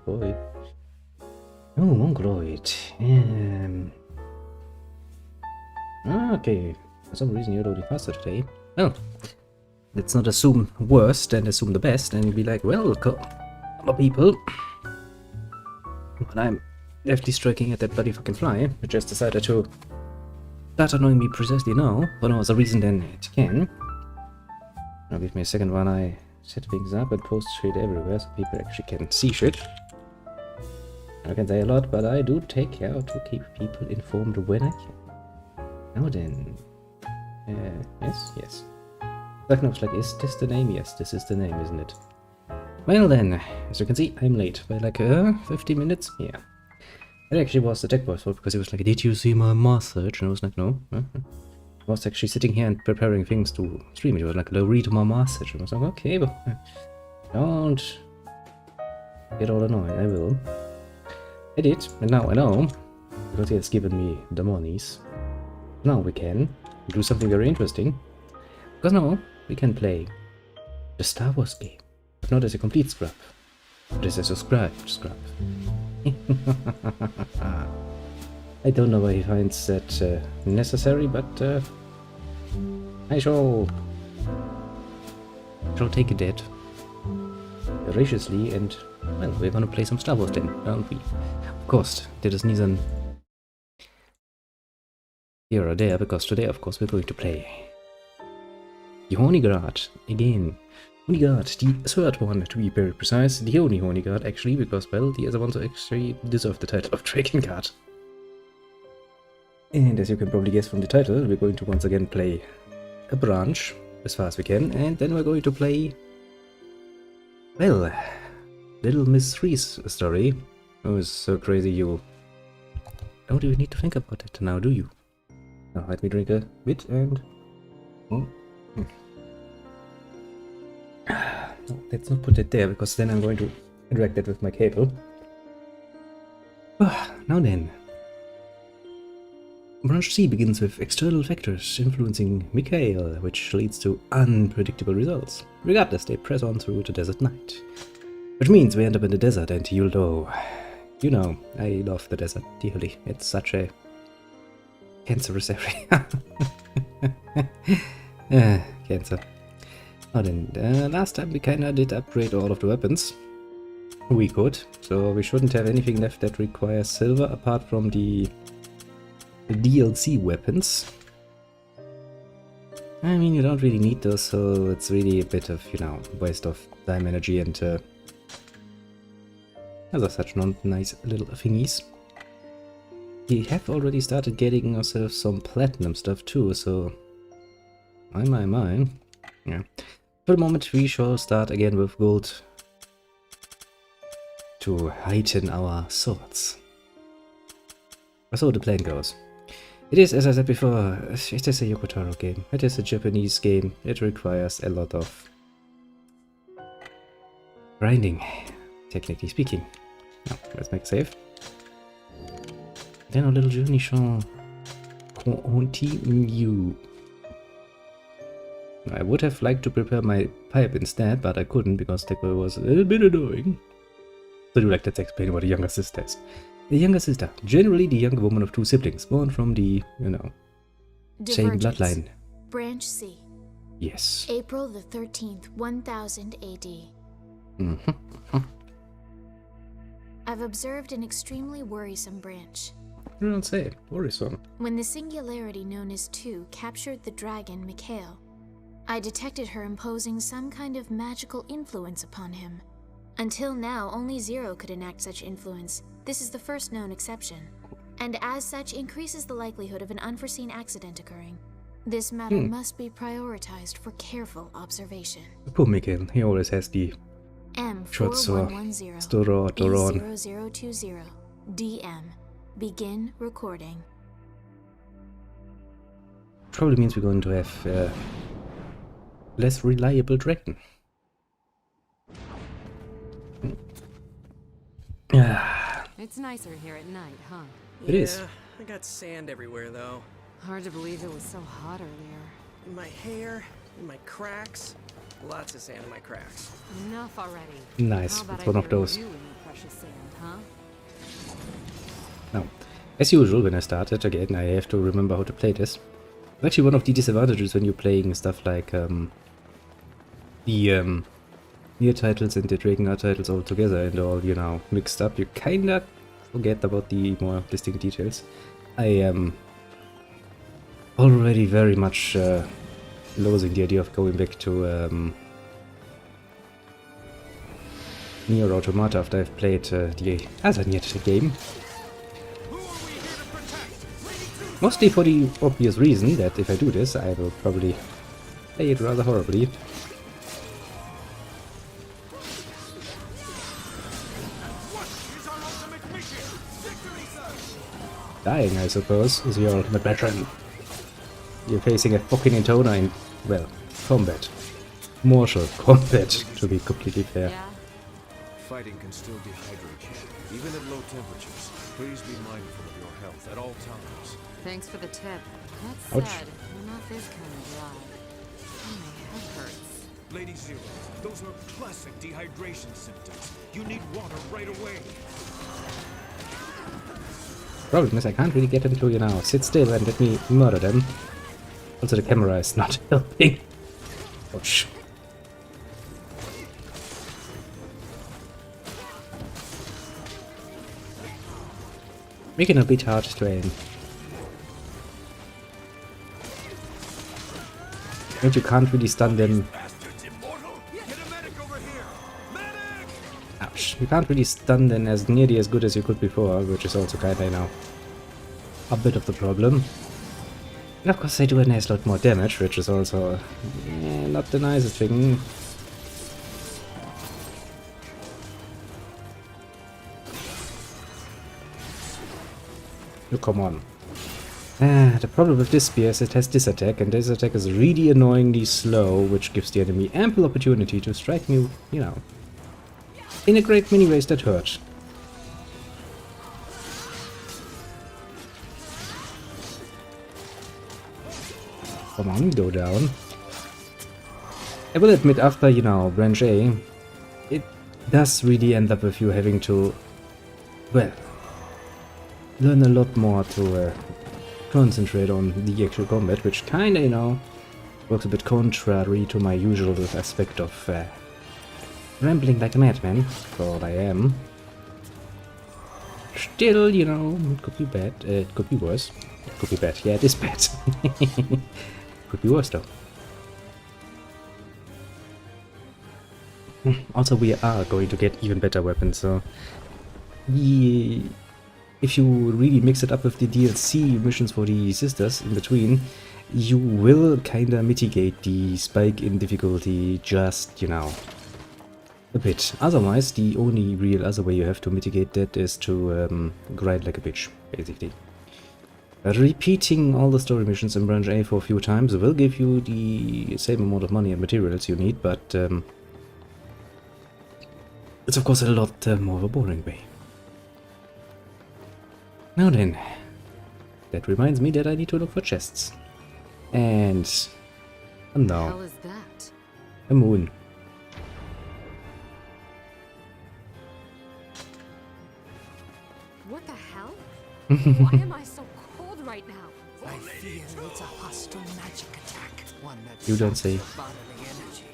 Boy. Oh, Mongoloid. Okay. For some reason you're loading faster today. Well, let's not assume worst and assume the best and be like, welcome, hello people. But I'm definitely striking at that bloody fucking fly. I just decided to start annoying me precisely now, for no other reason than it can. Now give me a second while I set things up and post shit everywhere so people actually can see shit. I can say a lot, but I do take care to keep people informed when I can. Now then. Yes. Like, no, it's like, is this the name? Yes, this is the name, isn't it? Well then, as you can see, I'm late by like 50 minutes. Yeah. It actually was the tech boy's fault because he was like, did you see my message? And I was like, no. I was actually sitting here and preparing things to stream. He was like, read my message. And I was like, okay, but don't get all annoyed. I will. I did, and now I know, because he has given me the monies. Now we can do something very interesting. Because now we can play the Star Wars game, but not as a complete scrub, but as a subscribed scrub. I don't know why he finds that necessary, but I shall take it dead graciously, and well, we're gonna play some Star Wars then, aren't we? Of course, there is neither here or there, because today, of course, we're going to play the Horny Guard again. Horny Guard, the third one to be very precise, the only Horny Guard actually, because, well, the other ones actually deserve the title of Drakengard. And as you can probably guess from the title, we're going to once again play a branch as far as we can, and then we're going to play, well, Little Miss Three's story. Oh, it's so crazy you don't even need to think about it now, do you? Now let me drink a bit and... No, let's not put it there, because then I'm going to interact that with my cable. Now then. Branch C begins with external factors influencing Mikhail, which leads to unpredictable results. Regardless, they press on through the desert night. Which means we end up in the desert, and you'll know... You know, I love the desert dearly. It's such a cancerous area. Cancer. Oh, then, last time we kinda did upgrade all of the weapons. We could, so we shouldn't have anything left that requires silver apart from the DLC weapons. I mean, you don't really need those, so it's really a bit of, you know, waste of time, energy, and other such nice little thingies. We have already started getting ourselves some platinum stuff too, so... My. Yeah. For the moment, we shall start again with gold to heighten our swords. So the plan goes. It is, as I said before, it is a Yoko Taro game. It is a Japanese game. It requires a lot of grinding, technically speaking. Now, let's make a save. Then our little journey shall continue. I would have liked to prepare my pipe instead, but I couldn't because that was a little bit annoying. So do like, let's explain what a younger sister is. A younger sister, generally the younger woman of two siblings, born from the, you know, same bloodline. Branch C. Yes. April the 13th, 1000 AD. I've observed an extremely worrisome branch. I don't say, worrisome. When the singularity known as 2 captured the dragon Mikhail, I detected her imposing some kind of magical influence upon him. Until now, only 0 could enact such influence. This is the first known exception, and as such increases the likelihood of an unforeseen accident occurring. This matter must be prioritized for careful observation. Poor Mikhail, he always has the M4110 B0020 DM. Begin recording. Probably means we're going to have less reliable dragon. It's nicer here at night, huh? It is. I got sand everywhere though. Hard to believe it was so hot earlier. In my hair, in my cracks. Lots of sand in my cracks. Enough already. Nice. How about It's I one of bury those you in the precious sand, huh? Now, as usual, when I started, again, I have to remember how to play this. Actually, one of the disadvantages when you're playing stuff like the Nier titles and the Drakengard titles all together and all, you know, mixed up, you kinda forget about the more distinct details. I am already very much loathing the idea of going back to Nier Automata after I've played the other Nier game. Mostly for the obvious reason that if I do this, I will probably play it rather horribly. Dying, I suppose, is your ultimate veteran. You're facing a fucking Intona in, well, combat. Martial combat, to be completely fair. Yeah? Fighting can still dehydrate you, even at low temperatures. Please be mindful of your health at all times. Thanks for the tip. That Ouch. said, we're not this kind of dry. Oh, my head hurts. Lady Zero, those are classic dehydration symptoms. You need water right away. Problem is I can't really get them to, you know, sit still and let me murder them. Also the camera is not helping. Ouch. Making it a bit hard to aim. And you can't really stun them. Bastards immortal! Get a medic over here! Medic! Ouch. You can't really stun them as nearly as good as you could before, which is also kinda, you know, a bit of the problem. And of course they do a nice lot more damage, which is also not the nicest thing. Oh, come on. The problem with this spear is it has this attack, and this attack is really annoyingly slow, which gives the enemy ample opportunity to strike me, you know, in a great many ways that hurt. Come on, go down. I will admit, after, you know, branch A, it does really end up with you having to, well, learn a lot more to concentrate on the actual combat, which kinda, you know, works a bit contrary to my usual aspect of rambling like a madman, for all I am. Still, you know, it could be bad, it could be worse. It could be bad, yeah, it is bad. Could be worse though. Also, we are going to get even better weapons, so if you really mix it up with the DLC missions for the sisters in between, you will kinda mitigate the spike in difficulty just, you know, a bit. Otherwise, the only real other way you have to mitigate that is to grind like a bitch, basically. Repeating all the story missions in Branch A for a few times will give you the same amount of money and materials you need, but it's of course a lot more of a boring way. Now then, that reminds me that I need to look for chests. And oh What the no, hell is that? a moon. What the hell? Why am I so cold right now? I fear it's a hostile magic attack. One that You don't saps say. your bodily energy.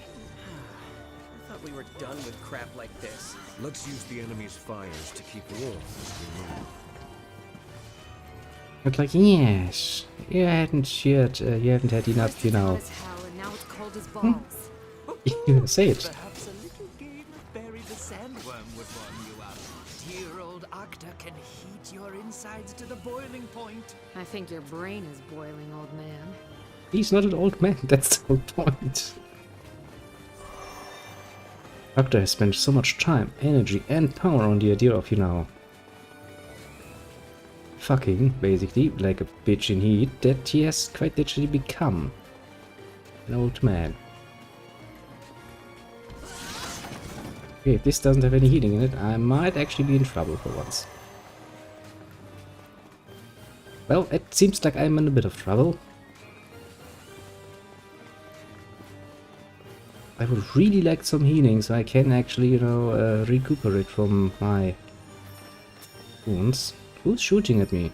I thought we were done with crap like this. Let's use the enemy's fires to keep warm as we move. Look like, yes, you hadn't yet, you haven't had enough, you know. Hot as hell, and now it's cold as balls. You say it. Perhaps a little game of bury the sandworm would warm you up. Dear old Octa can heat your insides to the boiling point. I think your brain is boiling, old man. He's not an old man, that's the whole point. Doctor has spent so much time, energy, and power on the idea of, you know, fucking, basically, like a bitch in heat, that he has quite literally become an old man. Okay, if this doesn't have any healing in it, I might actually be in trouble for once. Well, it seems like I'm in a bit of trouble. I would really like some healing so I can actually, you know, recuperate from my wounds. Who's shooting at me?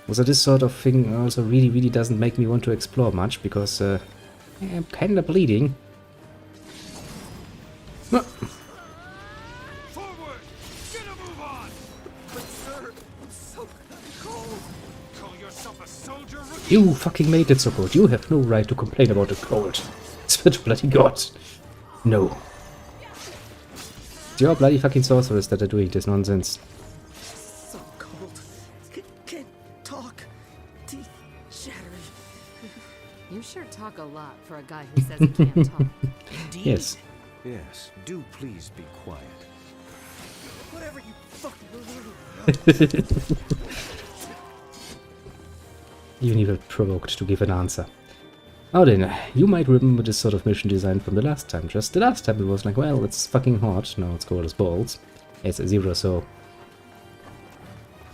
Also, this sort of thing also really doesn't make me want to explore much, because I'm kinda bleeding. Forward! Get a move on! But sir, I'm so cold. Call yourself a soldier, rookie? You fucking made it so good. You have no right to complain about the cold. Swear to bloody God. No. It's your bloody fucking sorcerers that are doing this nonsense. So cold. Can't talk. Teeth shattered. You sure talk a lot for a guy who says he can't talk. Indeed. Yes. Yes, do please be quiet. Whatever you fucking Even even provoked to give an answer. Now then, you might remember this sort of mission design from the last time. Just the last time it was like, well, it's fucking hot. Now it's cold as balls. It's a zero, so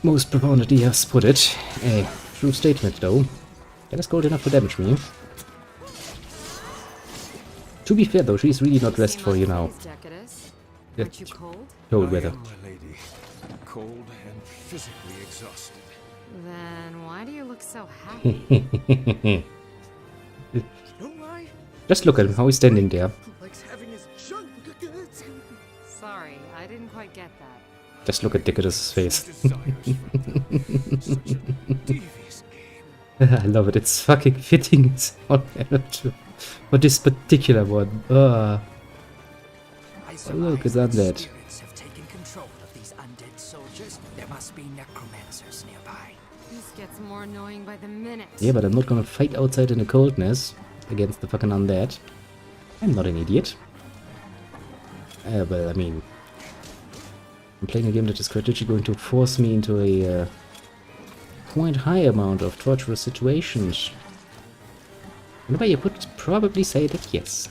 most proponently has put it. A true statement, though. That is cold enough to damage me. To be fair, though, she's really not dressed for you now. Aren't you cold? Cold I weather. am, my lady. Cold and physically exhausted. Then why do you look so happy? Don't lie. Just look at him, how he's standing there. Likes having his junk. Sorry, I didn't quite get that. Just look at Dicketus' face. Desires such a devious game. I love it, it's fucking fitting as all for this particular one. I Look, it's surmise that undead. spirits have taken control of these undead soldiers. There must be necromancers nearby. This gets more annoying by the minute. Yeah, but I'm not gonna fight outside in the coldness against the fucking undead. I'm not an idiot. Well, I mean, I'm playing a game that is quite literally going to force me into a quite high amount of torturous situations. In a way, you could probably say that yes.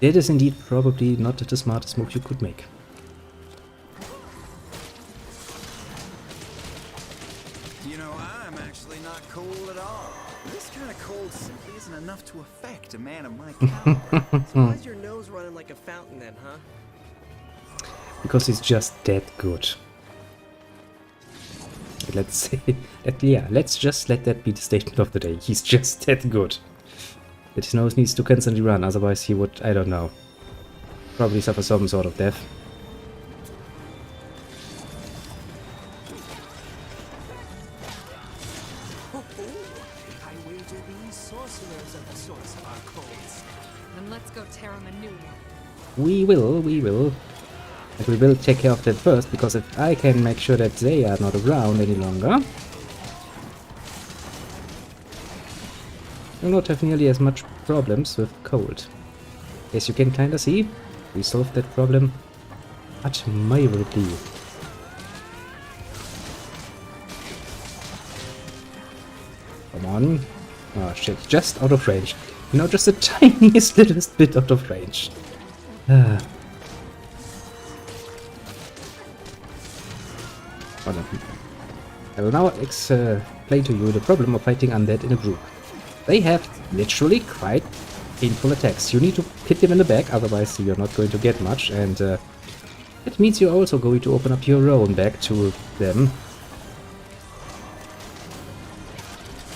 That is indeed probably not the smartest move you could make. You know, I'm actually not cold at all. This kind of cold simply isn't enough to affect a man of my caliber. So why's your nose running like a fountain then, huh? Because he's just that good. Let's say, let's just let that be the statement of the day. He's just that good. That his nose needs to constantly run, otherwise he would, I don't know, probably suffer some sort of death. I wager these sorcerers are the source of our colds. Then let's go tear him a new one. We will. And we will take care of that first, because if I can make sure that they are not around any longer, we'll not have nearly as much problems with cold. As you can kinda see, we solved that problem admirably. Come on. Oh shit, just out of range. You know, just the tiniest littlest bit out of range. Hold on. I will now explain to you the problem of fighting undead in a group. They have literally quite painful attacks. You need to hit them in the back, otherwise you're not going to get much, and that means you're also going to open up your own back to them.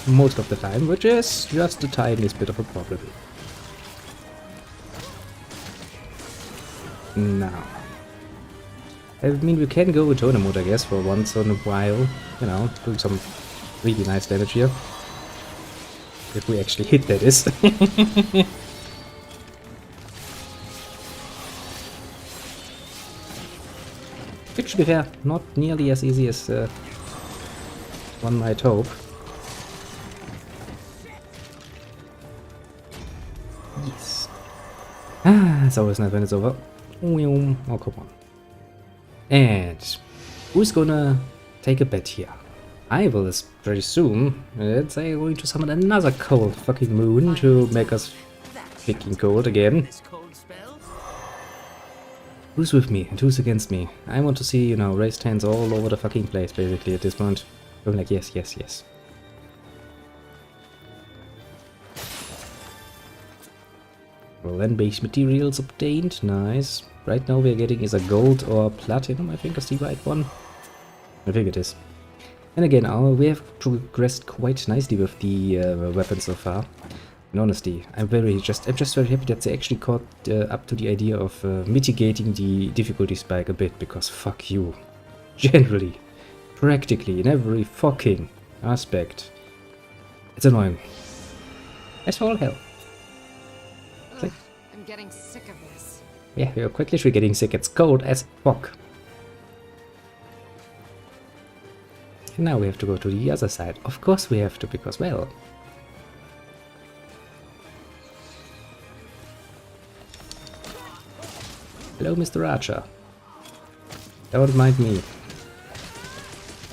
Most of the time, which is just the tiniest bit of a problem. Now, I mean, we can go with Totem mode, I guess, for once in a while. You know, doing some really nice damage here. If we actually hit, that is. Which, to be fair, not nearly as easy as one might hope. Yes. It's always nice when it's over. Oh, come on. And who's gonna take a bet here? I will pretty soon. Let's say going to summon another cold fucking moon to make us fucking cold again. This cold spell? Who's with me and who's against me? I want to see, you know, raised hands all over the fucking place, basically, at this point. I'm like, yes, yes, yes. Well then, base materials obtained, nice. Right now we're getting is a gold or platinum, I think is the right one. I think it is. And again, we have progressed quite nicely with the weapons so far. In honesty, I'm just very happy that they actually caught up to the idea of mitigating the difficulty spike a bit, because fuck you. Generally, practically, in every fucking aspect. It's annoying. As all hell. Ugh, I'm getting sick of this. Yeah, we are quite literally getting sick. It's cold as fuck. And now we have to go to the other side. Of course we have to, because, well... Hello, Mr. Archer. Don't mind me.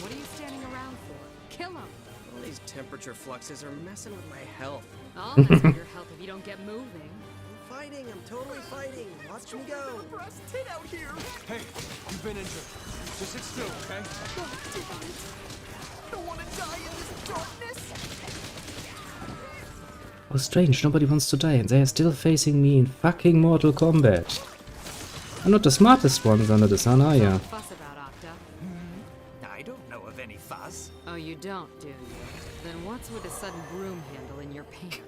What are you standing around for? Kill him! All these temperature fluxes are messing with my health. I'll mess with your health if you don't get moving. I'm fighting. I'm totally fighting. Watch me go. Out here. Hey, you've been injured. Just sit still, okay? I don't want to die in this darkness. Oh, strange, nobody wants to die, and they are still facing me in fucking Mortal Kombat. I'm not the smartest ones under the sun, are ya? Fuss about Octa. I don't know of any fuss. Oh, you don't, do you? Then what's with a sudden broom handle in your pants?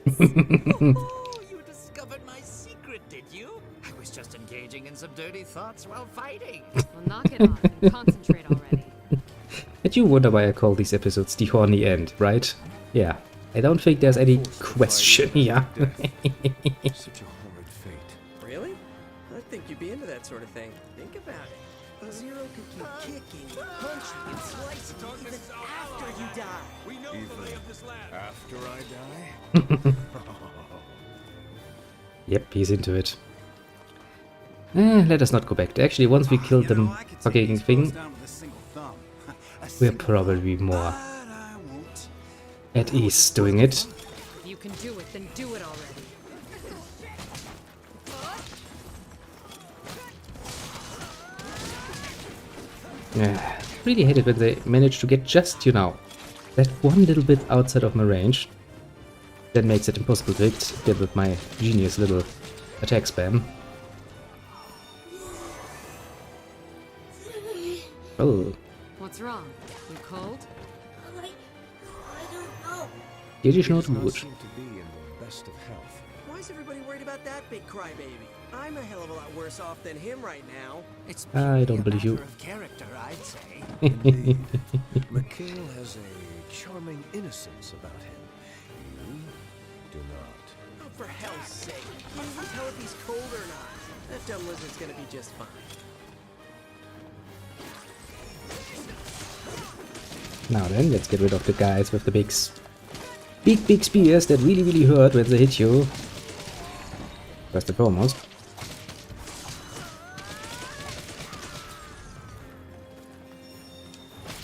Oh, you discovered my secret, did you? I was just engaging in some dirty thoughts while fighting. Well, knock it off and concentrate already. And you wonder why I call these episodes the horny end, right? Yeah, I don't think there's any question here. Such a horrid fate. Really? I think you'd be into that sort of thing. Think about it. Zero could keep kicking, punching, and slicing you even after you die. We know the lay of this land. After I die? Yep, he's into it. Let us not go back. Actually, once we killed them fucking thing, we're probably more at ease doing it. If you can do it, then do it already. Yeah, really hate it when they manage to get just, you know, that one little bit outside of my range. That makes it impossible to hit with my genius little attack spam. Oh, What's wrong? You cold? dir ist not Does not gut. seem to be in the best of health. Why is everybody worried about that big crybaby? I'm a hell of a lot worse off than him right now. It's I don't purely a believe you. matter of character, I'd say. Indeed. Mikhail has a charming innocence about him. You do not. Oh, for hell's sake. Can't even tell if he's cold or not. That dumb lizard's gonna be just fine. Now then, let's get rid of the guys with the big spears that really hurt when they hit you. First and foremost.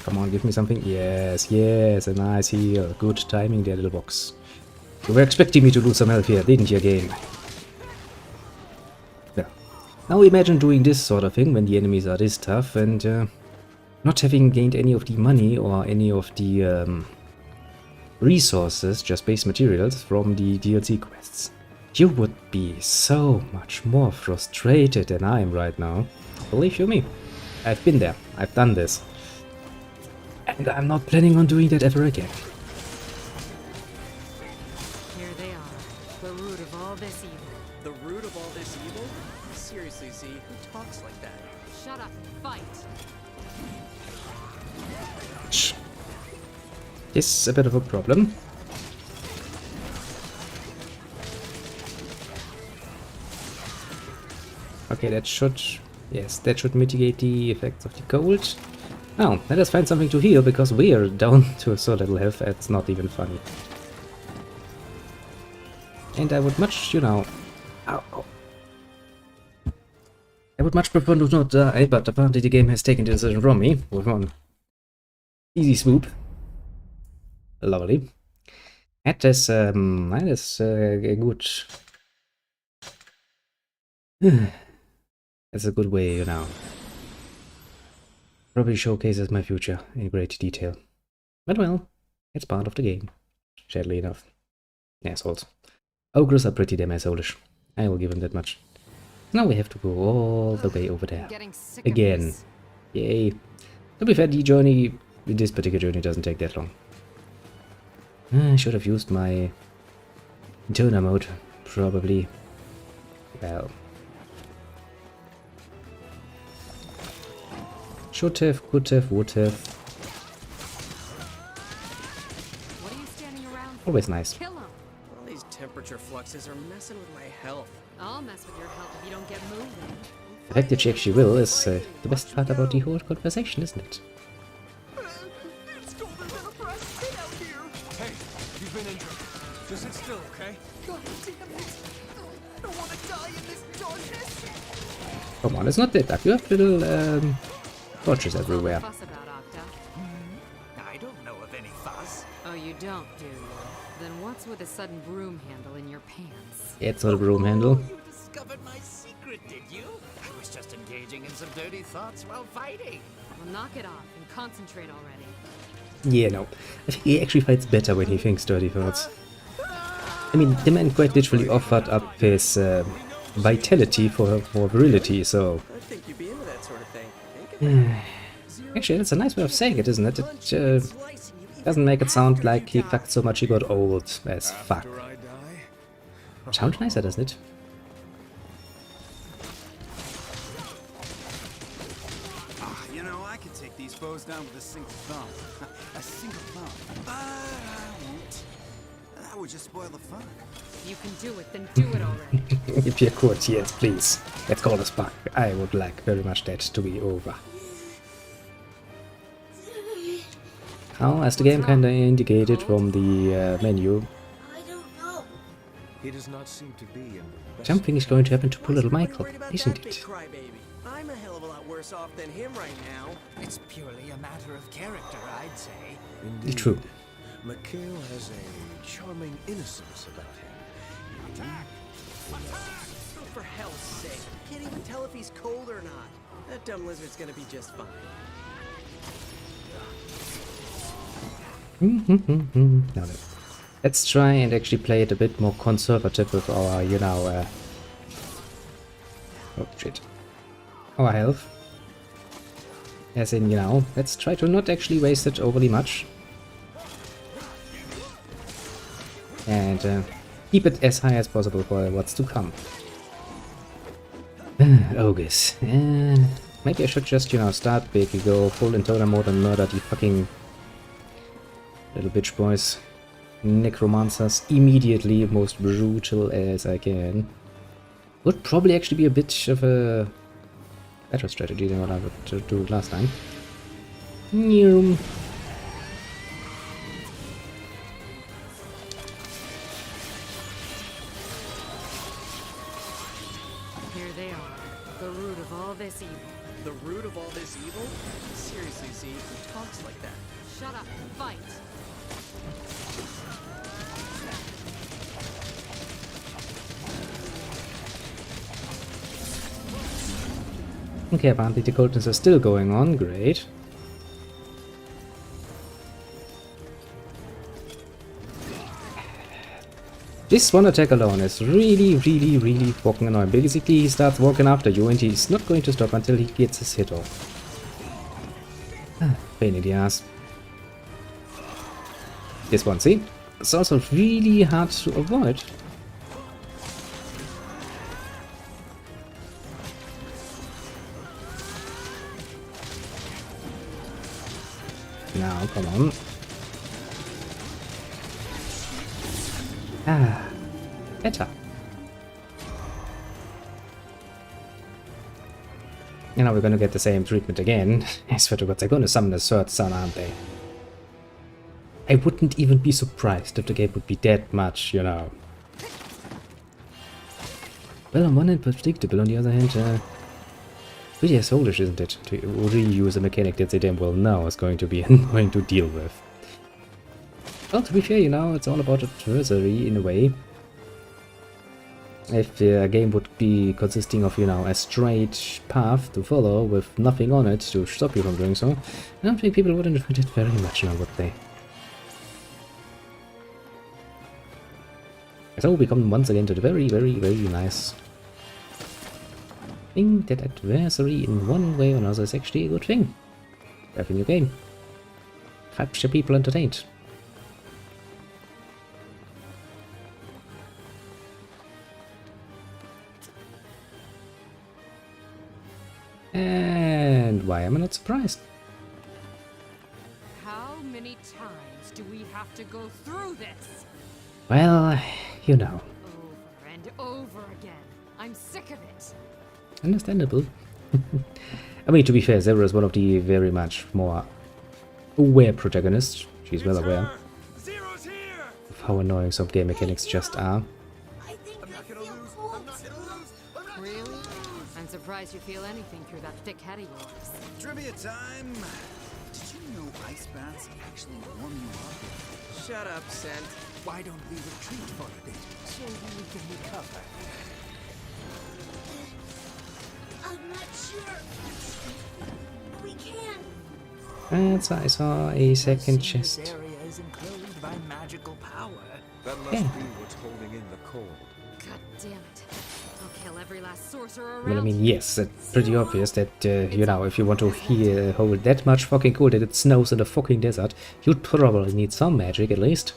Come on, give me something. Yes, yes, a nice heal. Good timing there, little box. You were expecting me to lose some health here, didn't you, again? Yeah. Now imagine doing this sort of thing when the enemies are this tough and not having gained any of the money or any of the resources, just base materials from the DLC quests. You would be so much more frustrated than I am right now. Believe you me, I've been there, I've done this. And I'm not planning on doing that ever again. Here they are, the root of all this evil. The root of all this evil? Seriously, Z, who talks like that? Shut up and fight. This is a bit of a problem. Okay, that should... Yes, that should mitigate the effects of the cold. Now, let us find something to heal, because we're down to so little health, it's not even funny. And I would much, you know... Ow, ow. I would much prefer to not die, but apparently the game has taken the decision from me, with one easy swoop. Lovely. That is good. That's a good way, you know. Probably showcases my future in great detail. But well, it's part of the game. Sadly enough. Assholes. Ogres are pretty damn assholeish. I will give them that much. Now we have to go all the way over there. Getting sick Again. Of this. Yay. To be fair, the journey, this particular journey doesn't take that long. I should have used my toner mode, probably. Well. Should have, could have, would have. What are you standing around for? Always nice. Kill 'em. All these temperature fluxes are messing with my health. I'll mess with your health if you don't get moving. The fact that she actually will is the best part about the whole conversation, isn't it? It's colder than a brass pit out here. Hey, you've been injured. Just sit still, okay? God damn it. I don't want to die in this darkness. Come on, it's not that dark. You have little torches everywhere. Fuss about Octa. I don't know of any fuss. Oh, you don't, do you? Then what's with a sudden broom handle in your pants? It's not a broom handle. You discovered my secret, did you? I was just engaging in some dirty thoughts while fighting. Well, knock it off and concentrate already. Yeah, no. I think he actually fights better when he thinks dirty thoughts. I mean, the man quite literally offered up his vitality for virility, so... I think you'd be into that sort of thing. Think about it. Actually, that's a nice way of saying it, isn't it? It Punch and slice and you eat doesn't make it sound like he fucked so much he got old as fuck. After I die? Sounds nicer, doesn't it? You know, I could take these foes down with a single thumb. A single thumb. But I won't. That would just spoil the fun. You can do it, then do it already. If you could, yes, please. Let's call this back. I would like very much that to be over. How, as the game kinda indicated from the menu, He does not seem to be in the best. something is going to happen to poor little Why are you Michael, worried about isn't that, big it? crybaby? I'm a hell of a lot worse off than him right now. It's purely a matter of character, I'd say. Indeed. True. Mikhail has a charming innocence about him. Oh, for hell's sake. Can't even tell if he's cold or not. That dumb lizard's gonna be just fine. Now then, let's try and actually play it a bit more conservative with our, you know, oh shit, our health. As in, you know, let's try to not actually waste it overly much. And keep it as high as possible for what's to come. Ogres. And maybe I should just, you know, start big, go full internal mode and murder the fucking little bitch boys. Necromancers immediately, most brutal as I can. Would probably actually be a bit of a better strategy than what I would do last time. Noom. Here they are, the root of all this evil. The root of all this evil? Seriously, Z, who talks like that? Shut up and fight. Okay, apparently the coldness are still going on, great. This one attack alone is really fucking annoying. Basically, he starts walking after you and he's not going to stop until he gets his hit off. Pain in the ass. This one, see? It's also really hard to avoid. Now, come on. Ah, better. You know, we're gonna get the same treatment again. I swear to God, they're gonna summon a third son, aren't they? I wouldn't even be surprised if the game would be that much, you know. Well, on one hand, predictable, on the other hand, pretty soulish, isn't it? To reuse a mechanic that they damn well know is going to be annoying to deal with. Well, to be fair, you know, it's all about adversary in a way. if the game would be consisting of, you know, a straight path to follow with nothing on it to stop you from doing so, I don't think people would enjoy it very much now, would they? So we come once again to the very, very, very nice thing that adversary in one way or another is actually a good thing. Have a new game. Capture people entertained. And why am I not surprised? How many times do we have to go through this? Well, you know. Over and over again. I'm sick of it. Understandable. I mean, to be fair, Zebra is one of the very much more aware protagonists. She's well aware Zero's here! of how annoying some game mechanics just are. Really? I'm surprised you feel anything through that thick head of yours. Trivia time! Did you know ice baths actually warm you up? Shut up, Scent. Why don't we retreat for a bit so we can recover? I'm not sure. We can. And so I saw a second This chest. area is enclosed by magical power. That must Yeah. be what's holding in the cold. God damn it. I'll kill every last sorcerer Well, I around. mean, yes, it's pretty obvious that, you know, if you want to hold that much fucking cold that it snows in the fucking desert, you'd probably need some magic at least.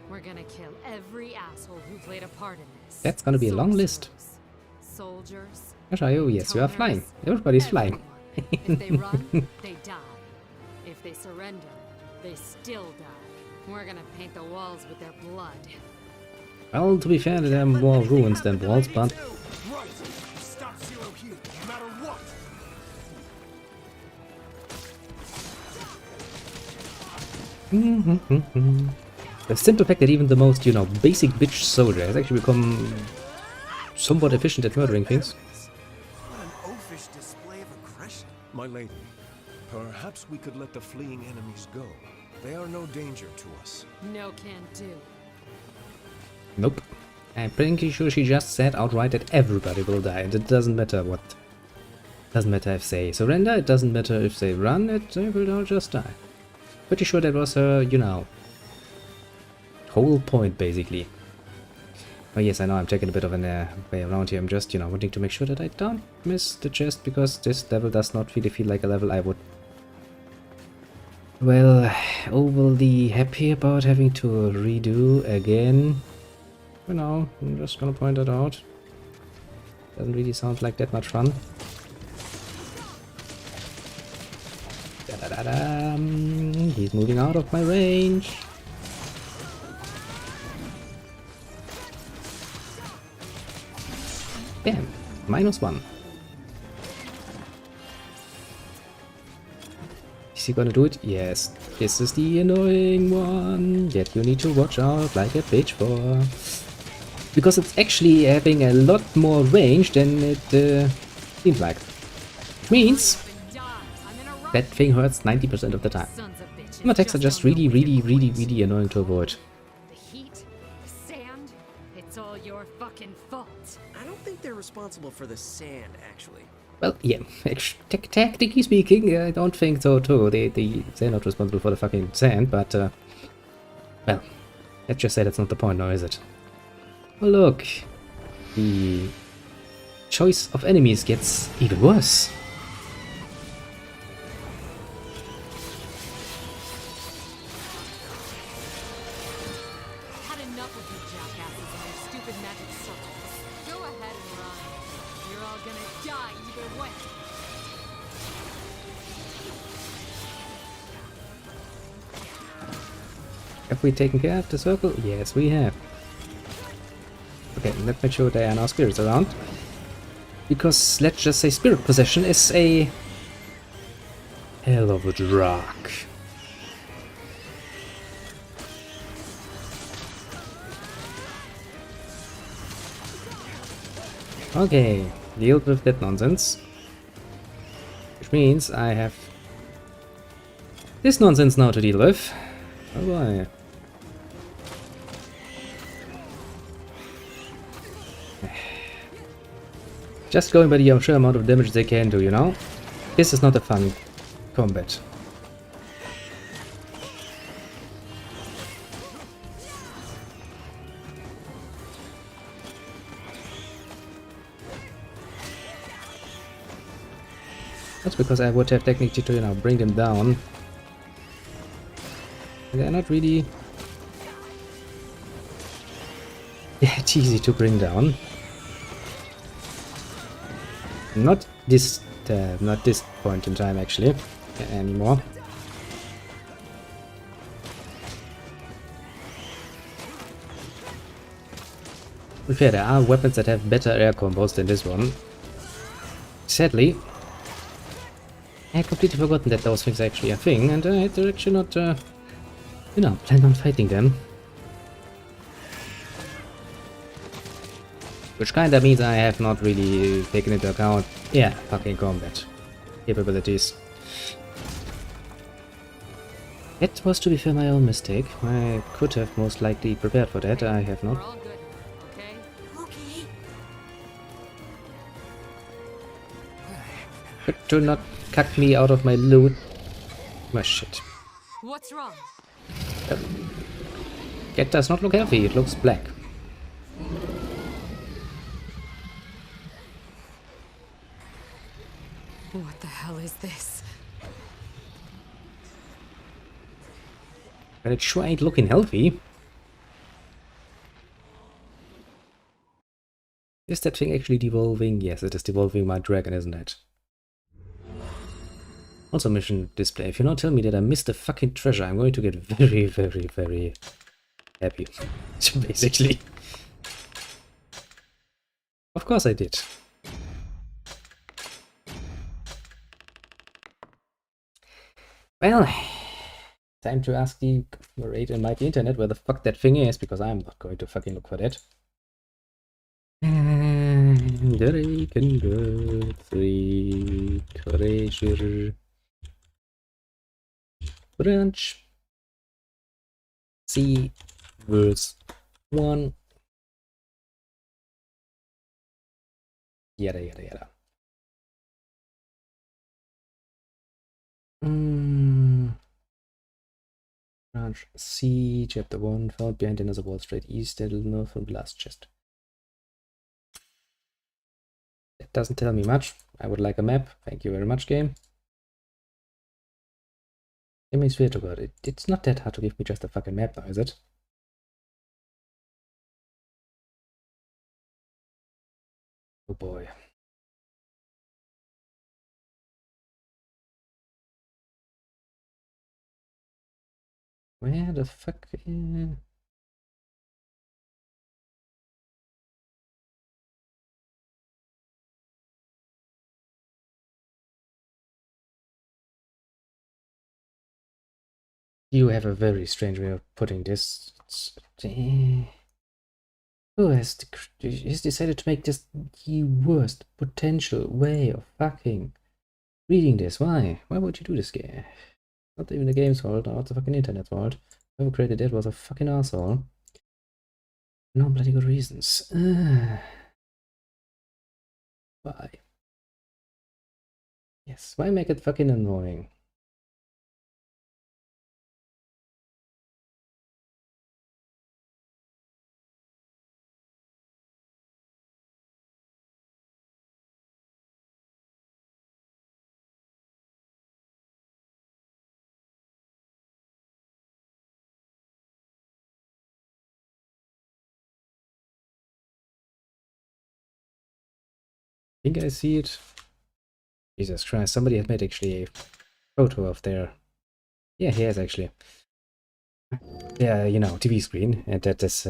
We're gonna kill every asshole who played a part in this. That's gonna be a long list. Soldiers. Oh, yes, you are flying. Everybody's flying. If they run, they die. If they surrender, they still die. We're gonna paint the walls with their blood. Well, to be fair, there are more ruins than walls, but Right! Stop Zero here, no matter what! the simple fact that even the most, you know, basic bitch soldier has actually become somewhat efficient at murdering things. What an oafish display of aggression. My lady, perhaps we could let the fleeing enemies go. They are no danger to us. No can do. Nope. I'm pretty sure she just said outright that everybody will die, and it doesn't matter what. Doesn't matter if they surrender, it doesn't matter if they run, they will all just die. Pretty sure that was her, you know, whole point, basically. Oh yes, I know I'm taking a bit of a way around here. I'm just, you know, wanting to make sure that I don't miss the chest, because this level does not really feel like a level I would, well, overly happy about having to redo again. You know, I'm just gonna point that out. Doesn't really sound like that much fun. Da-da-da-dum. He's moving out of my range. Bam! -1. Is he gonna do it? Yes. This is the annoying one that you need to watch out like a bitch for. Because it's actually having a lot more range than it seems like. Which means that thing hurts 90% of the time. Sons of bitches. Some attacks are just really, really, really, really annoying to avoid. The heat, the sand, it's all your fucking fault. I don't think they're responsible for the sand, actually. Well, yeah, technically speaking, I don't think so too. They're not responsible for the fucking sand, but, well, let's just say that's not the point now, is it? Oh look, the choice of enemies gets even worse. Had enough of you jackasses and your stupid magic circles. Go ahead and run. You're all gonna die either way. Have we taken care of the circle? Yes, we have. Okay, let's make sure there are no spirits around. Because, let's just say, spirit possession is a hell of a drug. Okay, deal with that nonsense. Which means I have this nonsense now to deal with. Oh boy. Just going by the sheer amount of damage they can do, you know? This is not a fun combat. That's because I would have technically to, you know, bring them down. They're not really that easy to bring down. Not this point in time actually anymore. To be fair, there are weapons that have better air combos than this one. Sadly, I had completely forgotten that those things are actually a thing, and I had to actually not, you know, plan on fighting them. Which kinda means I have not really taken into account, yeah, fucking combat capabilities. It was, to be fair, my own mistake. I could have most likely prepared for that, I have We're not. all good, okay? Okay. But do not cut me out of my loot. My shit. What's wrong? That does not look healthy, it looks black. What the hell is this? But it sure ain't looking healthy. Is that thing actually devolving? Yes, it is devolving my dragon, isn't it? Also mission display. If you now tell me that I missed a fucking treasure, I'm going to get very, very, very happy. Basically. Of course I did. Well, time to ask the great and mighty internet where the fuck that thing is, because I'm not going to fucking look for that. Drakengard 3 treasure branch C verse 1 yada yada yada. Branch C, chapter 1, found behind another wall straight east, and north from the last chest. That doesn't tell me much. I would like a map. Thank you very much, game. I mean, swear to God, it's not that hard to give me just a fucking map now, is it? Oh boy. Where the fuck? You have a very strange way of putting this. Who has decided to make this the worst potential way of fucking reading this? Why? Why would you do this, game? Not even the game's fault, not the fucking internet's fault. Whoever created that was a fucking asshole. No bloody good reasons. Why? Yes, why make it fucking annoying? I think I see it. Jesus Christ, somebody had made actually a photo of their... Yeah, he has actually. Yeah, you know, TV screen, and that is,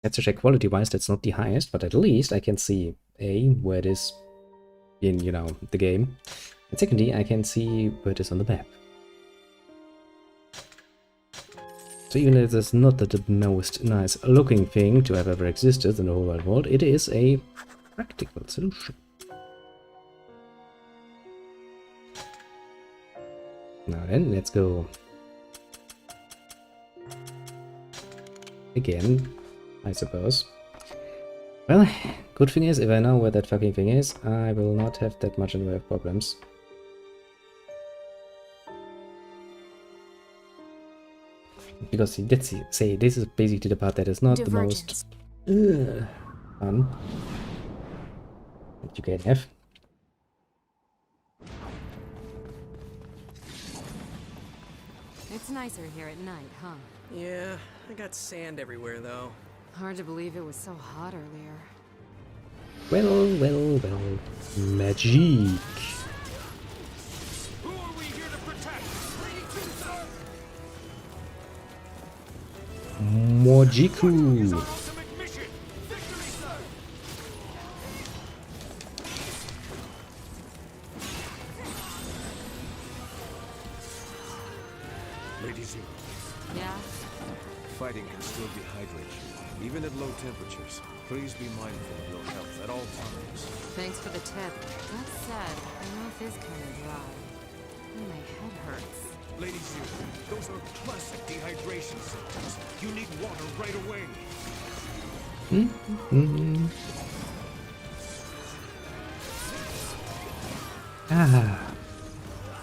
that's to check quality-wise, that's not the highest, but at least I can see, A, where it is in, you know, the game, and secondly, I can see where it is on the map. So even if it's not the most nice looking thing to have ever existed in the whole wide world, it is a practical solution. Now then, let's go again, I suppose. Well, good thing is, if I know where that fucking thing is, I will not have that much in the way of problems. Because let's say this is basically the part that is not the most fun that you can have. It's nicer here at night, huh? Yeah, I got sand everywhere though. Hard to believe it was so hot earlier. Well, well, well. Magic. Who are we here to protect? Mojiku. Ultimate mission! Victory, sir! Lady Zero, Yeah? fighting can still dehydrate you, even at low temperatures. Please be mindful of your health at all times. Thanks for the tip. That said, my mouth is kind of dry. And my head hurts. Lady Zero, those are classic dehydration symptoms. You need water right away.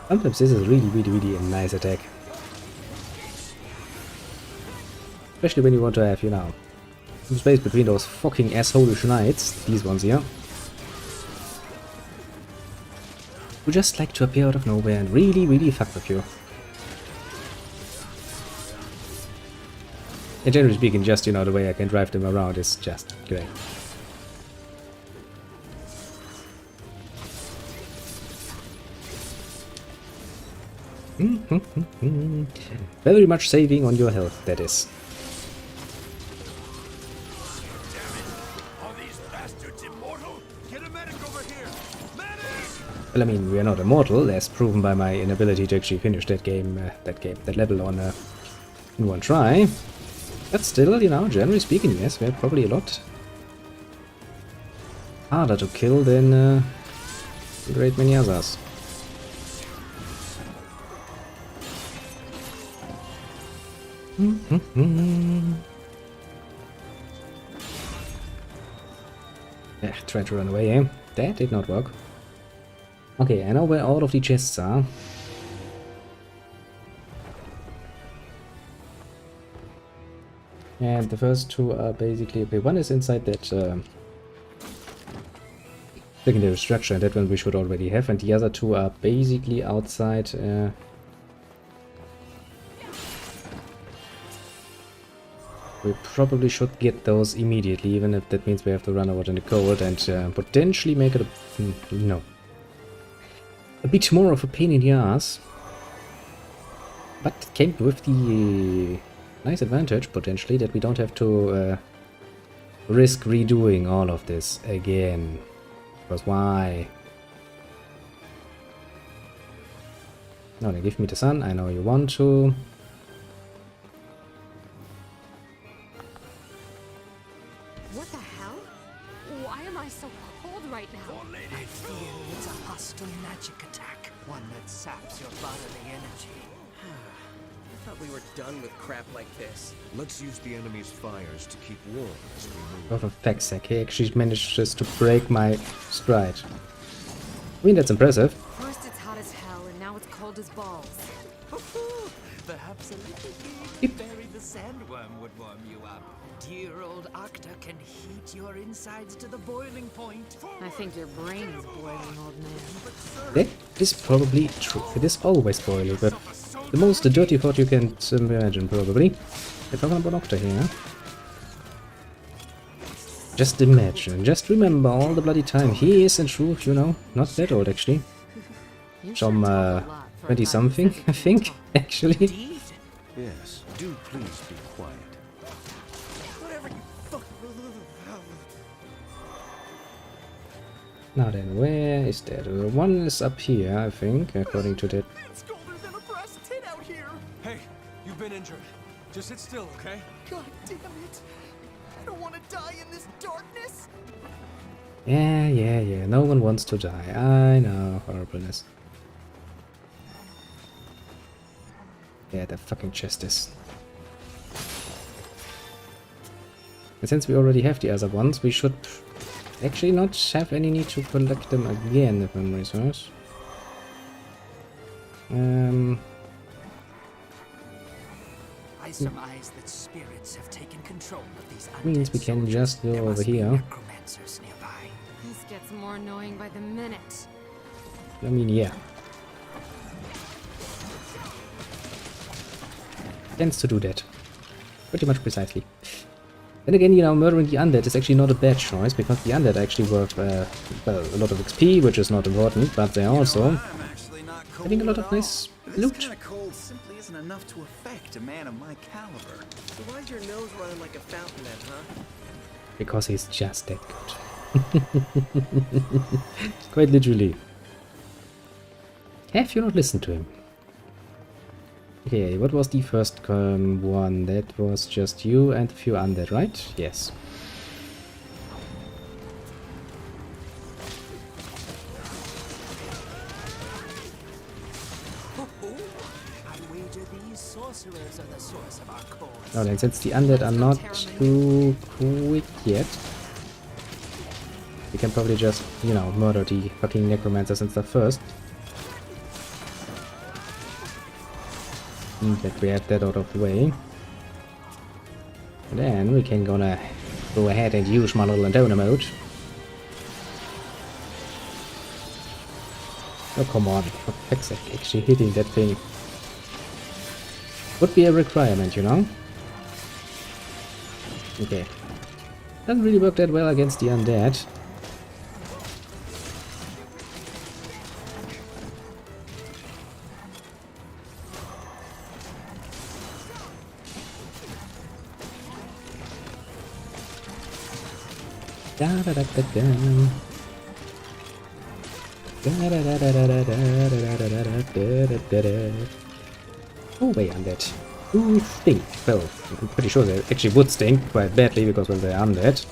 Sometimes this is really a nice attack. Especially when you want to have, you know, some space between those fucking assholish knights, these ones here, who just like to appear out of nowhere and really fuck with you. And generally speaking, just, you know, the way I can drive them around is just great. Very much saving on your health, that is. Are these bastards immortal? Get a medic over here! Medic! Well, I mean, we are not immortal, as proven by my inability to actually finish that level on in one try. But still, you know, generally speaking, yes, we're probably a lot harder to kill than a great many others. Yeah, tried to run away, eh? That did not work. Okay, I know where all of the chests are. And the first two are basically... Okay, one is inside that secondary structure, and that one we should already have, and the other two are basically outside... we probably should get those immediately, even if that means we have to run out in the cold and potentially make it a bit more of a pain in the ass. But it came with the nice advantage, potentially, that we don't have to risk redoing all of this again. Because why? No, then give me the sun, I know you want to. What the hell? Why am I so cold right now? I fear it's a hostile magic attack. One that saps your bodily energy. I thought we were done with crap like this. Let's use the enemy's fires to keep warm as we move. Oh, for fuck's sake, he actually manages to break my stride. I mean, that's impressive. First it's hot as hell, and now it's cold as balls. Perhaps a little bit buried the sandworm would warm you up. Dear old Octa can heat your insides to the boiling point. I think your brain is boiling, old man. That is probably true. It is always boiling, but the most dirty thought you can imagine, probably. We're talking about Octa here. Just imagine, just remember all the bloody time. He is, in truth, you know, not that old, actually. Some 20-something, I think, actually. Yes, do please be quiet. Whatever you fuck. Now then, where is that? One is up here, I think, according to that. It's colder than a brass tin out here. Hey, you've been injured. Just sit still, okay? God damn it. I don't want to die in this darkness. Yeah. No one wants to die. I know, horribleness. Yeah, the fucking chest is. And since we already have the other ones, we should actually not have any need to collect them again, if memory serves. I surmise that spirits have taken control of these Means we can just go There over must be here. necromancers nearby. This gets more annoying by the minute. I mean, yeah. Tends to do that. Pretty much precisely. Then again, you know, murdering the undead is actually not a bad choice, because the undead are actually worth well, a lot of XP, which is not important, but they are also I'm actually not cold having a lot at of nice all. loot. This kind of cold simply isn't enough to affect a man of my caliber. So why's your nose running like a fountain then, huh? Because he's just that good. Quite literally. Have you not listened to him? Okay, what was the first one? That was just you and a few undead, right? Yes. I wager these sorcerers are the source of our cold. Now then, since the undead are not too quick yet, we can probably just, you know, murder the fucking necromancers and stuff first. That we have that out of the way. Then we can gonna go ahead and use my little Antona mode. Oh come on, for fuck's sake, actually hitting that thing would be a requirement, you know? Okay. Doesn't really work that well against the undead. Da da da da da. Da da da da da da da da da da da. Oh, way undead. Ooh, stink. Well, I'm pretty sure they actually would stink quite badly because when they're undead.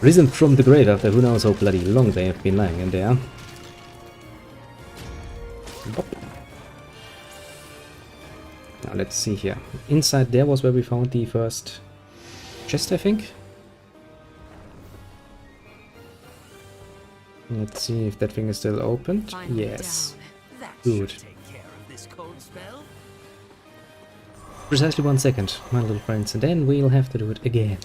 Risen from the grave after who knows how bloody long they have been lying in there. Bop. Now let's see here. Inside there was where we found the first chest, I think. Let's see if that thing is still opened. Finally Yes. down. That Good. should take care of this cold spell. Precisely 1 second, my little friends, and then we'll have to do it again.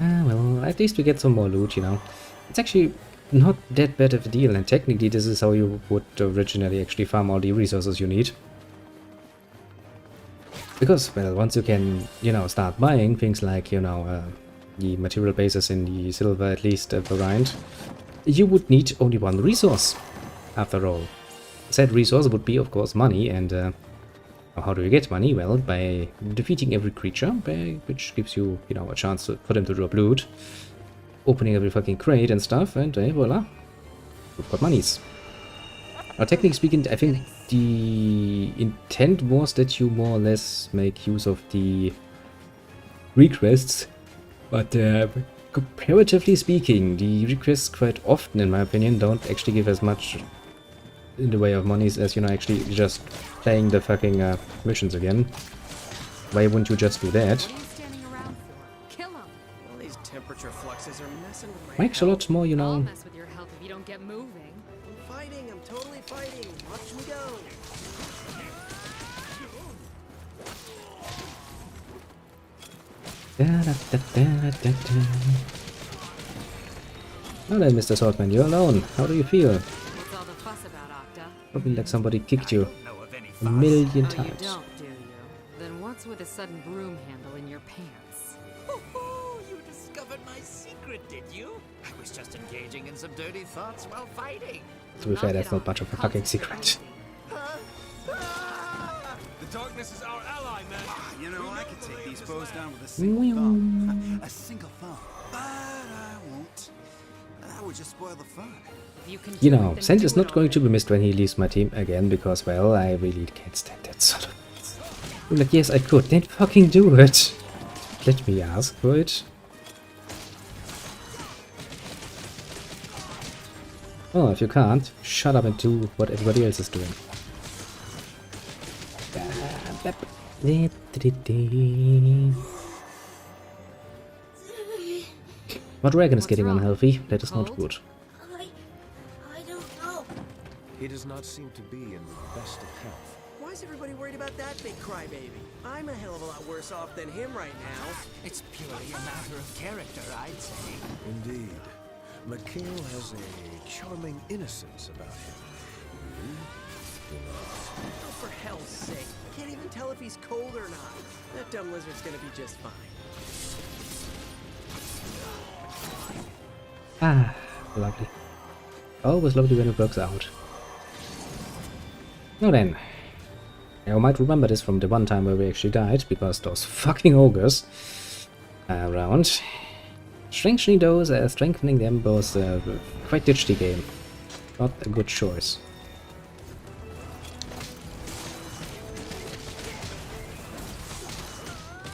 Ah, well, at least we get some more loot, you know. It's actually not that bad of a deal, and technically this is how you would originally actually farm all the resources you need. Because, well, once you can, you know, start buying things like, you know, the material bases in the silver, at least variant, you would need only one resource, after all. Said resource would be, of course, money, and how do you get money? Well, by defeating every creature, which gives you, you know, a chance for them to drop loot, opening every fucking crate and stuff, and voila, you've got monies. Now, technically speaking, I think the intent was that you more or less make use of the requests, but comparatively speaking, the requests quite often, in my opinion, don't actually give as much in the way of monies as, you know, actually just playing the fucking missions again. Why wouldn't you just do that? What are you standing around for? Kill him! All these temperature fluxes are messing with my Makes a lot more, you I'll know. mess with your health if you don't get moving. I'm fighting, I'm totally fighting. Watch me go. Now then, Mr. Swordman, you're alone. How do you feel? What's all the fuss about, Octa? Probably like somebody kicked you Know of any a fuss? million Oh, you times. don't, do you? Then what's with a sudden broom handle in your pants? Oh, you discovered my secret, did you? I was just engaging in some dirty thoughts while fighting. To be fair, Knock that's it not off. much of a fucking Concentrate secret. The darkness is our ally, man. You know, I could take these foes down with a single thumb. A single thumb. But I won't. That would just spoil the fun. If you can You do it, know, then Sent do is it not going to already. be missed when he leaves my team again, because, well, I really can't stand that sort of... I'm like, yes, I could. Then fucking do it. Let me ask for it. Oh, if you can't, shut up and do what everybody else is doing. My dragon is What's getting wrong? unhealthy. That is not Cold? good. I don't know. He does not seem to be in the best of health. Why is everybody worried about that big crybaby? I'm a hell of a lot worse off than him right now. It's purely a matter of character, I'd say. Indeed. Mikhail has a charming innocence about him. You do not. Oh, for hell's sake. Can't even tell if he's cold or not. That dumb lizard's gonna be just fine. Ah, lovely. Always lovely when it works out. Now then, you might remember this from the one time where we actually died, because those fucking ogres are around. Strengthening them was quite ditched the game. Not a good choice.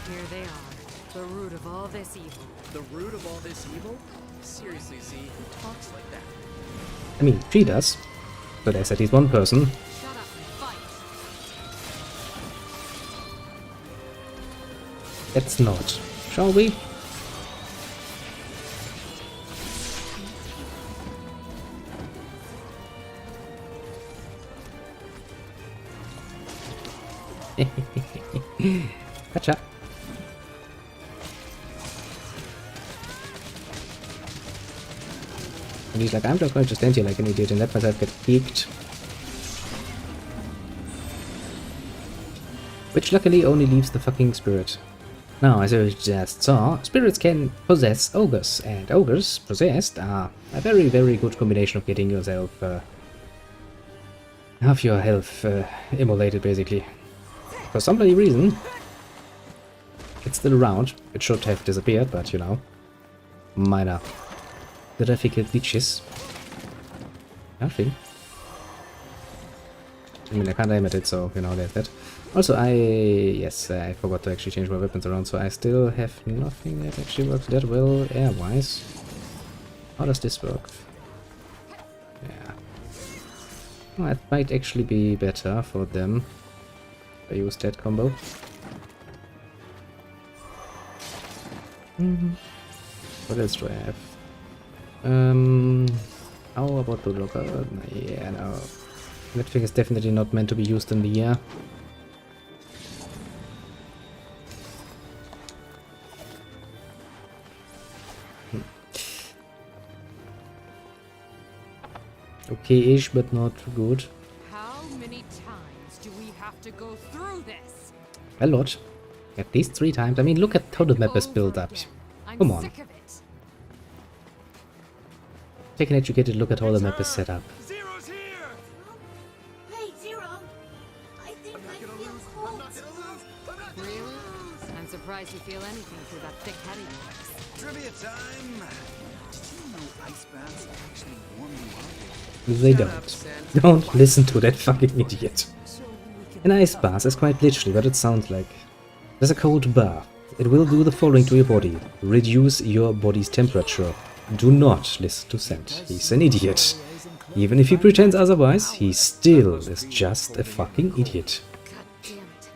Here they are, the root of all this evil. The root of all this evil? Seriously, Z, who talks like that? I mean, she does. But there's at least one person. Shut up and fight. Let's not. Shall we? Gotcha. And he's like, I'm just going to stand here like an idiot and let myself get peeked. Which luckily only leaves the fucking spirit. Now, as you just saw, spirits can possess ogres, and ogres possessed are a very, very good combination of getting yourself half your health immolated, basically. For some bloody reason, it's still around. It should have disappeared, but you know, minor graphical glitches. Nothing. I mean, I can't aim at it, so you know, there's that. Also, I forgot to actually change my weapons around, so I still have nothing that actually works that well air-wise. How does this work? Yeah. Well, it might actually be better for them if I use that combo. What else do I have? How about the locker? Yeah, no. That thing is definitely not meant to be used in the air. Okay-ish, but not good. How many times do we have to go through this? A lot. At least 3 times. I mean, look at how the map is built up. Come on. Sick of it. Take an educated look at how the map is set up. Zero's here! Hey, Zero. I think I feel cold. Really? I'm surprised you feel anything through that thick head of yours. Trivia time! Did you know ice baths actually warm you up? They Shut up, don't. Sen. Don't listen to that fucking idiot. An ice bath is quite literally what it sounds like. There's a cold bath. It will do the following to your body. Reduce your body's temperature. Do not listen to Sent. He's an idiot. Even if he pretends otherwise, he still is just a fucking idiot. God damn it.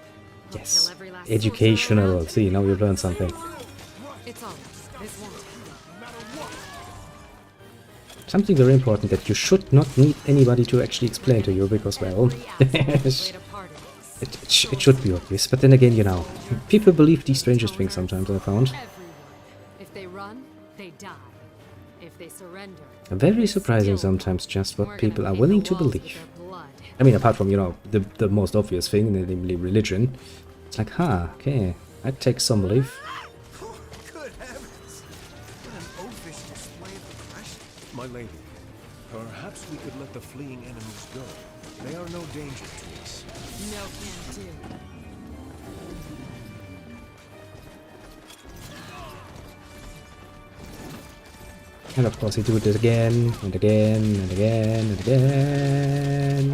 I'll Yes. kill every last Educational. soul See, now you've learned something. It's all right. This won't happen. Something very important that you should not need anybody to actually explain to you, because, well, Every asshole played a part in this. it should be obvious. But then again, you know, people believe the strangest things sometimes, I found. Everyone. If they run, they die. If they surrender, Very surprising still sometimes just we're what gonna people are paint willing the to walls with believe. their blood. I mean, apart from, you know, the most obvious thing, namely religion. It's like, okay, I'd take some belief. Good heavens! What an oafish display of aggression. My lady, perhaps we could let the fleeing enemies go. They are no danger to us. No can do. And of course, he do it again, and again, and again, and again.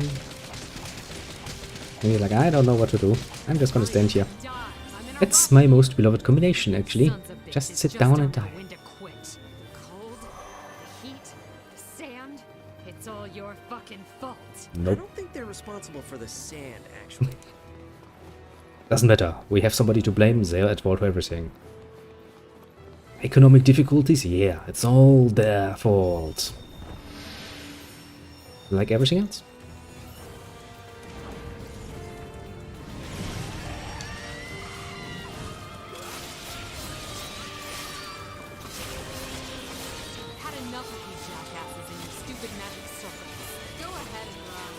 And he's like, I don't know what to do. I'm just gonna stand here. Die. I'm in a That's rush. my most beloved combination, actually. Sons of Just bitches sit down and don't know die. when to quit. The cold, the heat, the sand. It's all your fucking fault. I Nope. don't think they're responsible for the sand, actually. Doesn't matter. We have somebody to blame. They're at fault for everything. Economic difficulties? Yeah, it's all their fault. Like everything else. Had enough of you jackasses and your stupid magic circles. Go ahead and run.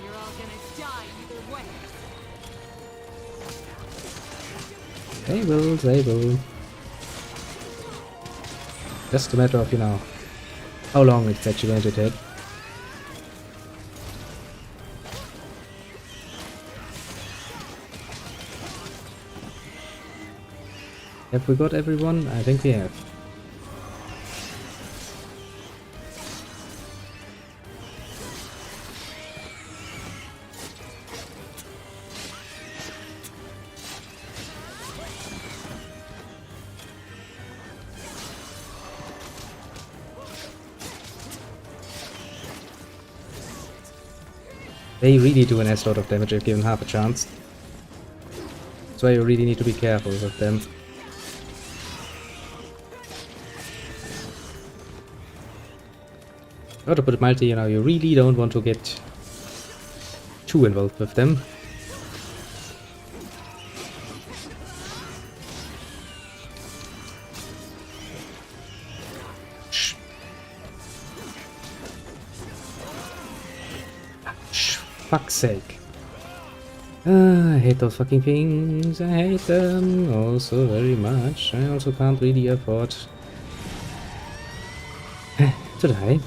You're all gonna die either way. They will. Just a matter of, you know, how long it's actually going to take. Have we got everyone? I think we have. They really do an ass lot of damage if given half a chance. That's why you really need to be careful with them. Or to put it mildly, you know, you really don't want to get too involved with them. Shh. Shh. Fuck's sake. I hate those fucking things. I hate them also very much. I also can't really afford to die.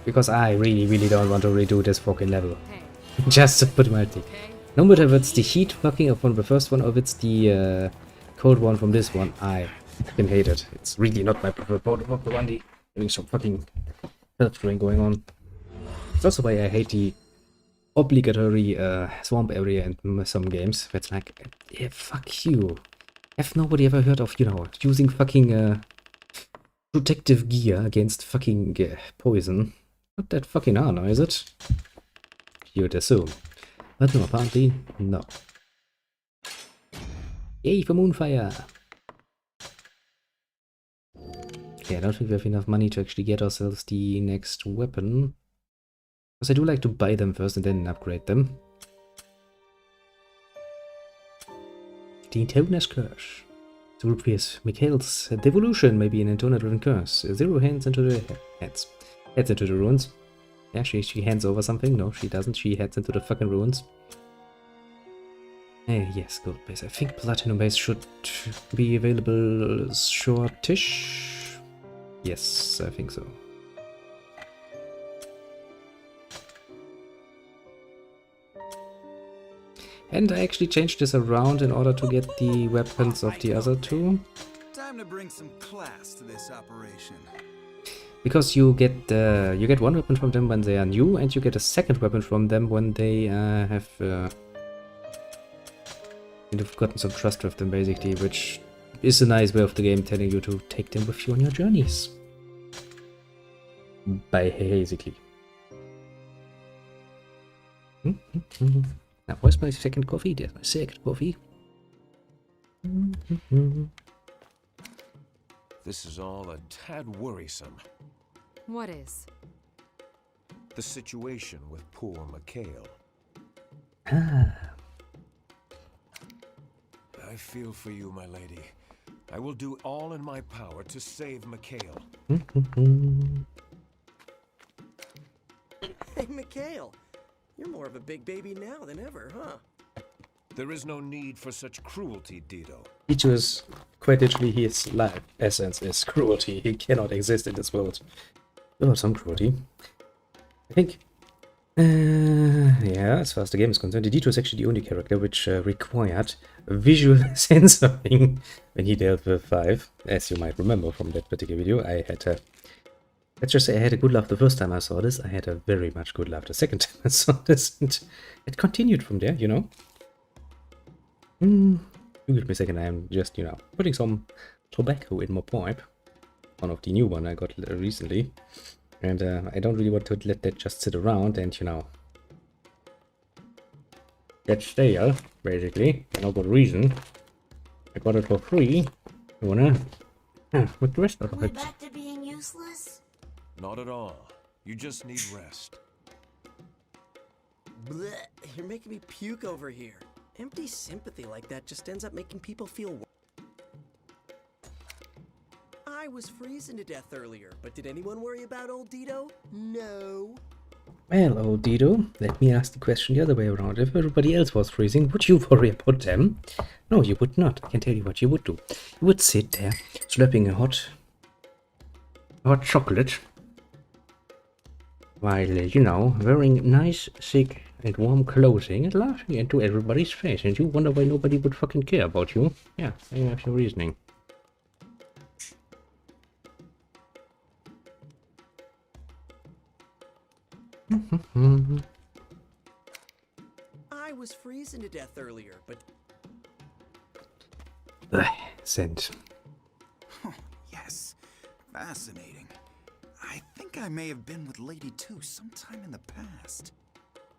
Because I really don't want to redo this fucking level. Hey, Just to put it mildly. okay? No matter if it's the heat fucking up from the first one or if it's the cold one from this one, I fucking hate it. It's really not my preferred mode of the one having some fucking filtering going on. It's also why I hate the obligatory swamp area in some games. Where it's like, yeah, fuck you. Have nobody ever heard of, you know, using fucking protective gear against fucking poison? Not that fucking hard, is it? You'd assume. But no, apparently, no. Yay for Moonfire! Yeah, I don't think we have enough money to actually get ourselves the next weapon. Because I do like to buy them first and then upgrade them. The Intona's Curse. To replace Mikhail's devolution may be an Intona-driven curse. 0 hands into the heads. Heads into the ruins. Yeah, she hands over something. No, she doesn't. She heads into the fucking ruins. Yes, gold base. I think platinum base should be available shortish. Yes, I think so. And I actually changed this around in order to get the weapons of the other two. Time to bring some class to this operation. Because you get one weapon from them when they are new, and you get a second weapon from them when they have you've gotten some trust with them, basically, which is a nice way of the game telling you to take them with you on your journeys. Basically. Now, where's my second coffee? There's my second coffee. This is all a tad worrisome. What is? The situation with poor Mikhail. Ah. I feel for you, my lady. I will do all in my power to save Mikhail. Hey, Mikhail. You're more of a big baby now than ever, huh? There is no need for such cruelty, Dido. Ichigo's quite literally his life essence is cruelty. He cannot exist in this world without some cruelty. I think, yeah, as far as the game is concerned, Dito is actually the only character which required visual censoring when he dealt with 5. As you might remember from that particular video, I had a, let's just say I had a good laugh the first time I saw this. I had a very much good laugh the second time I saw this, and it continued from there, you know. Give me a second, I'm just, you know, putting some tobacco in my pipe. One of the new one I got recently. And I don't really want to let that just sit around and, you know, That's stale, basically. For no good reason. I got it for free. You wanna make the rest out of We're it? back to being useless? Not at all. You just need rest. Blech, you're making me puke over here. Empty sympathy like that just ends up making people feel. I was freezing to death earlier, but did anyone worry about old Dito? No. Well, old Dido, let me ask the question the other way around. If everybody else was freezing, would you worry about them? No, you would not. I can tell you what you would do. You would sit there, slurping a hot chocolate, while, you know, wearing nice, thick, and warm clothing and laughing into everybody's face. And you wonder why nobody would fucking care about you. Yeah, I have your reasoning. I was freezing to death earlier, but Sent. Yes. Fascinating. I think I may have been with Lady 2 sometime in the past.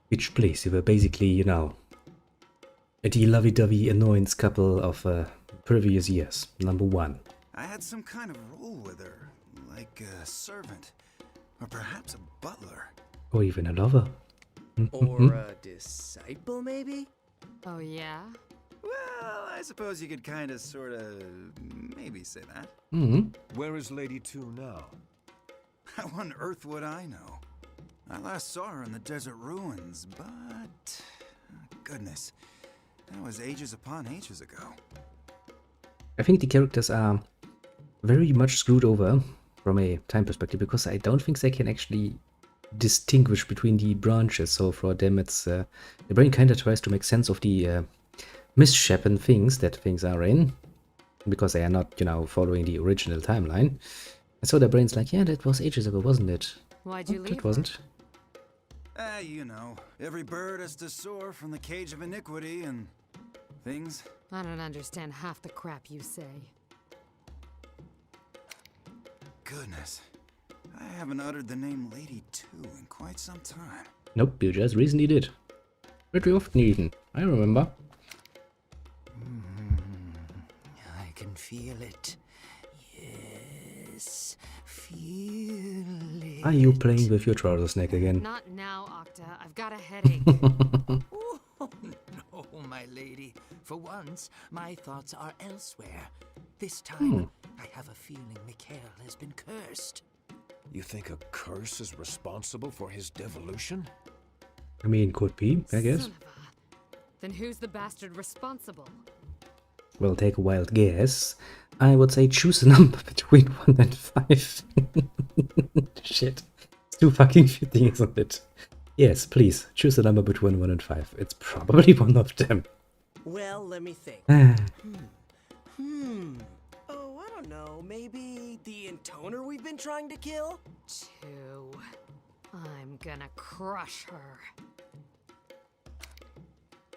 Which place? You were basically, you know, the lovey-dovey annoyance couple of previous years. Number one. I had some kind of role with her, like a servant, or perhaps a butler. Or even a lover. or a disciple, maybe? Oh, yeah? Well, I suppose you could kind of, sort of, maybe say that. Where is Lady 2 now? How on earth would I know? I last saw her in the desert ruins, but... goodness, that was ages upon ages ago. I think the characters are very much screwed over from a time perspective, because I don't think they can actually distinguish between the branches. So for them, it's the brain kind of tries to make sense of the misshapen things that things are in, because they are not, you know, following the original timeline. And so their brain's like, yeah, that was ages ago, wasn't it? Why'd you Oh, leave it wasn't. You know, every bird has to soar from the cage of iniquity and things. I don't understand half the crap you say. Goodness, I haven't uttered the name Lady 2 in quite some time. Nope, you just recently did. Pretty often even. I remember. I can feel it. Yes, feel it. Are you playing with your trouser snake again? Not now, Octa. I've got a headache. Oh, no, my lady. For once, my thoughts are elsewhere. This time, I have a feeling Mikhail has been cursed. You think a curse is responsible for his devolution? I mean, could be, I guess. Son of a... Then who's the bastard responsible? Well, take a wild guess. I would say choose a number between 1 and 5. Shit. It's too fucking fitting, isn't it? Yes, please, choose a number between 1 and 5. It's probably one of them. Well, let me think. Oh, I don't know. Maybe the intoner we've been trying to kill? 2. I'm gonna crush her.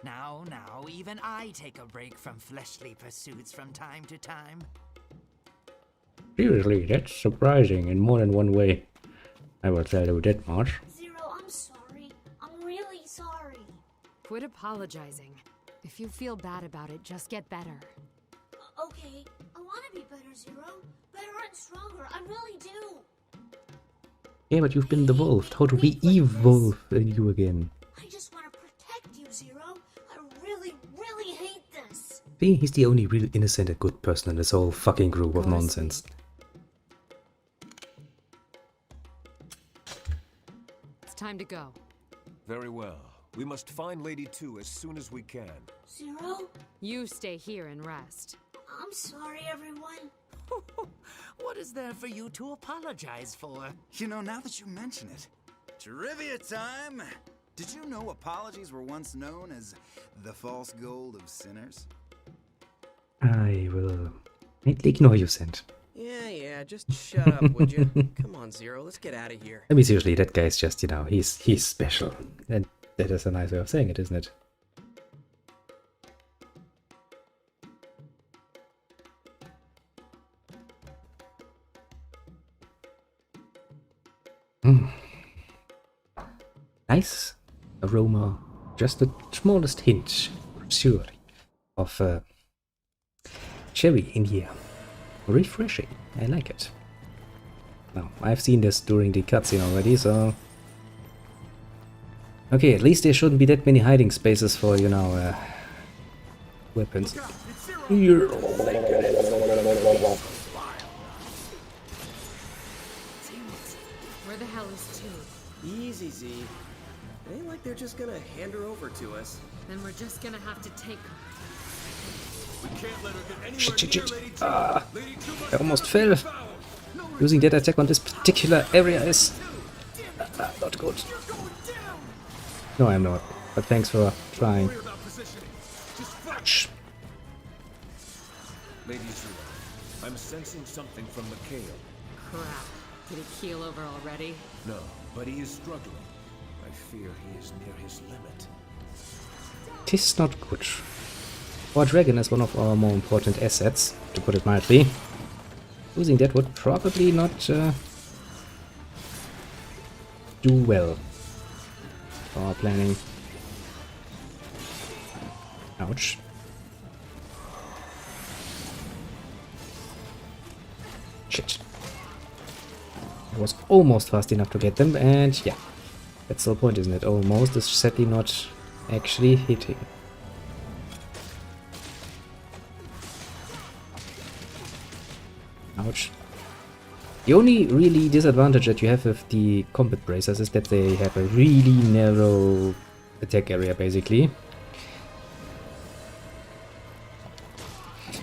Now, even I take a break from fleshly pursuits from time to time. Seriously, that's surprising in more than one way. I will tell you that much. Zero, I'm sorry. I'm really sorry. Quit apologizing. If you feel bad about it, just get better. Okay, I want to be better, Zero. Better and stronger. I really do. Yeah, but you've been devolved. How do we evolve you again? I just want to protect you, Zero. I really, really hate this. See, he's the only real innocent and good person in this whole fucking group of nonsense. It's time to go. Very well. We must find Lady 2 as soon as we can. Zero? You stay here and rest. I'm sorry, everyone. What is there for you to apologize for? You know, now that you mention it, trivia time! Did you know apologies were once known as the false gold of sinners? I will neatly ignore you, Sent. Yeah, just shut up, would you? Come on, Zero, let's get out of here. I mean, seriously, that guy's just, you know, he's special. And that is a nice way of saying it, isn't it? Nice aroma just the smallest hint, sure, of cherry in here. Refreshing. I like it. Now, I've seen this during the cutscene already, so... Okay, at least there shouldn't be that many hiding spaces for, you know, weapons. Where the hell is Two? Easy, Z. It ain't like they're just gonna hand her over to us. Then we're just gonna have to take her. We can't let her get anywhere Shit, near shit. Lady Two. Lady Two must I almost be fell. foul. Using that attack on this particular area is not good. No, I'm not. But thanks for trying. Worry about positioning. Just fight. Ouch. Lady Zero, I'm sensing something from Mikhail. Crap. Did he keel over already? No, but he is struggling. I fear he is near his limit. Tis not good. Our dragon is one of our more important assets, to put it mildly. Losing that would probably not do well for our planning. Ouch. Shit. I was almost fast enough to get them, and yeah. That's the whole point, isn't it? Almost is sadly not actually hitting. Ouch. The only really disadvantage that you have with the combat bracers is that they have a really narrow attack area, basically.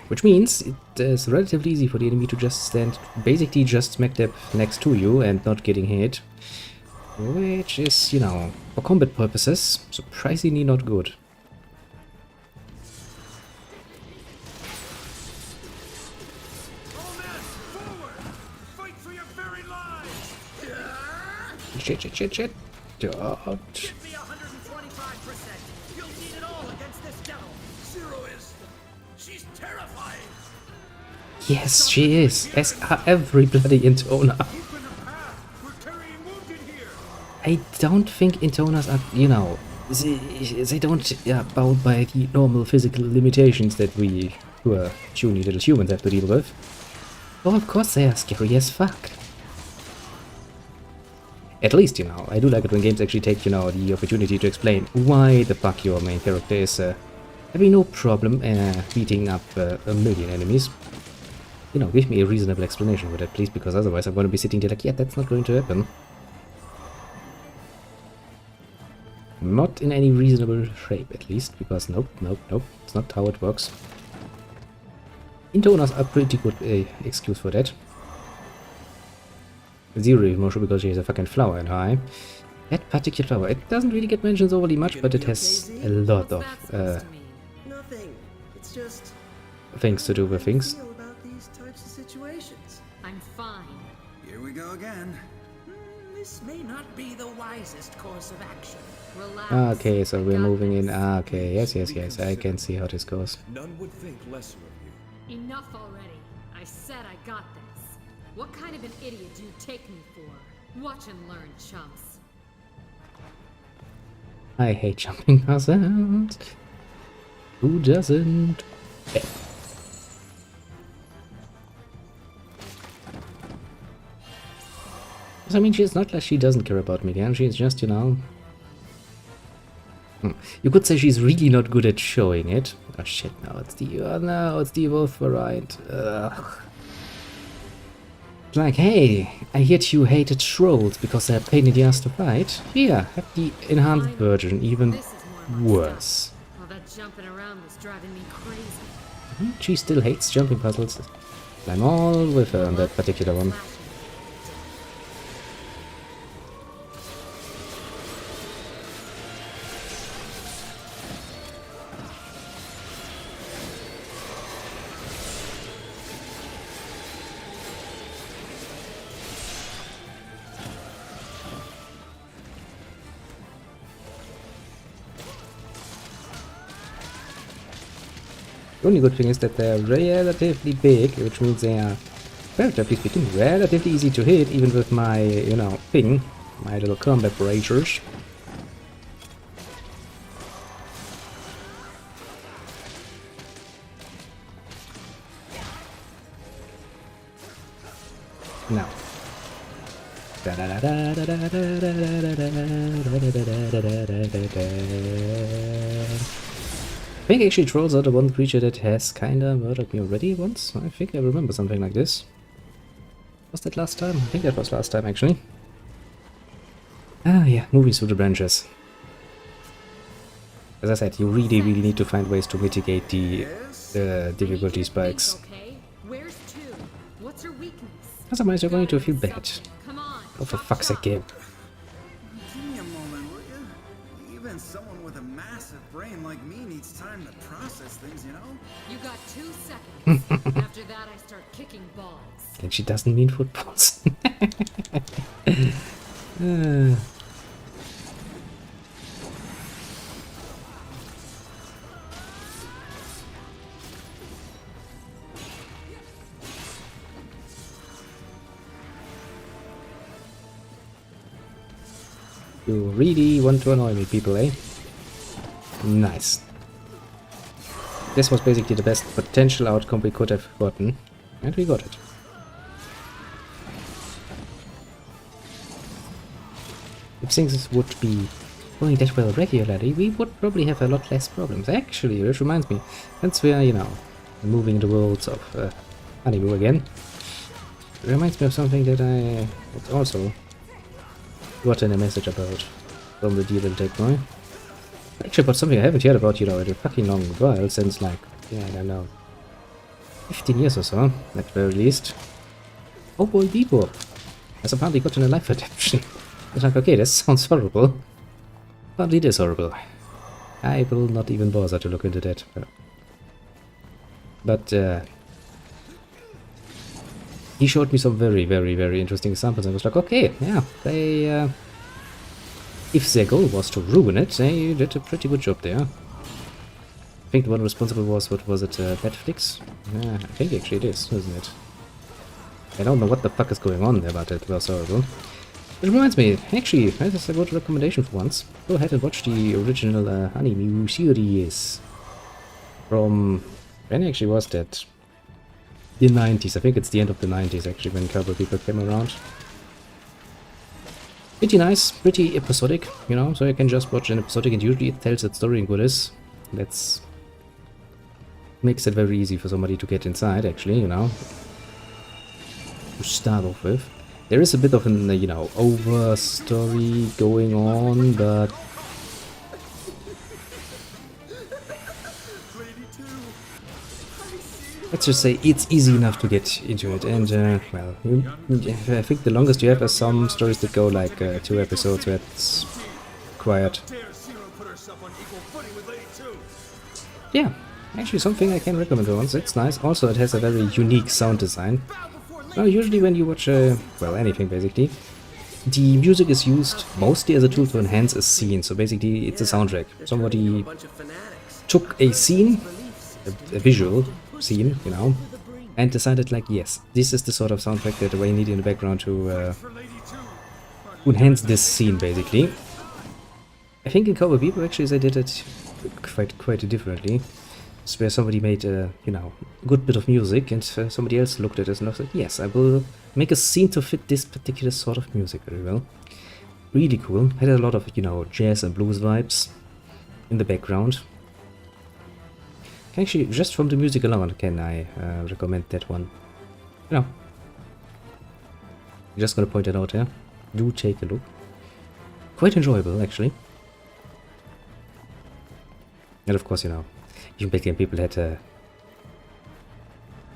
Which means it is relatively easy for the enemy to just stand, basically just smack dab next to you and not getting hit. Which is, you know, for combat purposes, surprisingly not good. Shit. Dodge. Be 125%. You'll need it all against this devil. Zero is. She's terrifying. Yes, she is. As are every bloody Intona. Open a path. We're carrying wounded here. I don't think Intonas are, you know, they don't bound by the normal physical limitations that we, poor puny little humans, have to deal with. Oh, of course they are scary as fuck. At least, you know, I do like it when games actually take, you know, the opportunity to explain why the fuck your main character is having no problem beating up a million enemies. You know, give me a reasonable explanation for that, please, because otherwise I'm going to be sitting there like, yeah, that's not going to happen. Not in any reasonable shape, at least, because nope, it's not how it works. Intonas are pretty good excuse for that. Zero even more so because she has a fucking flower in her eye. That particular flower, it doesn't really get mentioned overly much, but it has a lot of What's that supposed to mean? Nothing. It's just. things to do with things. Feel about these types of situations. I'm fine. Here we go again. This may not be the wisest course of action. Relax. Okay, so we're Got moving in. this. Okay, yes, I can see how this goes. None would think lesser of you. Enough already. I said I got this. What kind of an idiot do you take me for? Watch and learn, chumps. I hate jumping hazards. Who doesn't? Okay. I mean, she's not like she doesn't care about me, again. She's just, you know... You could say she's really not good at showing it. Oh shit, no, it's the... no, it's the Wolf variant. Ugh. It's like, hey, I heard you hated trolls because they're a pain in the ass to fight. Here, have the enhanced version, even This is more my worse. stuff. All that jumping around was driving me crazy. She still hates jumping puzzles. I'm all with her on that particular one. The only good thing is that they're relatively big, which means they are, relatively speaking, relatively easy to hit, even with my, you know, ping, my little combat bracers. Now. I think actually trolls are the one creature that has kinda murdered me already once. I think I remember something like this. Was that last time? I think that was last time actually. Ah yeah, moving through the branches. As I said, you really need to find ways to mitigate the difficulty spikes. Okay, where's 2? What's her weakness? Otherwise you're going to feel bad. Come on. Oh for fuck's sake, game. Give me a moment, will you? Even someone with a massive brain like me needs time to process things, you know? You got 2 seconds. After that, I start kicking balls. And she doesn't mean footballs. You really want to annoy me, people, eh? Nice. This was basically the best potential outcome we could have gotten, and we got it. If things would be going that well regularly, we would probably have a lot less problems. Actually, which reminds me, since we are, you know, moving the worlds of Honeymoon again, it reminds me of something that I also gotten a message about from the deal in Techno. Actually about something I haven't heard about, you know, in a fucking long while, since like, yeah, I don't know, 15 years or so, at the very least. Oh boy, Bebop has apparently gotten a life adaptation. It's like, okay, this sounds horrible. Probably it is horrible. I will not even bother to look into that. But he showed me some very interesting examples, and I was like, okay, yeah, they, if their goal was to ruin it, they did a pretty good job there. I think the one responsible was, what was it, Netflix? Yeah, I think actually it is, isn't it? I don't know what the fuck is going on there, but it was horrible. It reminds me, actually, that is a good recommendation for once. Go ahead and watch the original anime series. From, when actually was that? The 90s, I think it's the end of the 90s actually, when Cowboy People came around. Pretty nice, pretty episodic, you know, so you can just watch an episodic and usually it tells its story in Goodies. That's makes it very easy for somebody to get inside, actually, you know, to start off with. There is a bit of an, you know, over story going on, but let's just say it's easy enough to get into it, and well, I think the longest you have are some stories that go like 2 episodes where it's quiet. Yeah, actually something I can recommend once, it's nice. Also it has a very unique sound design. Well, usually when you watch, well, anything basically, the music is used mostly as a tool to enhance a scene, so basically it's a soundtrack. Somebody took a scene, a visual scene, you know, and decided like, yes, this is the sort of soundtrack that we need in the background to enhance this scene, basically. I think in Cowboy Bebop actually they did it quite differently. It's where somebody made a, you know, good bit of music and somebody else looked at it and said, yes, I will make a scene to fit this particular sort of music very well. Really cool. Had a lot of, you know, jazz and blues vibes in the background. Actually, just from the music alone, can I recommend that one? You know, I'm just gonna point it out here. Do take a look. Quite enjoyable, actually. And of course, you know, even back then people had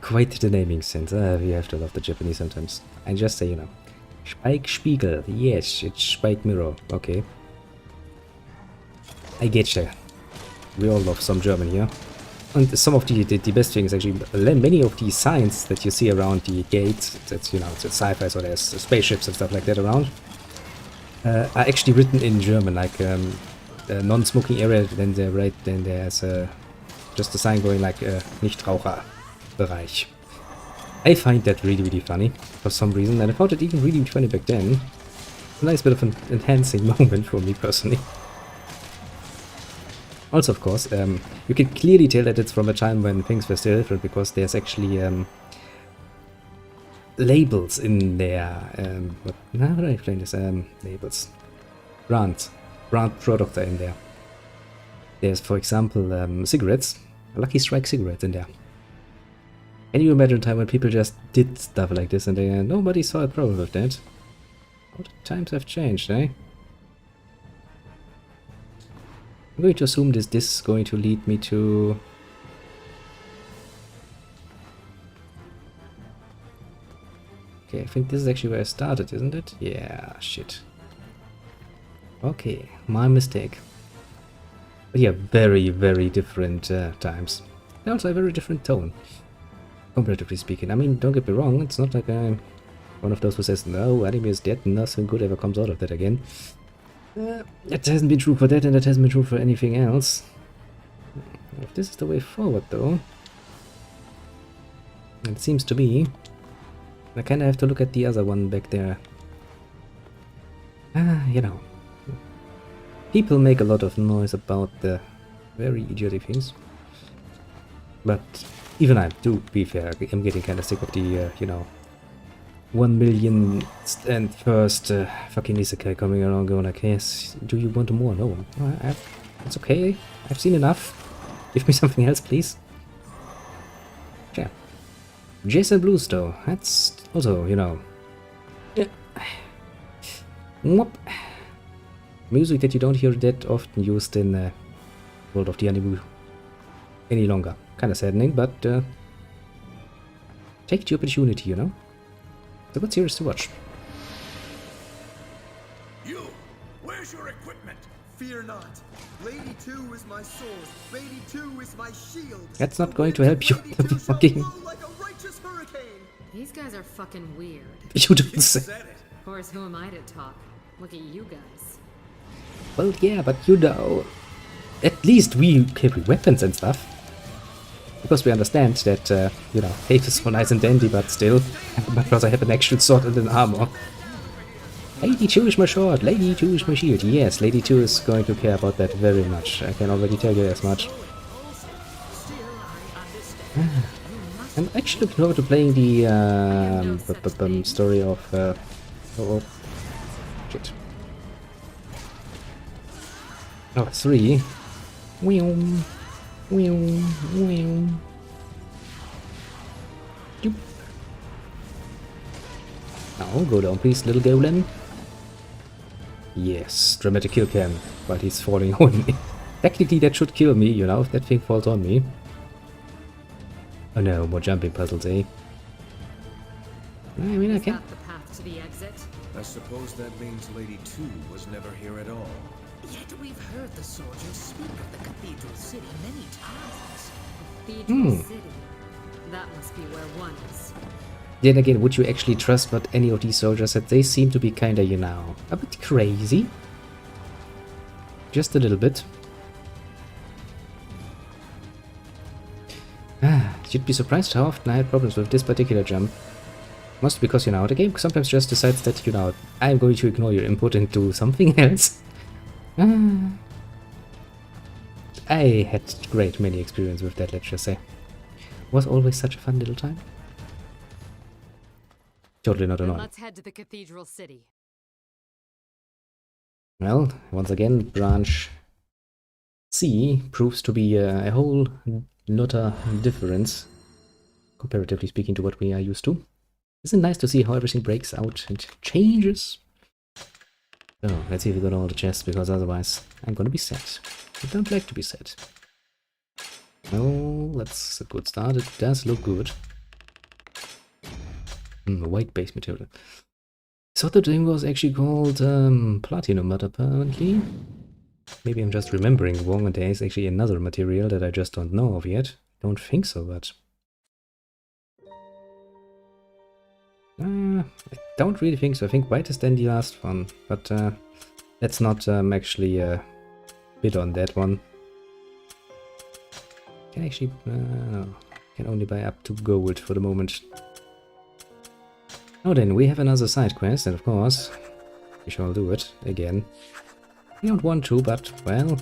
quite the naming sense. We have to love the Japanese sometimes. I just say, you know, Spike Spiegel. Yes, it's Spike Mirror. Okay. I get you. We all love some German here. And some of the best things, actually, many of the signs that you see around the gates, that's, you know, it's sci-fi, so there's spaceships and stuff like that around, are actually written in German, like non-smoking area, then there's just a sign going like Nichtraucherbereich. I find that really funny for some reason, and I found it even really funny back then. A nice bit of an enhancing moment for me personally. Also, of course, you can clearly tell that it's from a time when things were still different, because there's actually labels in there. How do I explain this? Labels. Brand products are in there. There's, for example, cigarettes. Lucky Strike cigarettes in there. Can you imagine a time when people just did stuff like this and nobody saw a problem with that? How the times have changed, eh? I'm going to assume this is going to lead me to... Okay, I think this is actually where I started, isn't it? Yeah, shit. Okay, my mistake. But yeah, very, very different times. And also a very different tone, comparatively speaking. I mean, don't get me wrong, it's not like I'm one of those who says, no, anime is dead, nothing good ever comes out of that again. That hasn't been true for that, and that hasn't been true for anything else. If this is the way forward, though, it seems to be, I kinda have to look at the other one back there. You know. People make a lot of noise about the very idiotic things. But even I, to be fair, I'm getting kinda sick of the, you know, 1 million and first fucking isekai coming around going like, yes, do you want more? No, it's okay, I've seen enough. Give me something else, please. Yeah. Jason Blues, though, that's also, you know... Yeah. Whoop. Music that you don't hear that often used in World of the Anime any longer. Kinda saddening, but take the opportunity, you know? It's a good series to watch. You! Where's your equipment? Fear not. Lady 2 is my sword. Lady 2 is my shield. That's not going to help you. Fucking... Like a righteous hurricane. These guys are fucking weird. You don't say. Of course, who am I to talk? Look at you guys. Well, yeah, but you know, at least we carry weapons and stuff. Because we understand that, you know, hate is so nice and dandy, but still, I'd much rather have an actual sword and an armor. Lady 2 is my sword, Lady 2 is my shield. Yes, Lady 2 is going to care about that very much. I can already tell you as much. I'm actually looking forward to playing the story of... oh, shit. Oh, 3. Yoop. Now, go down please, little golem. Yes, dramatic kill cam, while he's falling on me. Technically that should kill me, you know, if that thing falls on me. Oh no, more jumping puzzles, eh? I mean, I can... I suppose that means Lady 2 was never here at all. Yet we've heard the soldiers speak of the Cathedral City many times. Cathedral City. That must be where one is. Then again, would you actually trust what any of these soldiers said? They seem to be kinda, you know, a bit crazy. Just a little bit. You'd be surprised how often I had problems with this particular jump. Mostly because, you know, the game sometimes just decides that, you know, I'm going to ignore your input and do something else. I had great many experience with that, let's just say. Was always such a fun little time. Totally not annoying. Let's head to the Cathedral City. Well, once again, branch C proves to be a whole lotta difference, comparatively speaking, to what we are used to. Isn't it nice to see how everything breaks out and changes? So, let's see if we got all the chests, because otherwise I'm gonna be sad. I don't like to be sad. Oh, that's a good start. It does look good. White base material. I thought the thing was actually called platinum, but apparently... Maybe I'm just remembering wrong and there is actually another material that I just don't know of yet. Don't think so, but... I don't really think so. I think white is then the last one, but let's not actually bid on that one. Can actually... no. Can only buy up to gold for the moment. Now then, we have another side quest, and of course, we shall do it again. We don't want to, but, well...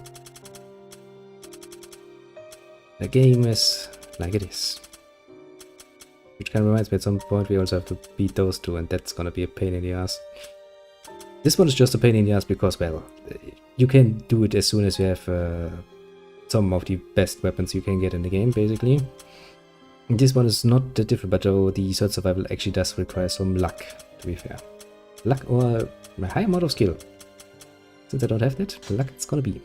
The game is like it is. Which kind of reminds me, at some point we also have to beat those two, and that's gonna be a pain in the ass. This one is just a pain in the ass because, well, you can do it as soon as you have some of the best weapons you can get in the game, basically. And this one is not that different, but the third survival actually does require some luck, to be fair. Luck or a high amount of skill. Since I don't have that, luck it's gonna be.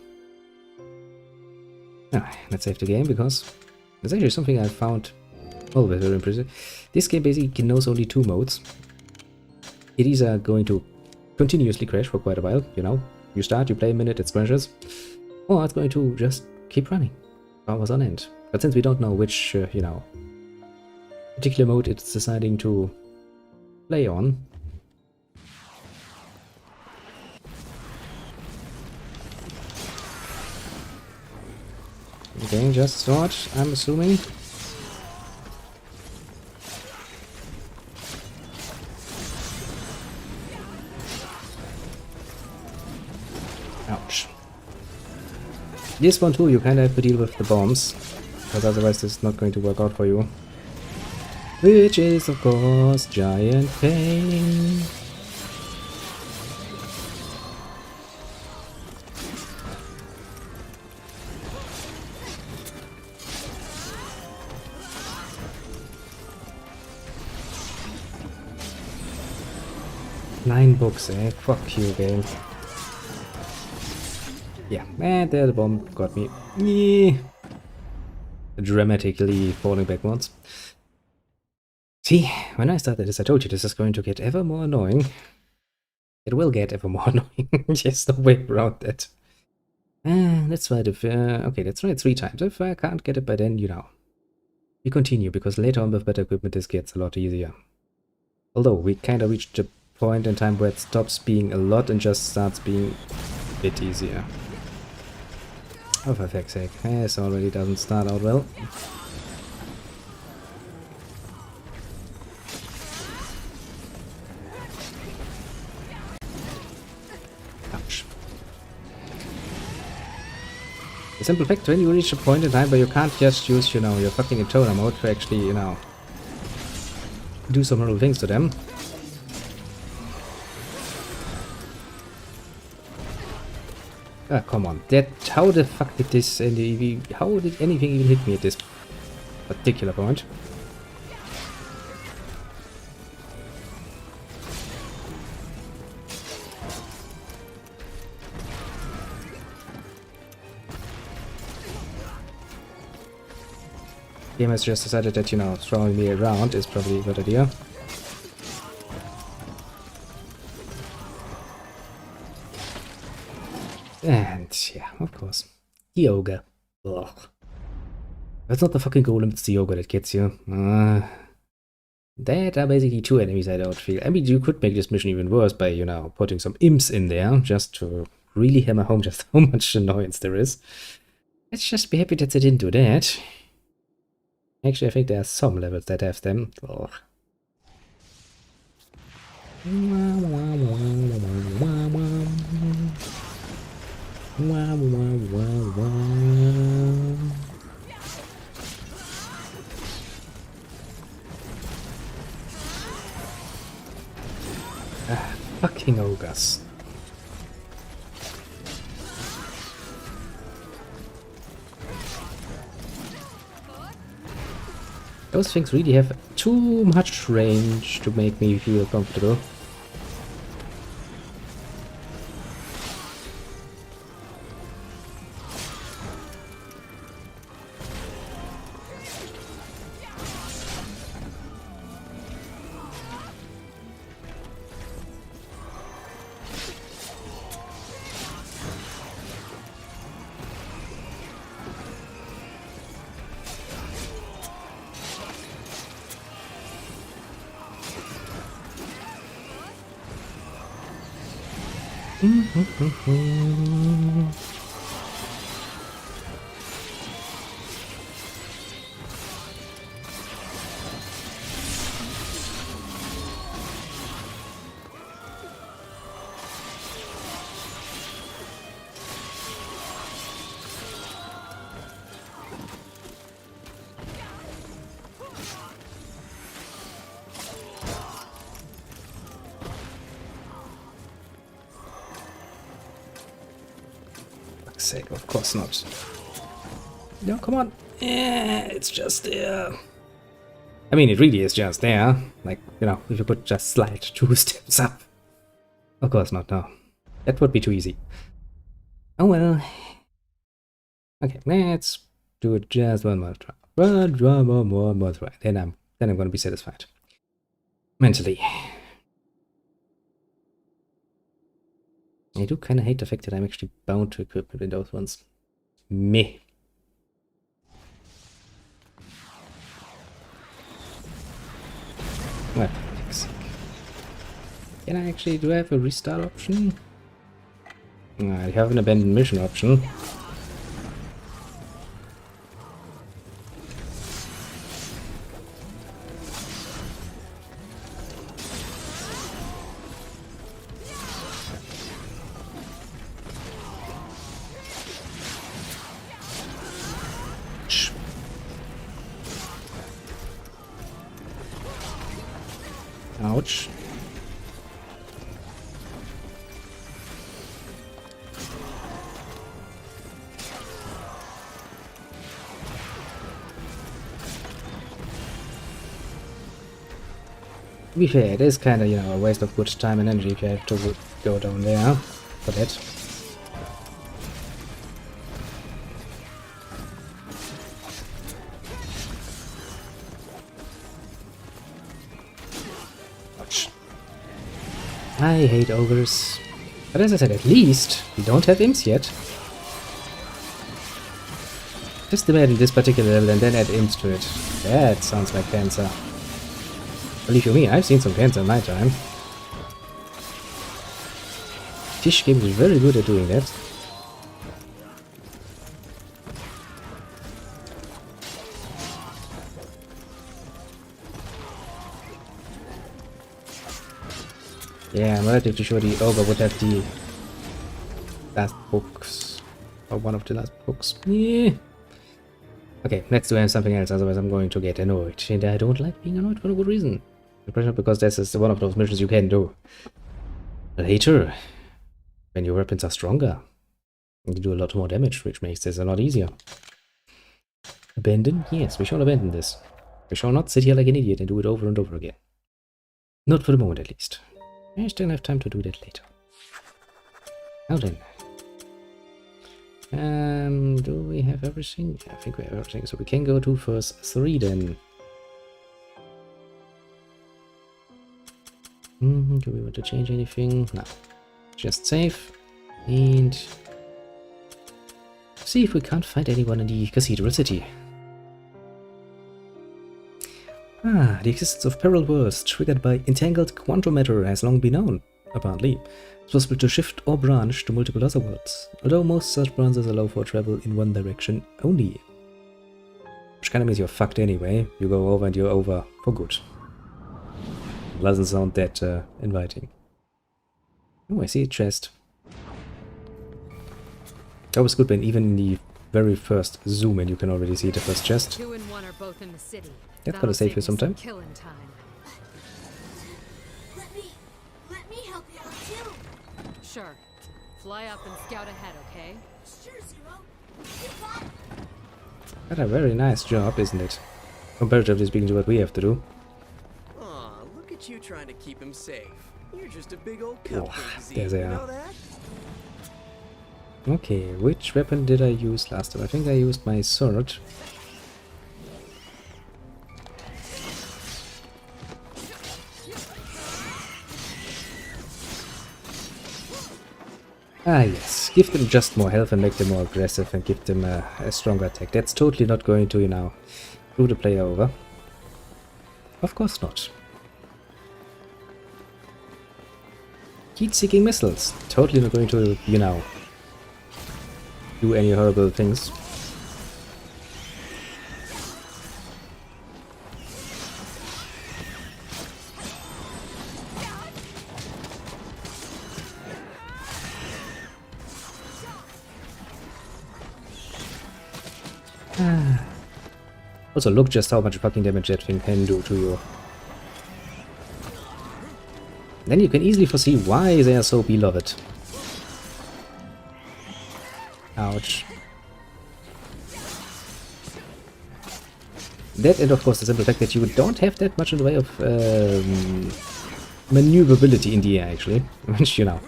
Let's save the game, because there's actually something I found always very impressive. This game basically knows only two modes. It is going to continuously crash for quite a while, you know. You start, you play a minute, it crashes. Or it's going to just keep running. Hours on end. But since we don't know which, you know, particular mode it's deciding to play on. Okay, just sword, I'm assuming. Ouch. This one too, you kind of have to deal with the bombs, because otherwise this is not going to work out for you. Which is, of course, giant pain. Nine books, eh? Fuck you, game. Yeah, and there the bomb got me. Yeah. Dramatically falling backwards. See, when I started this, I told you this is going to get ever more annoying. It will get ever more annoying. There's no way around that. Let's try it. Okay, let's try it 3 times. If I can't get it by then, you know. We continue, because later on with better equipment this gets a lot easier. Although we kind of reached the point in time where it stops being a lot and just starts being a bit easier. Oh, for fuck's sake. This already doesn't start out well. Ouch. The simple fact, when you reach a point in time where you can't just use, you know, your fucking Etona mode to actually, you know, do some little things to them. Ah, come on. How the fuck did this how did anything even hit me at this particular point? Game has just decided that, you know, throwing me around is probably a good idea. And yeah, of course. The ogre. Ugh. That's not the fucking golem, it's the ogre that gets you. That are basically 2 enemies I don't feel. I mean, you could make this mission even worse by, you know, putting some imps in there, just to really hammer home just how much annoyance there is. Let's just be happy that they didn't do that. Actually, I think there are some levels that have them. Ugh. Fucking ogres. Those things really have too much range to make me feel comfortable. fuck's sake, of course not. No, come on. Yeah, it's just there. I mean, it really is just there. Like, you know, if you could just slide 2 steps up. Of course not, no. That would be too easy. Oh well. Okay, let's do it just one more try. One more try. Then I'm gonna be satisfied. Mentally. I do kinda hate the fact that I'm actually bound to equipment with those ones. Meh. What? Can I actually, do I have a restart option? I have an abandoned mission option. Ouch. To be fair, it is kind of, you know, a waste of good time and energy if you have to go down there for that. Ouch. I hate ogres. But as I said, at least we don't have imps yet. Just imagine this particular level and then add imps to it. That sounds like cancer. Believe you me, I've seen some cancer in my time. Fish game is very good at doing that. Yeah, I'm relatively sure the ogre would have the last books. Or one of the last books. Yeah. Okay, let's do something else, otherwise I'm going to get annoyed. And I don't like being annoyed for a good reason. Because this is one of those missions you can do later, when your weapons are stronger. You do a lot more damage, which makes this a lot easier. Abandon? Yes, we shall abandon this. We shall not sit here like an idiot and do it over and over again. Not for the moment, at least. I still have time to do that later. Now then. Do we have everything? Yeah, I think we have everything, so we can go to first 3 then. Do we want to change anything? No. Just save. And see if we can't find anyone in the Cathedral City. Ah, the existence of parallel worlds triggered by entangled quantum matter has long been known, apparently. It's possible to shift or branch to multiple other worlds, although most such branches allow for travel in one direction only. Which kinda means you're fucked anyway. You go over and you're over for good. Doesn't sound that inviting. Oh, I see a chest. That was good when even in the very first zoom in you can already see the first chest. 2 and 1 are both in the city. That's gotta save you some time. Killing time. Let me help you out too. Sure. Fly up and scout ahead, okay? Sure, Zero. You got it. That's a very nice job, isn't it? Comparatively speaking to what we have to do. Aw, look at you trying to keep him safe. You're just a big old cupcake, Z. There they You are. know that? Okay, which weapon did I use last time? I think I used my sword. Ah yes, give them just more health and make them more aggressive and give them a stronger attack. That's totally not going to, you know, screw the player over. Of course not. Heat-seeking missiles. Totally not going to, you know, do any horrible things. Also, look just how much fucking damage that thing can do to you. Then you can easily foresee why they are so beloved. Ouch. That, and of course the simple fact that you don't have that much in the way of maneuverability in the air, actually. Which, you know,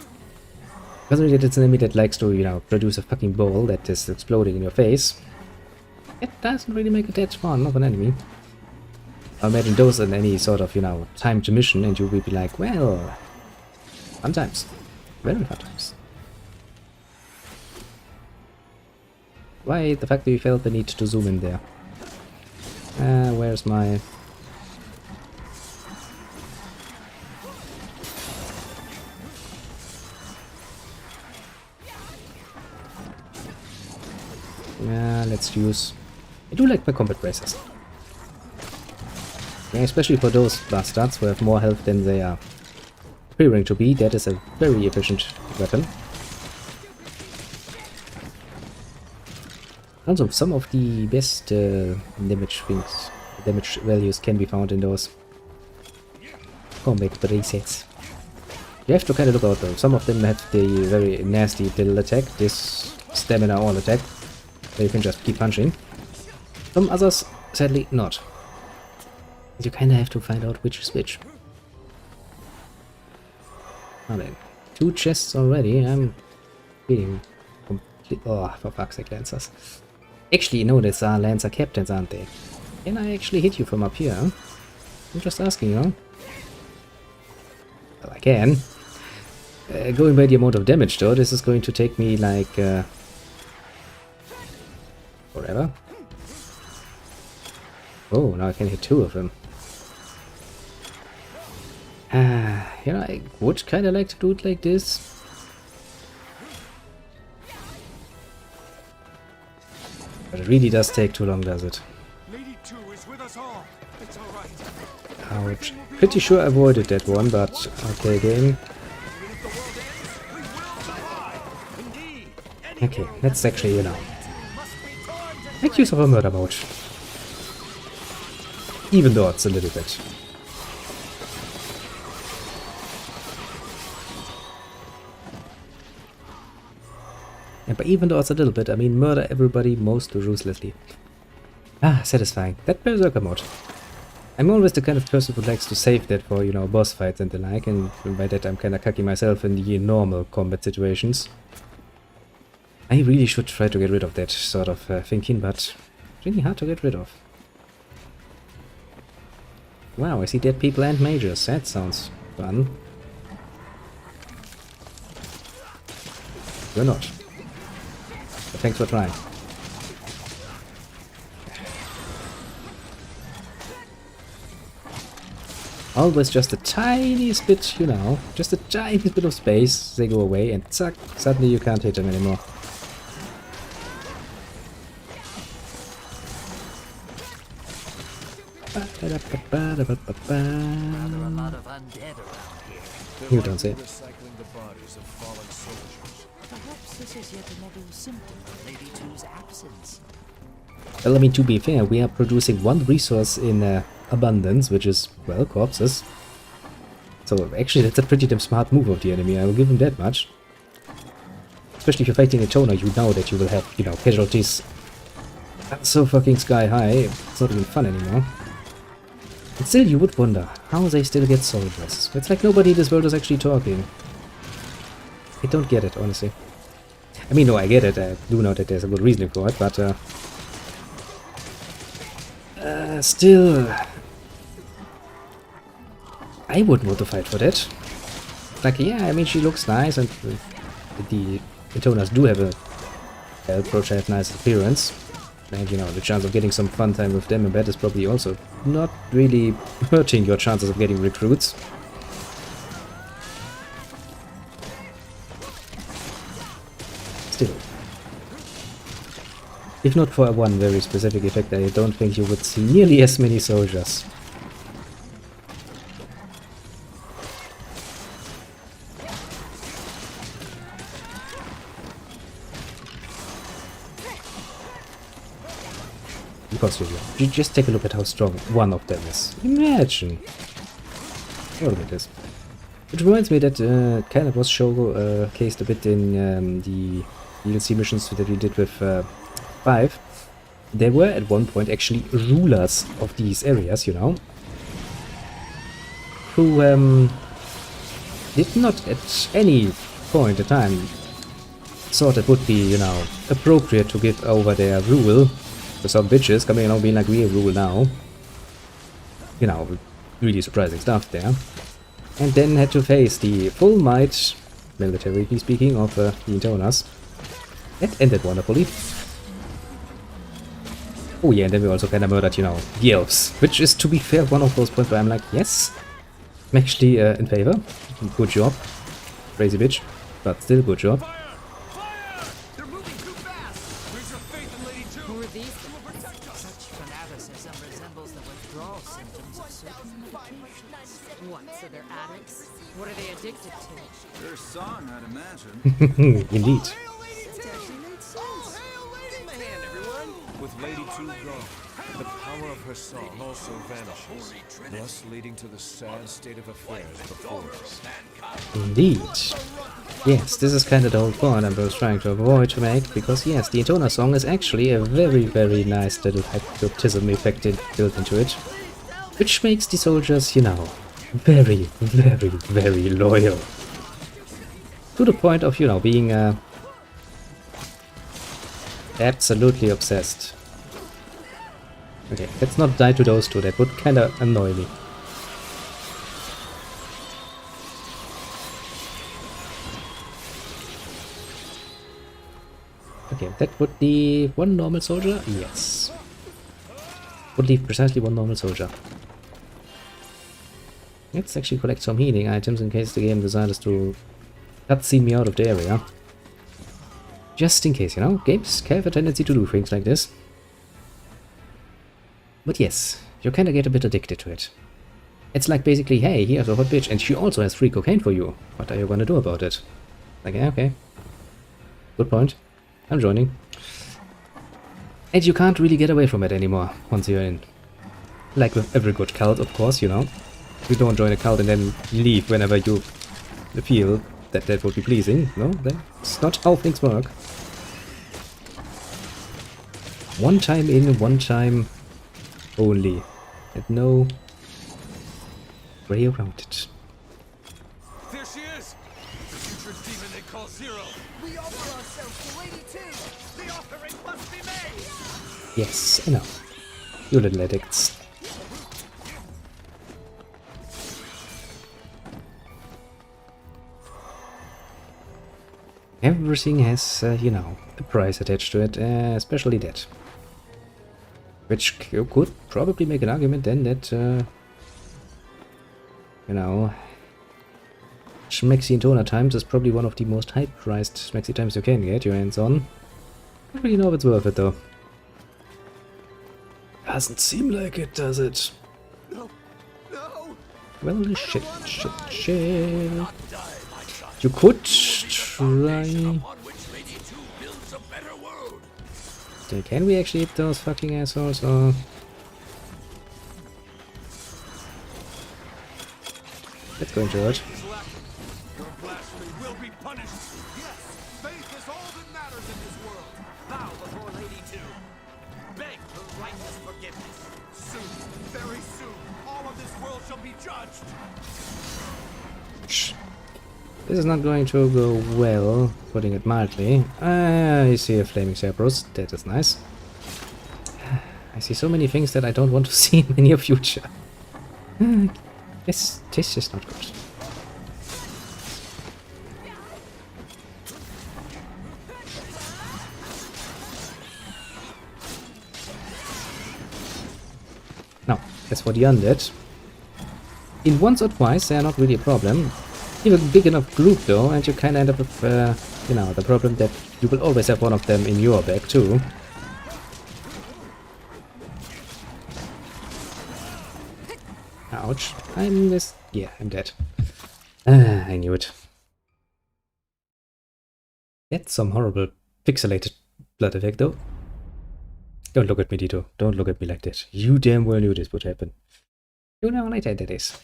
considering that it's an enemy that likes to, you know, produce a fucking ball that is exploding in your face, it doesn't really make it that fun of an enemy. I imagine those in any sort of, you know, timed mission, and you will be like, well, fun times. Very fun times. Why the fact that you felt the need to zoom in there? Where's my... Yeah, let's use... I do like my combat bracers. Yeah, especially for those bastards who have more health than they are appearing to be. That is a very efficient weapon. Also, some of the best damage values can be found in those combat bracers. You have to kind of look out though. Some of them have the very nasty little attack, this stamina all attack, where you can just keep punching. Some others, sadly, not. You kind of have to find out which is which. Now then, 2 chests already. I'm feeling complete. Oh, for fuck's sake, Lancers. Actually, no, these are Lancer captains, aren't they? Can I actually hit you from up here? I'm just asking, you know. Well, I can. Going by the amount of damage, though, this is going to take me like forever. Oh, now I can hit 2 of them. You know, I would kind of like to do it like this. But it really does take too long, does it? Lady 2 is with us all. It's all right. Ouch. Pretty sure I avoided that one, but okay, game. Okay, let's actually, you know, make use of a murder mode. Even though it's a little bit. And by even though it's a little bit, I mean murder everybody most ruthlessly. Ah, satisfying. That berserker mode. I'm always the kind of person who likes to save that for, you know, boss fights and the like, and by that I'm kinda cocky myself in the normal combat situations. I really should try to get rid of that sort of thinking, but it's really hard to get rid of. Wow, I see dead people and mages. That sounds fun. You're not. But thanks for trying. Always just the tiniest bit, you know, just a tiniest bit of space, they go away and zack, suddenly you can't hit them anymore. Are there a lot of undead around here? You don't say. Recycling the bodies of fallen soldiers. Perhaps this is yet another symptom of Lady 2's absence. Well, I mean, to be fair, we are producing one resource in abundance, which is, well, corpses. So, actually, that's a pretty damn smart move of the enemy, I will give him that much. Especially if you're fighting a toner, you know that you will have, you know, casualties so fucking sky high, it's not even fun anymore. But still, you would wonder, how they still get soldiers? It's like nobody in this world is actually talking. I don't get it, honestly. I mean, no, I get it, I do know that there's a good reasoning for it, but still, I wouldn't want to fight for that. Like, yeah, I mean, she looks nice, and the Toners do have a approach, have nice appearance. And, you know, the chance of getting some fun time with them in bed is probably also not really hurting your chances of getting recruits. Still. If not for one very specific effect, I don't think you would see nearly as many soldiers. Because you just take a look at how strong one of them is. Imagine! Look at this. Which reminds me that kind of was showcased a bit in the DLC missions that we did with 5, there were at one point actually rulers of these areas, you know, who did not at any point in time thought it would be, you know, appropriate to give over their rule to some bitches coming along being like, we rule now. You know, really surprising stuff there. And then had to face the full might, militarily speaking, of the Intonas. That ended wonderfully. Oh yeah, and then we also kind of murdered, you know, the elves. Which is, to be fair, one of those points where I'm like, yes, I'm actually in favor. Good job. Crazy bitch. But still good job. They're moving too fast! Where's your faith in Lady 2? Who are these guys? Such fanaticism resembles the withdrawal symptoms of certain medications. What, so they're addicts? What are they addicted to? Their song, I'd imagine. Indeed. That actually made sense. Give me a hand, everyone. With Lady 2 gone, the power of her song also vanishes, thus leading to the sad state of affairs before us. Indeed. Yes, this is kind of the whole point I was trying to avoid to make, because yes, the Intona song is actually a very, very nice little hypnotism effect built into it, which makes the soldiers, you know, very, very, very loyal. To the point of, you know, being absolutely obsessed. Okay, let's not die to those two, that would kinda annoy me. Okay, that would be one normal soldier? Yes. Would leave precisely one normal soldier. Let's actually collect some healing items in case the game decides to cutscene me out of the area. Just in case, you know, games have a tendency to do things like this. But yes, you kinda get a bit addicted to it. It's like basically, hey, here's a hot bitch and she also has free cocaine for you. What are you gonna do about it? Like, yeah, okay. Good point. I'm joining. And you can't really get away from it anymore once you're in. Like with every good cult, of course, you know. You don't join a cult and then leave whenever you feel that that would be pleasing. No, that's not how things work. One time in, one time only. And no way around it. There she is! The future demon they call Zero! We offer ourselves to Lady 2. The offering must be made. Yes, I know. You little addicts. Everything has, you know, a price attached to it, especially that. Which you could probably make an argument then that, you know, Schmexy Intona Times is probably one of the most high-priced Schmexy Times you can get your hands on. I don't really know if it's worth it though. Doesn't seem like it, does it? No. No. Well, shit. You could try... So can we actually hit those fucking assholes, or... Let's go into it. Your blasphemy will be punished! Yes! Faith is all that matters in this world! Bow before Lady 2! Beg her righteous forgiveness! Soon, very soon, all of this world shall be judged! Shh. This is not going to go well, putting it mildly. I see a flaming Cerberus, that is nice. I see so many things that I don't want to see in the near future. This is not good. Now, as for the undead, in once or twice they are not really a problem. Even a big enough group though, and you kind of end up with, you know, the problem that you will always have one of them in your bag too. Ouch. I'm this... yeah, I'm dead. I knew it. That's some horrible pixelated blood effect though. Don't look at me, Dito. Don't look at me like that. You damn well knew this would happen. You know how later that is.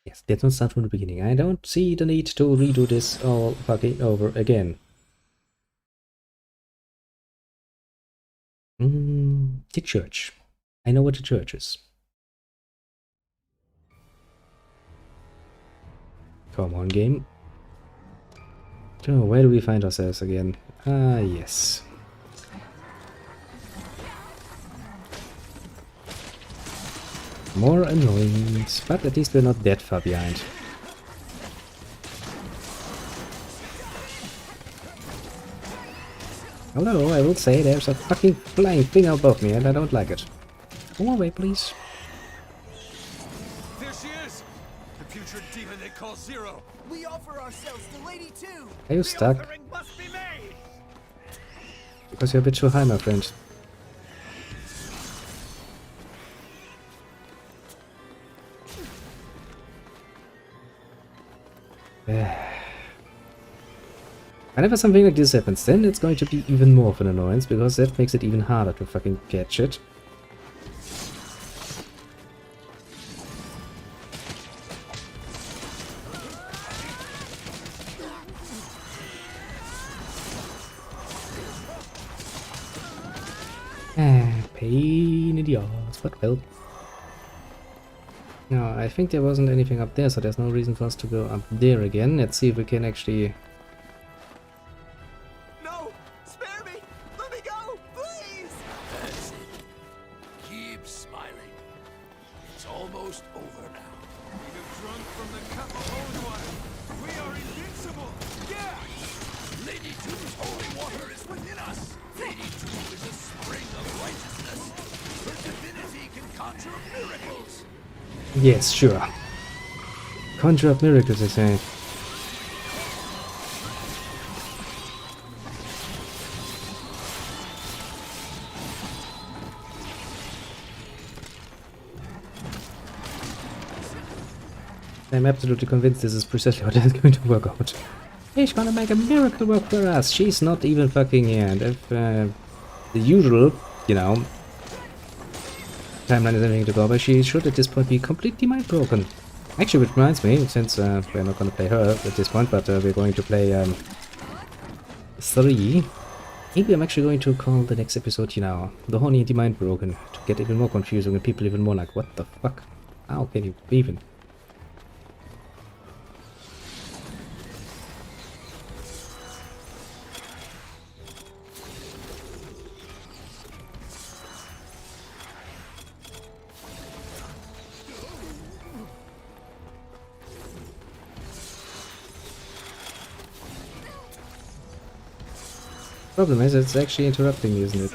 Yes, let's not start from the beginning. I don't see the need to redo this all fucking over again. The church. I know what the church is. Come on, game. Oh, where do we find ourselves again? Ah, yes. More annoyance, but at least we're not that far behind. Although, I will say there's a fucking flying thing above me and I don't like it. Go away, please. There she is! The future demon they call Zero. We offer ourselves to Lady 2. Are you stuck? Offering must be made! Because you're a bit too high, my friend. Whenever something like this happens, then it's going to be even more of an annoyance, because that makes it even harder to fucking catch it. Pain in the ass, but well. No, I think there wasn't anything up there, so there's no reason for us to go up there again. Let's see if we can actually... No! Spare me! Let me go! Please! That's it. Keep smiling. It's almost over now. We have drunk from the cup of holy water. We are invincible! Yeah! Lady 2's holy water is within us. Lady 2 is a spring of righteousness. Her divinity can conjure miracles. Yes, sure. Conjure up miracles, I say. I'm absolutely convinced this is precisely what is going to work out. She's gonna make a miracle work for us. She's not even fucking here. And if the usual, you know, timeline is anything to go by, she should at this point be completely mind broken. Actually, which reminds me, since we're not gonna play her at this point, but we're going to play 3. Maybe I'm actually going to call the next episode, you know, The Horny and the Mind Broken, to get even more confusing and people even more like, what the fuck? How can you even? Problem is, it's actually interrupting me, isn't it?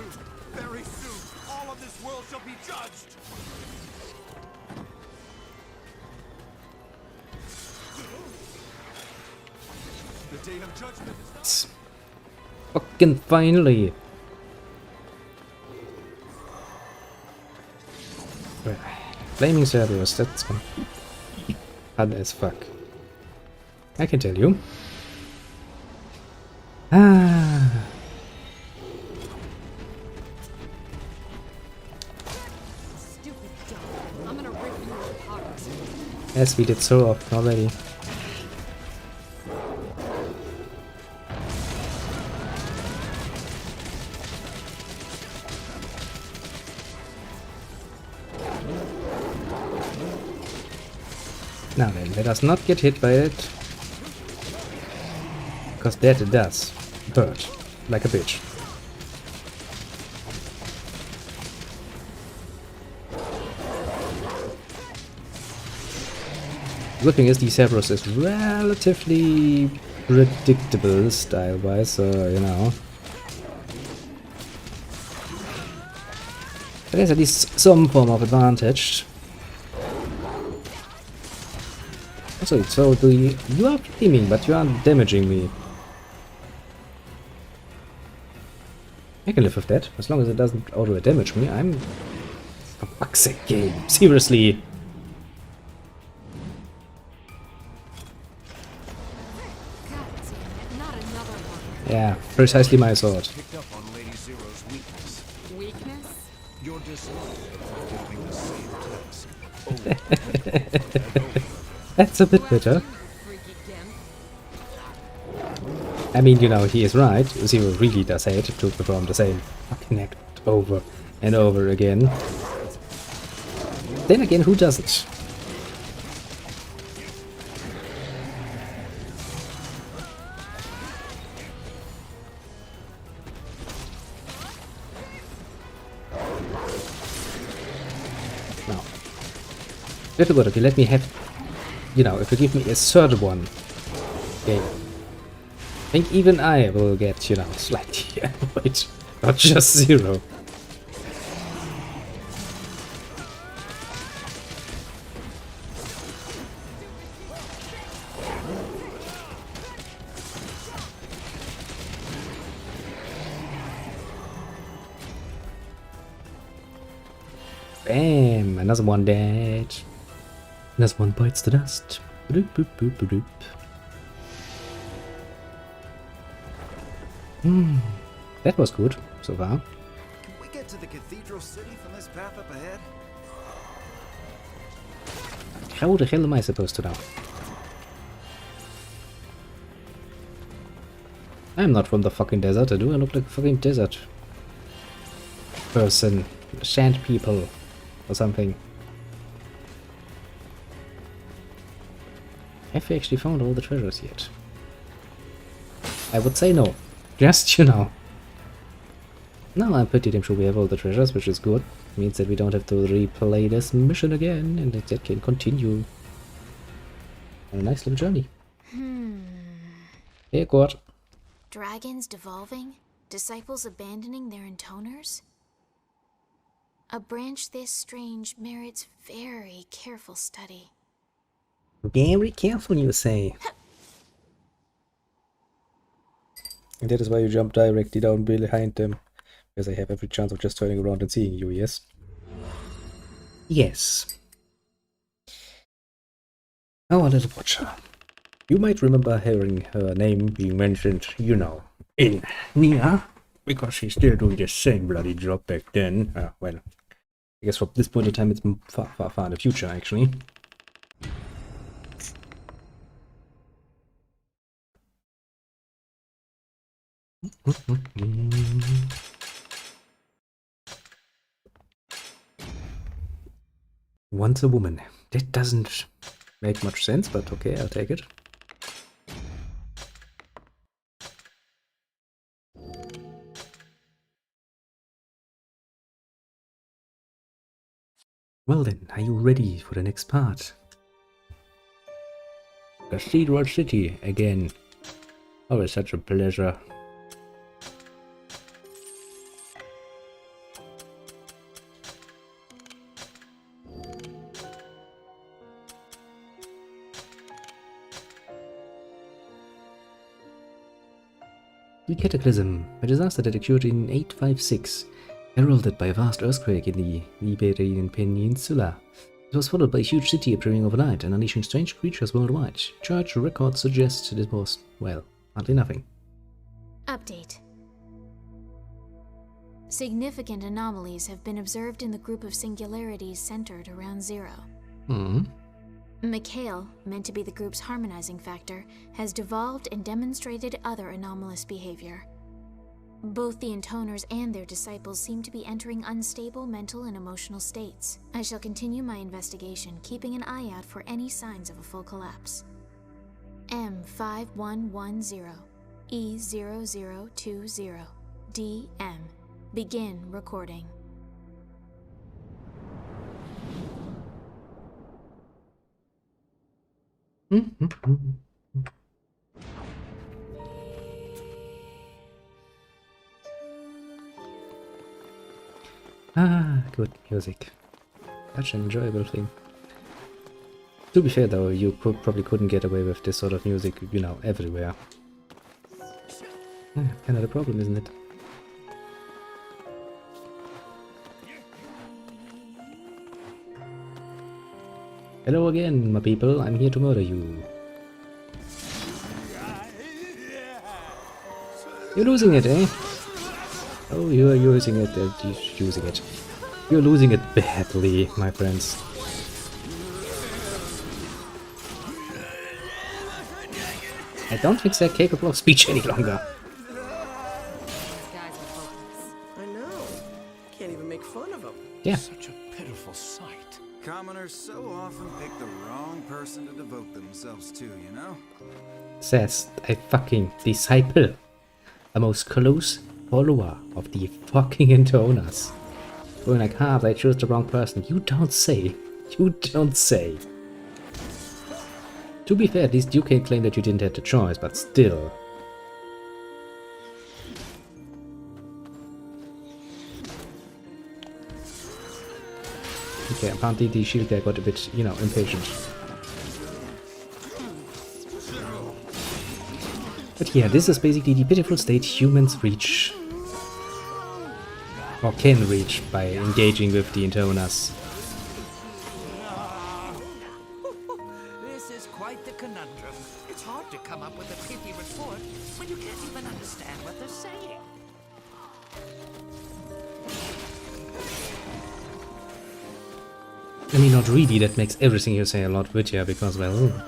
Very soon, all of this world shall be judged! The day of judgment is not... Fucking finally! Flaming Cerberus, that's hard as fuck. I can tell you. Ah. Stupid dog. I'm gonna rip you apart. As we did so often already. Now then, let us not get hit by it. Because that it does. Bird. Like a bitch. Good thing is the Cerberus is relatively predictable style-wise, so you know. There's at least some form of advantage. So you are flaming, but you aren't damaging me. I can live with that, as long as it doesn't auto-damage me. I'm... For fuck's sake, game. Seriously. God damn it, not another one. Yeah, precisely my sword. Picked up on Lady Zero's weakness. Weakness? Your dislike of doing the same task. Over and over. That's a bit better. Freaky gimp. I mean, you know, he is right. Zero really does hate to perform the same fucking act over and over again. Then again, who doesn't? Now, difficult if you let me have, you know, if you give me a third one, okay, I think even I will get, you know, slightly annoyed, not just 0. Bam! Another one dead. Another one bites the dust. Boop, boop, boop, boop, boop. That was good so far. Can we get to the cathedral city from this path up ahead? How the hell am I supposed to know? I'm not from the fucking desert. Do I look like a fucking desert person? Sand people or something. Have we actually found all the treasures yet? I would say no. Just, you know. No, I'm pretty damn sure we have all the treasures, which is good. Means that we don't have to replay this mission again, and that it can continue on a nice little journey. Hey, God. Dragons devolving? Disciples abandoning their intoners? A branch this strange merits very careful study. Very careful, you say. And that is why you jump directly down behind them. Because I have every chance of just turning around and seeing you, yes? Yes. Our little watcher. You might remember hearing her name being mentioned, you know, in Nia. Because she's still doing the same bloody job back then. Well, I guess from this point in time it's far, far, far in the future, actually. Once a woman. That doesn't make much sense, but okay, I'll take it. Well then, are you ready for the next part? Cathedral City again. Always such a pleasure. The Cataclysm, a disaster that occurred in 856, heralded by a vast earthquake in the Iberian Peninsula. It was followed by a huge city appearing overnight and unleashing strange creatures worldwide. Church records suggest it was, well, hardly nothing. Update. Significant anomalies have been observed in the group of singularities centered around 0. Mikhail, meant to be the group's harmonizing factor, has devolved and demonstrated other anomalous behavior. Both the intoners and their disciples seem to be entering unstable mental and emotional states. I shall continue my investigation, keeping an eye out for any signs of a full collapse. M5110, E0020, DM. Begin recording. Good music. Such an enjoyable thing. To be fair though, you probably couldn't get away with this sort of music, you know, everywhere. Kind of the problem, isn't it? Hello again, my people. I'm here to murder you. You're losing it, eh? Oh, you're using it. Using it. You're losing it badly, my friends. I don't think they're capable of speech any longer. I know. can't even make fun of him. Yeah. Such a pitiful sight. Commoners so often pick the wrong person to devote themselves to, you know? Says a fucking disciple. A most close follower of the fucking Intonas. Going like, they chose the wrong person. You don't say. You don't say. To be fair, at least you can claim that you didn't have the choice, but still. Okay, apparently the shield guy got a bit, you know, impatient. But yeah, this is basically the pitiful state humans reach. Or can reach by engaging with the Intonas. This is quite the conundrum. It's hard to come up with a pithy retort when you can't even understand what they're saying. I mean, not really, that makes everything you say a lot wittier, because, well,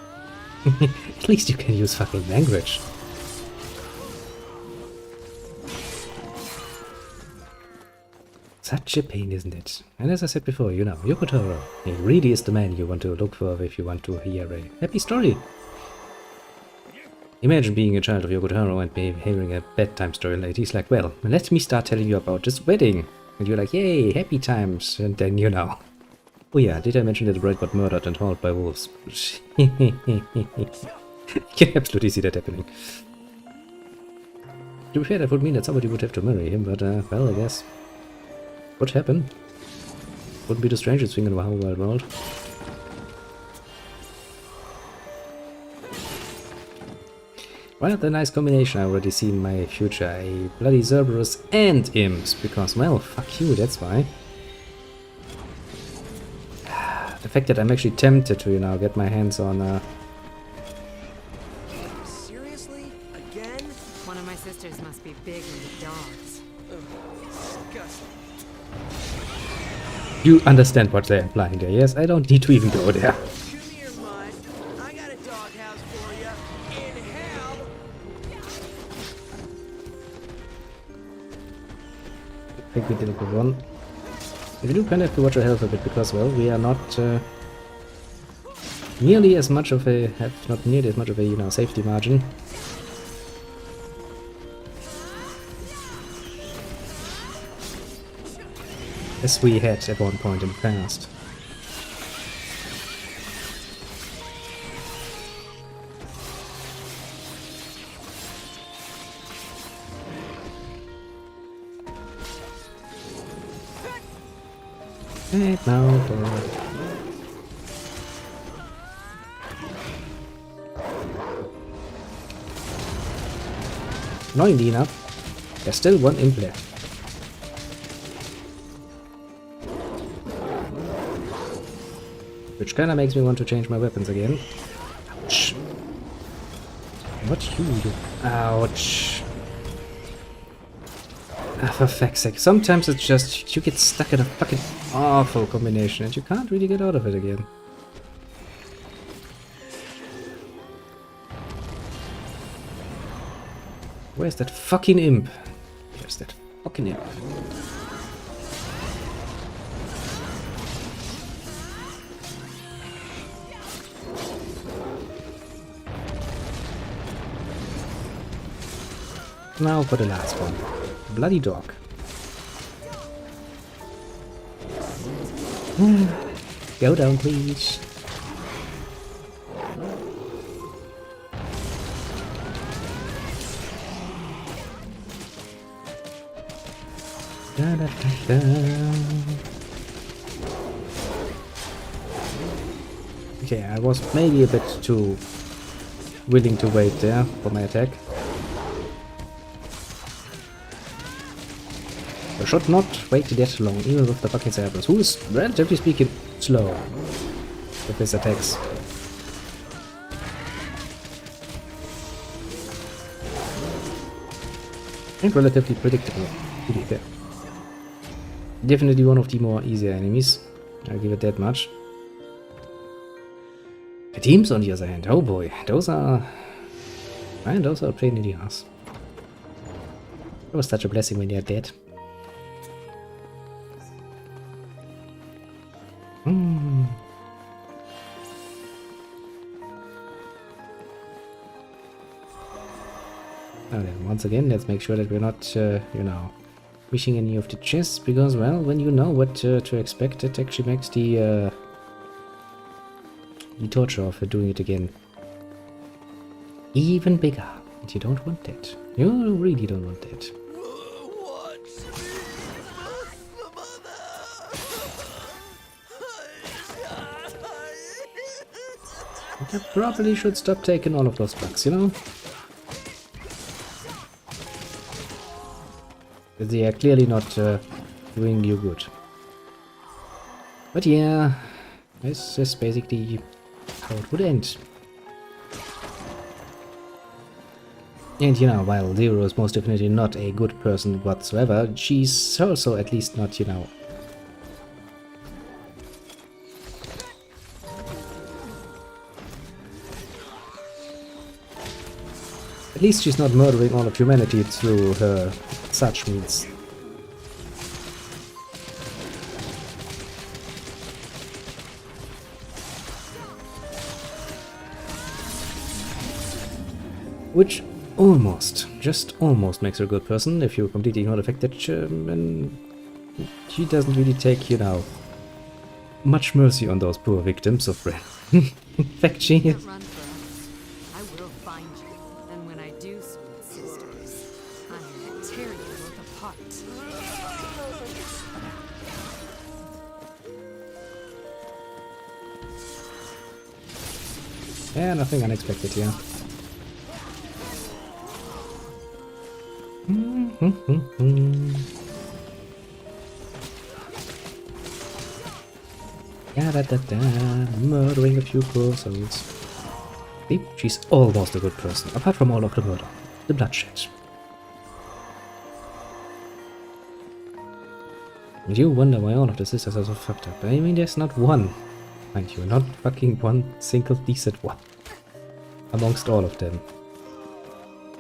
at least you can use fucking language. Such a pain, isn't it? And as I said before, you know, Yoko Taro, he really is the man you want to look for if you want to hear a happy story. Imagine being a child of Yoko Taro and hearing a bedtime story like he's like, well, let me start telling you about this wedding. And you're like, yay, happy times. And then, you know. Oh yeah, did I mention that the bride got murdered and hauled by wolves? You can absolutely see that happening. To be fair, that would mean that somebody would have to marry him, but, well, I guess. What happened? Wouldn't be the strangest thing in the whole wide world. Well, the nice combination I already see in my future. A bloody Cerberus and imps, because, well, fuck you, that's why. The fact that I'm actually tempted to, you know, get my hands on, Seriously? Again? One of my sisters must be big into dogs. Disgusting. You understand what they're implying there, yes? I don't need to even go there. Come here, Mud. I got a doghouse for you. In hell. I think we did a good one. We do kind of have to watch our health a bit because, well, we are not nearly as much of a, not nearly as much of a, you know, safety margin. As we had at one point in the past. Annoyingly enough, there's still one imp left. Which kinda makes me want to change my weapons again. Ouch. What you do? Ouch. Ah, for fuck's sake. Sometimes it's just, you get stuck in a fucking awful combination and you can't really get out of it again. Where's that fucking imp? Where's that fucking imp? Now for the last one. Bloody dog. Go down, please. Da, da, da, da. Okay, I was maybe a bit too willing to wait there for my attack. I should not wait that long, even with the fucking Cerberus, who is, relatively speaking, slow with his attacks. And relatively predictable, to be fair. Definitely one of the more easier enemies, I'll give it that much. The teams, on the other hand, oh boy, those are... man, those are a pain in the ass. It was such a blessing when they're dead. once again, let's make sure that we're not, you know, missing any of the chests, because, well, when you know what to expect, it actually makes the torture of doing it again even bigger. And you don't want that. You really don't want that. I probably should stop taking all of those drugs, you know? Because they are clearly not doing you good. But yeah, this is basically how it would end. And you know, while Zero is most definitely not a good person whatsoever, she's also at least not, you know... At least she's not murdering all of humanity through her such means. Which almost, just almost makes her a good person, if you completely ignore the fact that she doesn't really take, you know, much mercy on those poor victims of Ren. In fact, she is... I will find you, and when I do, sweet sisters, I'm gonna tear you both apart. Yeah, nothing unexpected here. Yeah, murdering a few poor souls. See, she's almost a good person, apart from all of the murder, the bloodshed. And you wonder why all of the sisters are so fucked up. I mean, there's not one, mind you, not fucking one single decent one amongst all of them.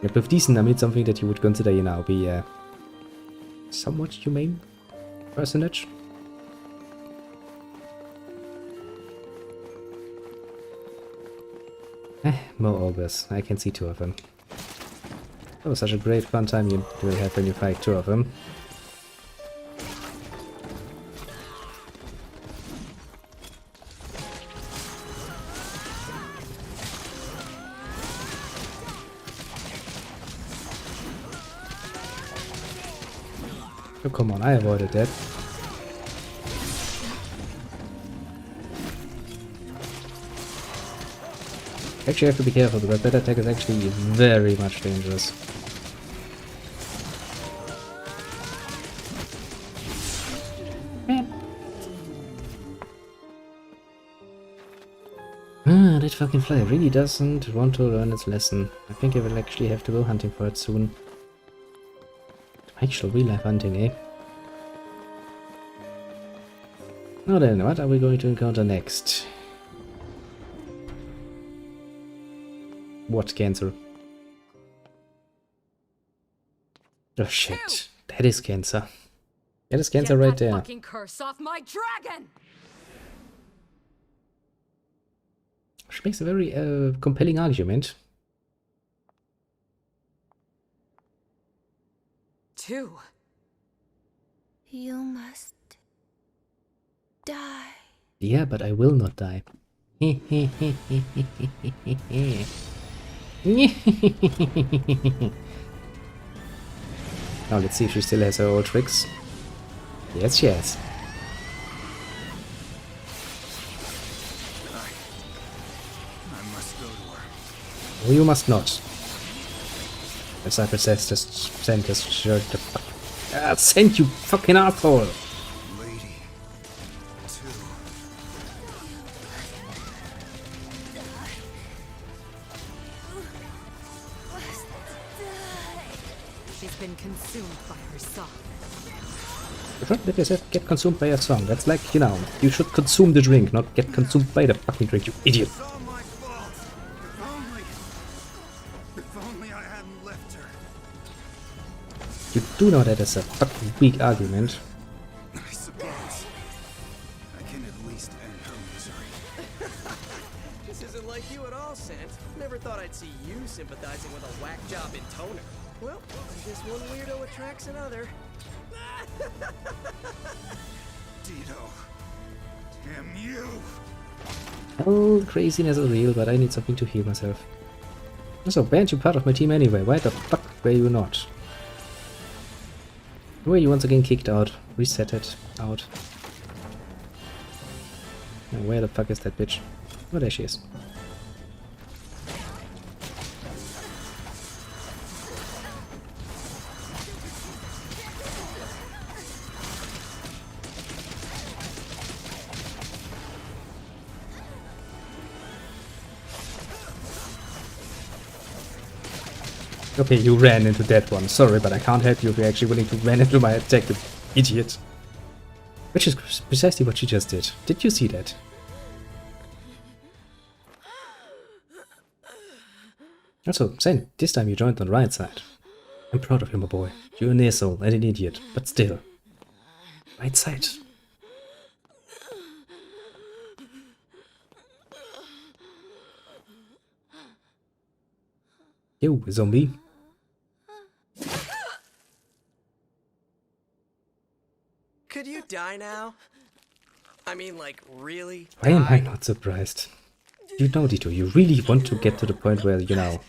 And with decent, I mean something that you would consider, you know, be a somewhat humane personage. More ogres. I can see two of them. That was such a great fun time you will have when you fight two of them. Oh, come on, I avoided that. Actually, I have to be careful because that attack is actually very much dangerous. That fucking fly really doesn't want to learn its lesson. I think I will actually have to go hunting for it soon. Actual real-life hunting, eh? Now then, what are we going to encounter next? What cancer? Oh shit, that is cancer. That is cancer right there. Fucking curse off my dragon! She makes a very compelling argument. 2. You must die. Yeah, but I will not die. Now let's see if she still has her old tricks. Yes, she has. I must go to her. No, you must not. As I possess, just send this shirt the fuck. Ah, send you fucking asshole! Lady 2. She's been consumed by her song. You should let yourself get consumed by a song. That's like, you know, you should consume the drink, not get consumed by the fucking drink, you idiot. It's all my fault. If only I hadn't left her. You do know that is a fucking weak argument. I suppose I can at least end her misery. This isn't like you at all, Sant. Never thought I'd see you sympathizing with a whack job in toner. Well, I guess one weirdo attracts another. Dito. Damn you! All craziness is real, but I need something to heal myself. Also, weren't you part of my team anyway? Why the fuck were you not? Were you once again kicked out? Resetted out. Now, where the fuck is that bitch? Oh, there she is. Okay, you ran into that one. Sorry, but I can't help you if you're actually willing to run into my attack, you idiot. Which is precisely what she just did. Did you see that? Also, Zen, this time you joined on the right side. I'm proud of you, my boy. You're an asshole and an idiot, but still. Right side. Yo, zombie. Could you die now? I mean, like, really? Why am I not surprised? You know, Dito, you really want to get to the point where, you know...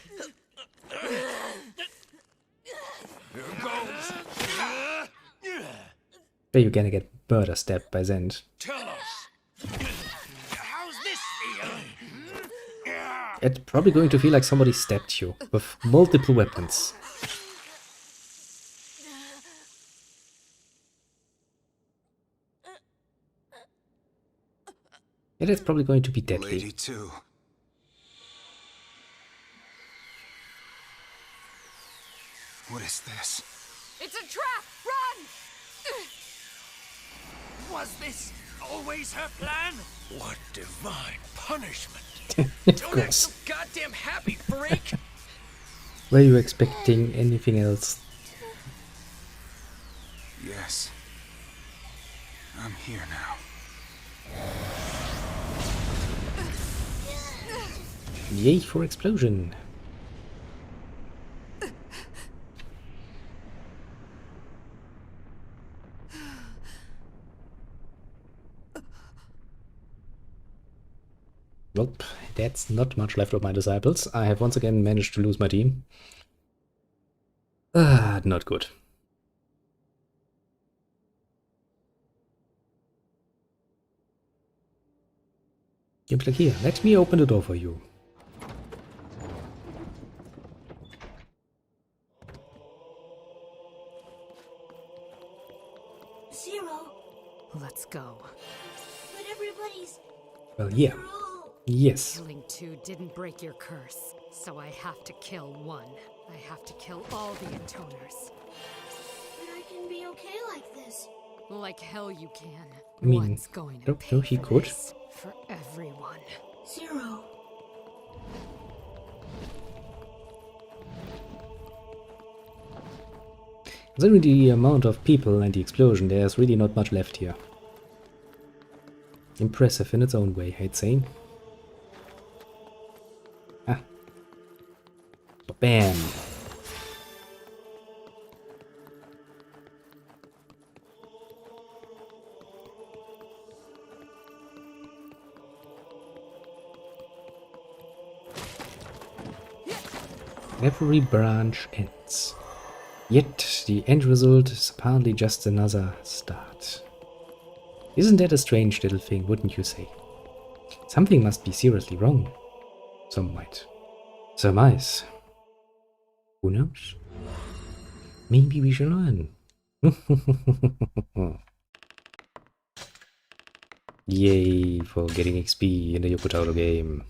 where you're gonna get murder stabbed by Zend. Tell us. How's this feel? It's probably going to feel like somebody stabbed you with multiple weapons. It is probably going to be deadly. Lady too. What is this? It's a trap! Run! Was this always her plan? What divine punishment! Of Don't act course. so goddamn happy, freak! Were you expecting anything else? Yes. I'm here now. Yay for explosion! Well, that's not much left of my disciples. I have once again managed to lose my team. Not good. Game's like, here, let me open the door for you. Zero, Let's go. but everybody's... Well, yeah. They're all... Yes. Killing two didn't break your curse, so I have to kill one. I have to kill all the intoners. But I can be okay like this. Like hell you can. I mean, One's going to don't pay know he for could. this, for everyone. Zero. Considering the amount of people and the explosion, there's really not much left here. Impressive in its own way, I'd say. Ah. Bam! Every branch ends. Yet the end result is apparently just another start. Isn't that a strange little thing, wouldn't you say? Something must be seriously wrong. Some might surmise. Who knows? Maybe we shall learn. Yay for getting XP in the Yokotaro game.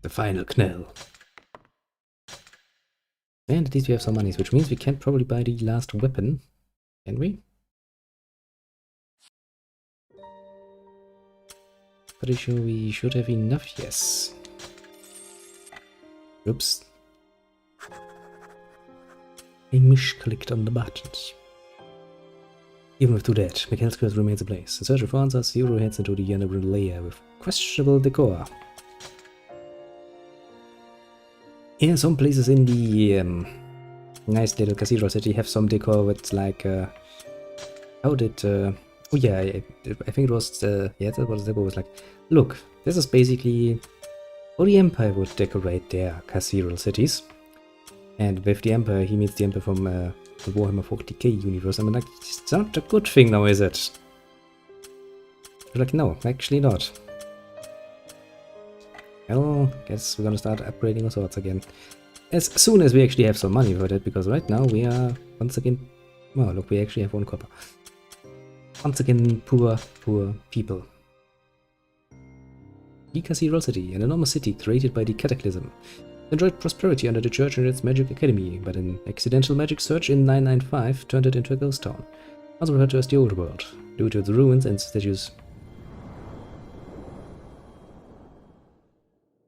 The final knell. And at least we have some monies, which means we can probably buy the last weapon. Can we? Pretty sure we should have enough, yes. Oops. I misclicked on the buttons. Even with that, Mikhail's curse remains in place. In search of answers, Zero heads into the underground layer with questionable decor. Yeah, some places in the nice little cathedral city have some decor with like how did oh yeah, I think it was yeah, that was the was like, look, this is basically how the Empire would decorate their cathedral cities. And with the Emperor, he means the Emperor from the Warhammer 40k universe. I'm like, it's not a good thing now, is it? You're like, no, actually not. Well, guess we're gonna start upgrading our swords again. As soon as we actually have some money for that, because right now we are, once again... Oh, look, we actually have 1 copper. Once again, poor people. The Cathedral City, an enormous city created by the Cataclysm, enjoyed prosperity under the church and its magic academy, but an accidental magic search in 995 turned it into a ghost town, also referred to as the Old World, due to its ruins and statues.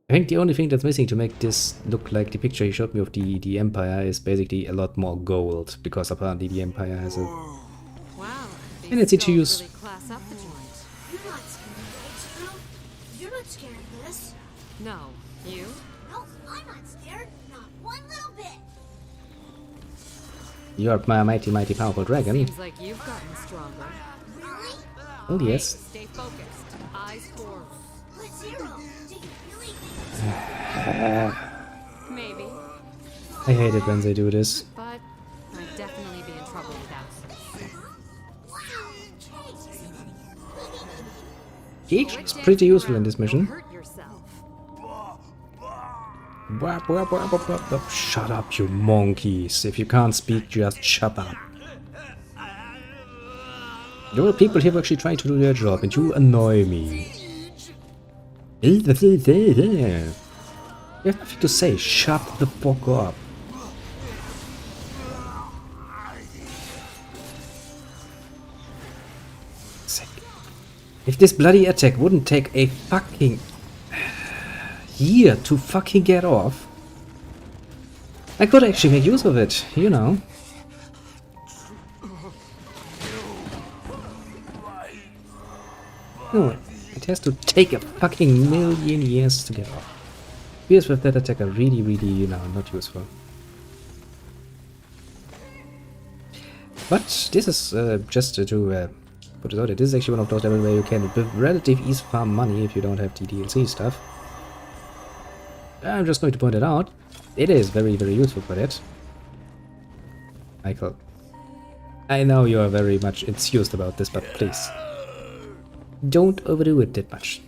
I think the only thing that's missing to make this look like the picture he showed me of the Empire is basically a lot more gold, because apparently the Empire has a... Wow, tendency to use... really class up the joint. You're not scared, right, Zero? You're not scared of this. No, you? No, I'm not scared. Not one little bit. You're my mighty powerful dragon. Seems like you've gotten stronger. Really? Oh yes. Stay focused. Eyes forward. But Zero, do you really think Maybe. I hate it when they do this. But I'd definitely be in trouble without it. wow, Gage is pretty useful in this mission. Hurt yourself. Shut up, you monkeys. If you can't speak, just shut up. There are people here who actually try to do their job, and you annoy me. You have nothing to say. Shut the fuck up. If this bloody attack wouldn't take a fucking year to fucking get off, I could actually make use of it, you know. No, it has to take a fucking million years to get off. Spears with that attack are really, you know, not useful. But this is just to put it out, this is actually one of those levels where you can with relative ease farm money if you don't have the DLC stuff. I'm just going to point it out. It is very useful for that. Michael, I know you are very much enthused about this, but please, don't overdo it that much.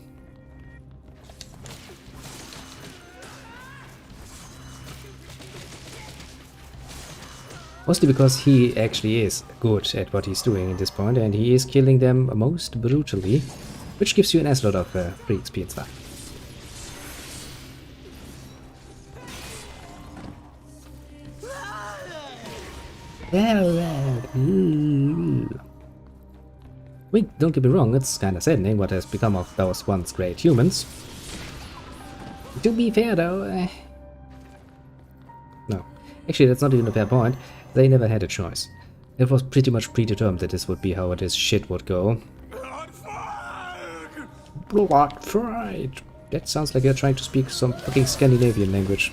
Mostly because he actually is good at what he's doing at this point, and he is killing them most brutally, which gives you an ass lot of free XP and stuff. Wait, don't get me wrong, it's kinda saddening what has become of those once great humans. To be fair though, no. Actually, that's not even a fair point. They never had a choice. It was pretty much predetermined that this would be how this shit would go. Blood fried! That sounds like you're trying to speak some fucking Scandinavian language.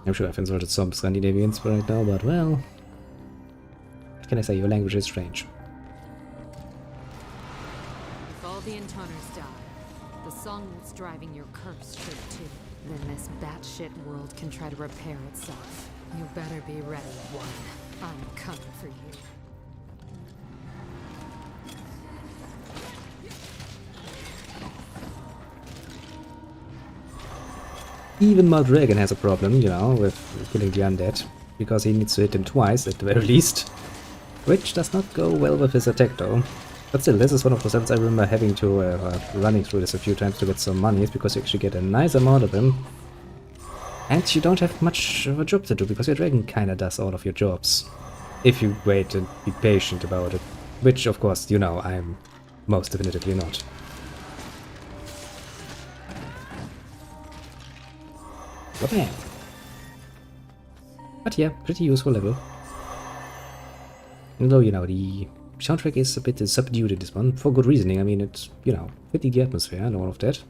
I'm sure I've insulted some Scandinavians right now, but well... What can I say? Your language is strange. If all the intoners die, the song that's driving your curse should too. Then this batshit world can try to repair itself. You better be ready, one. I'm coming for you. Even my dragon has a problem, you know, with killing the undead, because he needs to hit them twice at the very least. Which does not go well with his attack though. But still, this is one of those levels I remember having to running through this a few times to get some money, because you actually get a nice amount of them. And you don't have much of a job to do, because your dragon kinda does all of your jobs. If you wait and be patient about it. Which, of course, you know, I'm most definitively not. Okay. But yeah, pretty useful level. Although, you know, the soundtrack is a bit subdued in this one, for good reasoning. I mean, it's, you know, fitting the atmosphere and all of that.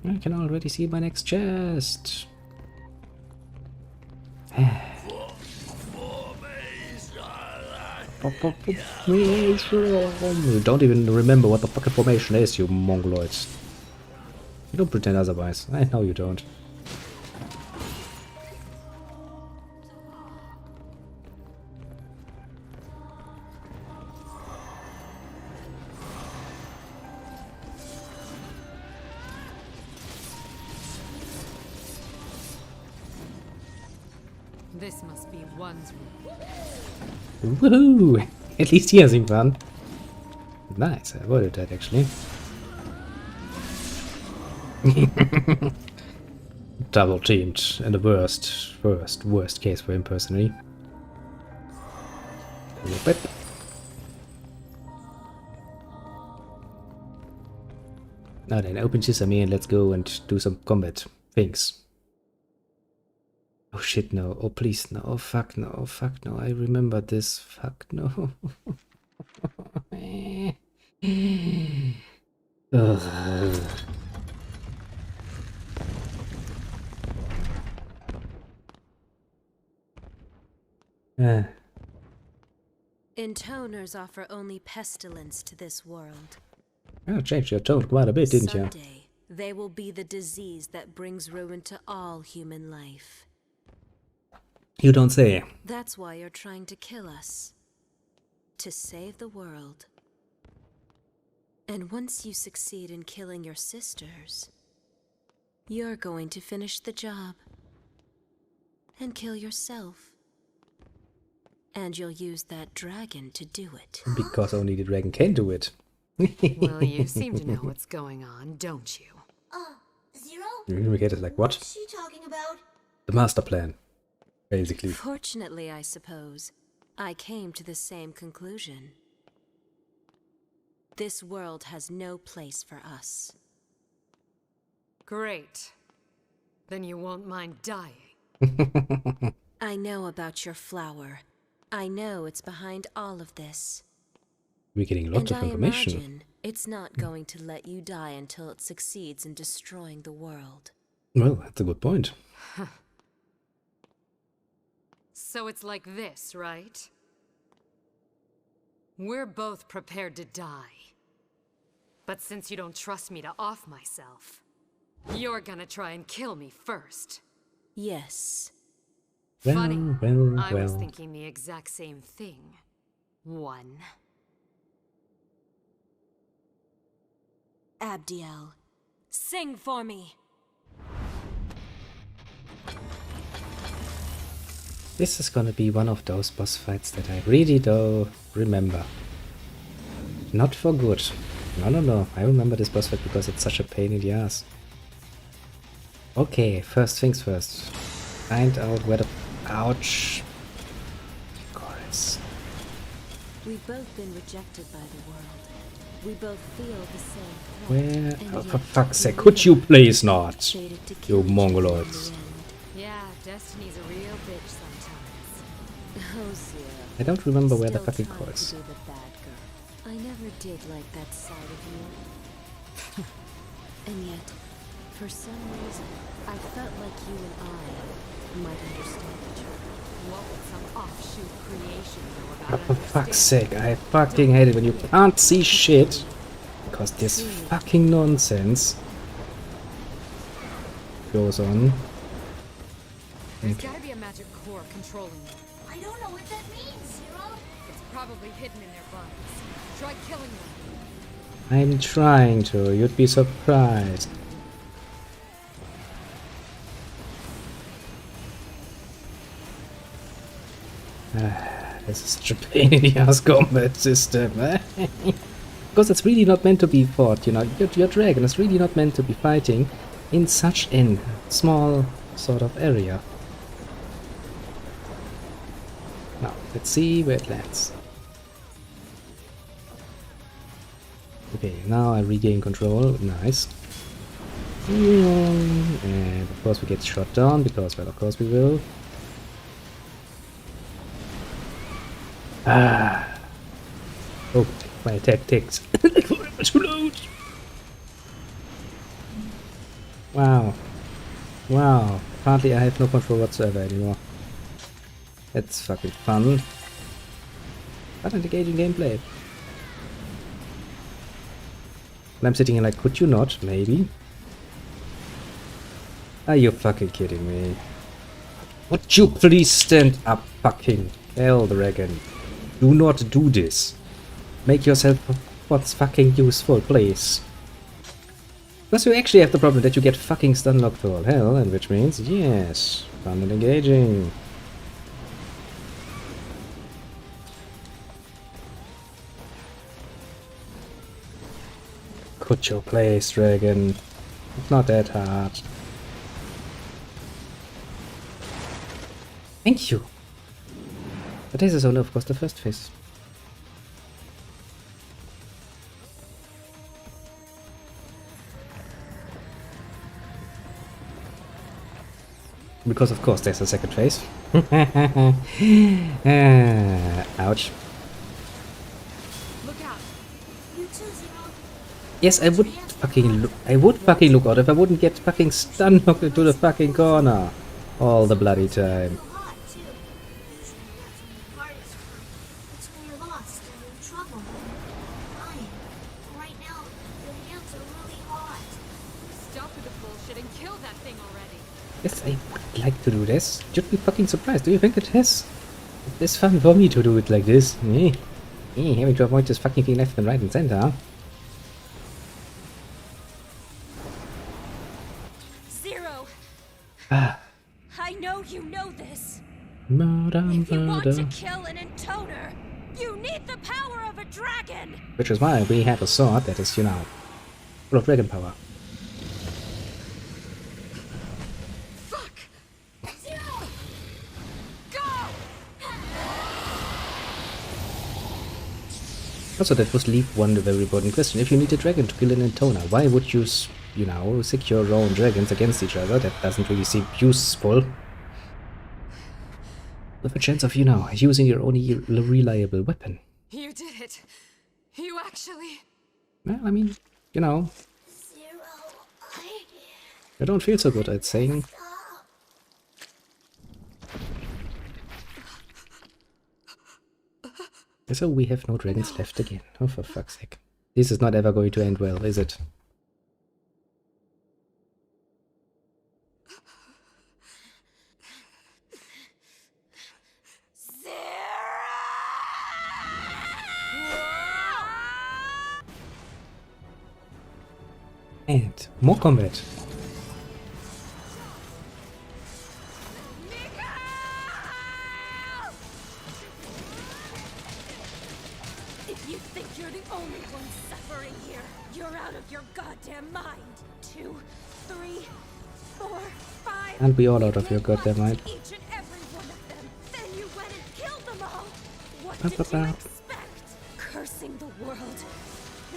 I can already see my next chest. You don't even remember what the fucking formation is, you mongoloids. You don't pretend otherwise. I know you don't. This must be one's room. Woohoo! At least he has some fun. Nice, I avoided that actually. Double teamed in the worst case for him personally. Whip. Now then, open sesame and let's go and do some combat things. Oh shit, no. Oh please, no. Oh fuck, no. Oh fuck, no. I remember this. Fuck, no. Ugh. Intoners offer only pestilence to this world. Oh, changed your tone quite a bit, didn't you? Someday, they will be the disease that brings ruin to all human life. You don't say. That's why you're trying to kill us. To save the world. And once you succeed in killing your sisters, you're going to finish the job. And kill yourself. And you'll use that dragon to do it. Because only the dragon can do it. Well, you seem to know what's going on, don't you? Zero? You get it like what? What's she talking about? The master plan. Basically. Fortunately, I suppose, I came to the same conclusion. This world has no place for us. Great. Then you won't mind dying. I know about your flower. I know it's behind all of this. We're getting lots of information. I imagine it's not going to let you die until it succeeds in destroying the world. Well, that's a good point. So it's like this, right? We're both prepared to die. But since you don't trust me to off myself, you're gonna try and kill me first. Yes. Well, Funny. I was well. thinking the exact same thing. One. Abdiel, sing for me. This is gonna be one of those boss fights that I really do remember. Not for good. No. I remember this boss fight because it's such a pain in the ass. Okay, first things first. Find out where the... Ouch. Chorus. We've both been rejected by the world. We both feel the same threat. Where... And Oh, yet for fuck's sake, we could you please not? traded to You kill each other in mongoloids. the end. Yeah, destiny's a real bitch sometimes. Oh, Zero. I don't remember where the Still fucking trying chorus. to be the bad girl. I never did like that side of you. And yet, for some reason, I felt like you and I might understand each other. What would some offshoot creation know Oh, about for fuck's understanding? sake, I fucking hate it when you can't see shit. Because this fucking nonsense goes on. There's gotta be a magic core controlling them. I don't know what that means, Zero. It's probably hidden in their bodies. Try killing them. I'm trying to, you'd be surprised. This is such a pain in the ass combat system. Because it's really not meant to be fought, you know. Your dragon is really not meant to be fighting in such a small sort of area. Now, let's see where it lands. Okay, now I regain control. Nice. And of course we get shot down, because, well, of course we will. Ah. Oh, my attack takes too loud. Wow. Wow. Apparently I have no control whatsoever anymore. It's fucking fun. But an engaging gameplay. And I'm sitting here like, could you not? Maybe. Are you fucking kidding me? Would you please stand up, fucking hell, dragon? Do not do this. Make yourself what's fucking useful, please. Because you actually have the problem that you get fucking stun locked for all hell, and which means, yes, fun and engaging. Could you please, dragon? It's not that hard. Thank you. But this is only, of course, the first phase. Because, of course, there's a second phase. Ouch. Look out. Yes, I would fucking look out if I wouldn't get fucking stun knocked into the fucking corner all the bloody time. Yes, I would like to do this. You'd be fucking surprised. Do you think it is? It's fun for me to do it like this. Having to avoid this fucking thing left and right and center. Zero! Ah. I know you know this. Murder, If you want to murder. kill an intoner, you need the power of a dragon! Which is why we have a sword that is, you know, full of dragon power. Also, that was leave one very important question. If you need a dragon to kill an intoner, why would you, you know, secure your own dragons against each other? That doesn't really seem useful. With a chance of, you know, using your only reliable weapon. You did it. You actually... Well, I mean, you know. I don't feel so good at saying. So we have no dragons left again. Oh, for fuck's sake. This is not ever going to end well, is it? And more combat. If you think you're the only one suffering here, you're out of your goddamn mind. 2, 3, 4, 5. And we all out of your goddamn mind. Each and every one of them. Then you went and killed them all. What Ba, did ba, you ba. expect? Cursing the world,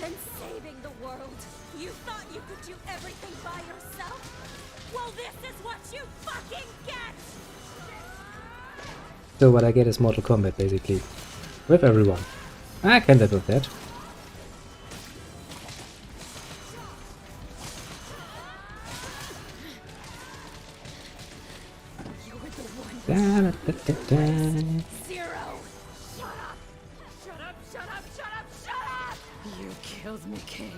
then saving the world. You thought you could do everything by yourself? Well, this is what you fucking get! So what I get is Mortal Kombat, basically. With everyone. I can live with that. Da, da, da, da, da. Zero! Shut up! Shut up, shut up, shut up, shut up! You killed Mikhail.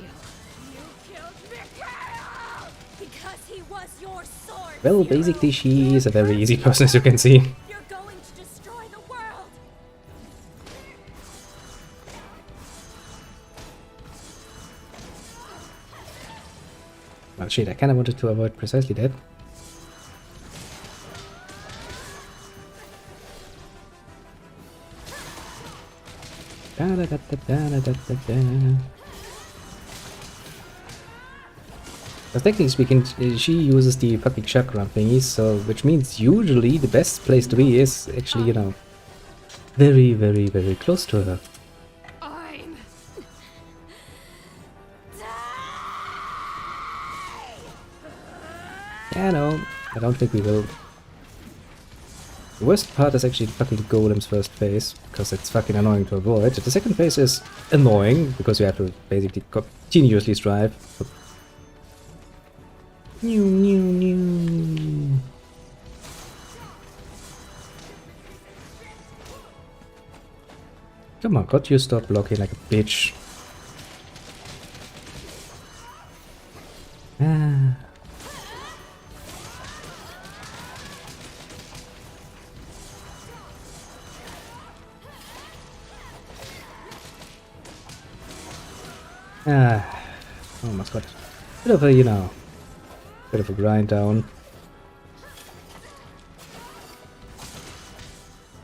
You killed Mikhail! Because he was your sword! Well, Zero. basically she is a very easy person, as you can see. You're going to destroy the world! Well, shit, I kinda wanted to avoid precisely that. Da, da, da, da, da, da, da, da. Because technically speaking, she uses the fucking chakra thingies, so which means usually the best place to be is actually, you know, very, very, very close to her. I'm... Yeah, no, I don't think we will. The worst part is actually fucking Golem's first phase, because it's fucking annoying to avoid. The second phase is annoying, because you have to basically continuously strive. New, new, new. Come on, could you stop blocking like a bitch? Ah. Ah. Oh my god. Bit of a, you know, bit of a grind down.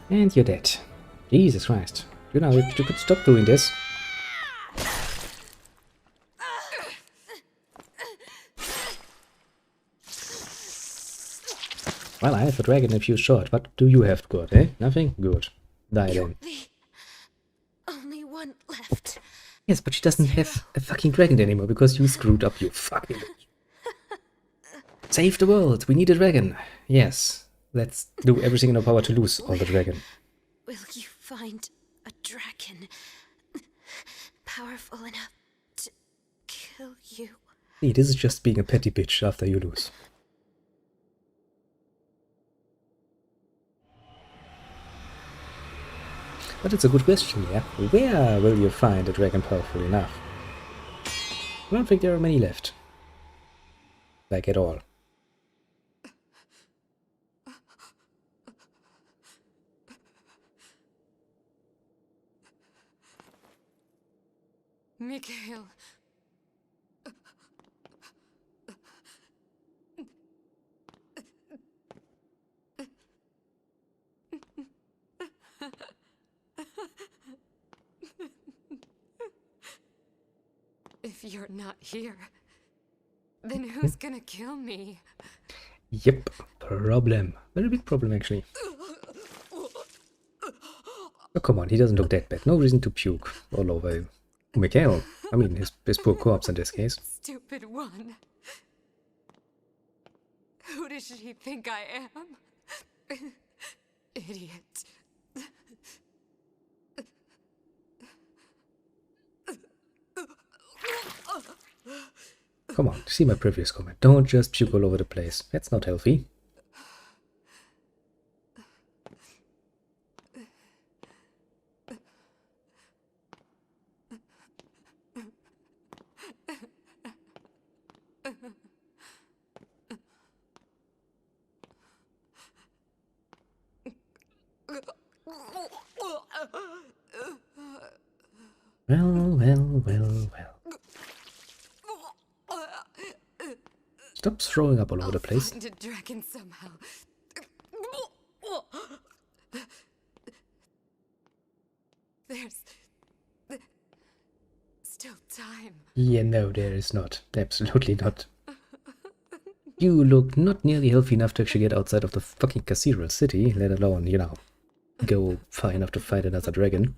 And you're dead. Jesus Christ. You know, you could stop doing this. Well, I have a dragon and few short. What do you have good, eh? Nothing? Good. Die then. Only one left. Yes, but she doesn't have a fucking dragon anymore because you screwed up, you fucking bitch. Save the world! We need a dragon! Yes. Let's do everything in our power to lose all the dragon. Will you find a dragon powerful enough to kill you? See, this is just being a petty bitch after you lose. But it's a good question, yeah? Where will you find a dragon powerful enough? I don't think there are many left. Like at all. Mikhail. If you're not here, then who's gonna kill me? Yep, problem. Very big problem, actually. Oh, come on, he doesn't look that bad. No reason to puke all over him. Mikhail. I mean, his poor corpse in this case. Stupid one. Who does she think I am? Idiot. Come on, see my previous comment. Don't just puke all over the place. That's not healthy. Well. Stop throwing up all over the place. Find a dragon somehow. There's still time. Yeah, no, there is not. Absolutely not. You look not nearly healthy enough to actually get outside of the fucking cathedral city, let alone, you know, go far enough to fight another dragon.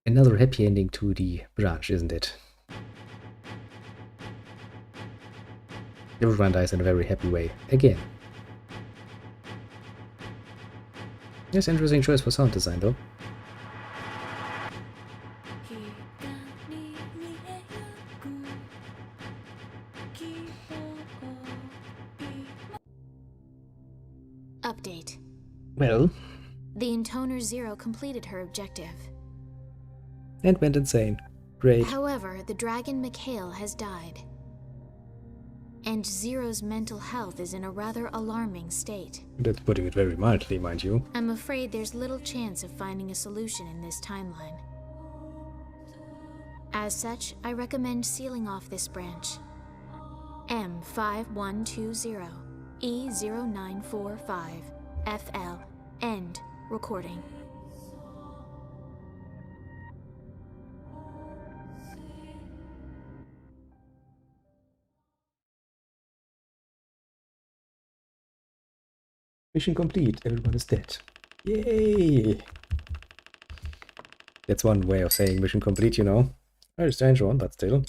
Another happy ending to the branch, isn't it? Everyone dies in a very happy way. Again. Yes, interesting choice for sound design, though. Update. Well. The Intoner Zero completed her objective. And went insane. Great. However, the dragon Mikhail has died. And Zero's mental health is in a rather alarming state. That's putting it very mildly, mind you. I'm afraid there's little chance of finding a solution in this timeline. As such, I recommend sealing off this branch. M5120, E0945, FL, end recording. Mission complete. Everyone is dead. Yay! That's one way of saying mission complete, you know. Very strange one, but still.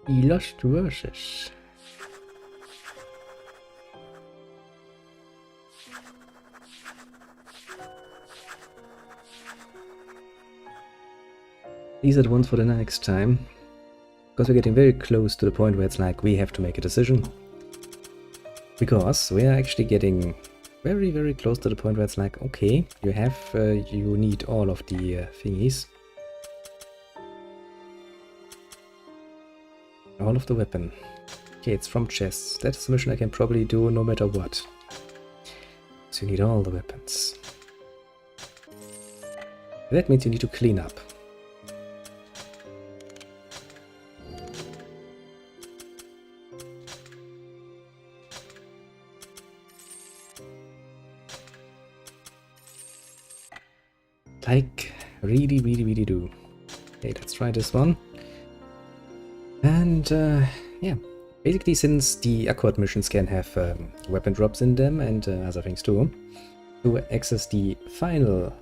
He lost verses. These are the ones for the next time. Because we're getting very close to the point where it's like we have to make a decision. Because we are actually getting very, very close to the point where it's like, okay, you need all of the thingies. All of the weapon. Okay, it's from chests. That's a mission I can probably do no matter what. So you need all the weapons. That means you need to clean up. Like, really, really, really do. Okay, let's try this one. And, yeah. Basically, since the Accord missions can have weapon drops in them and other things too, to access the final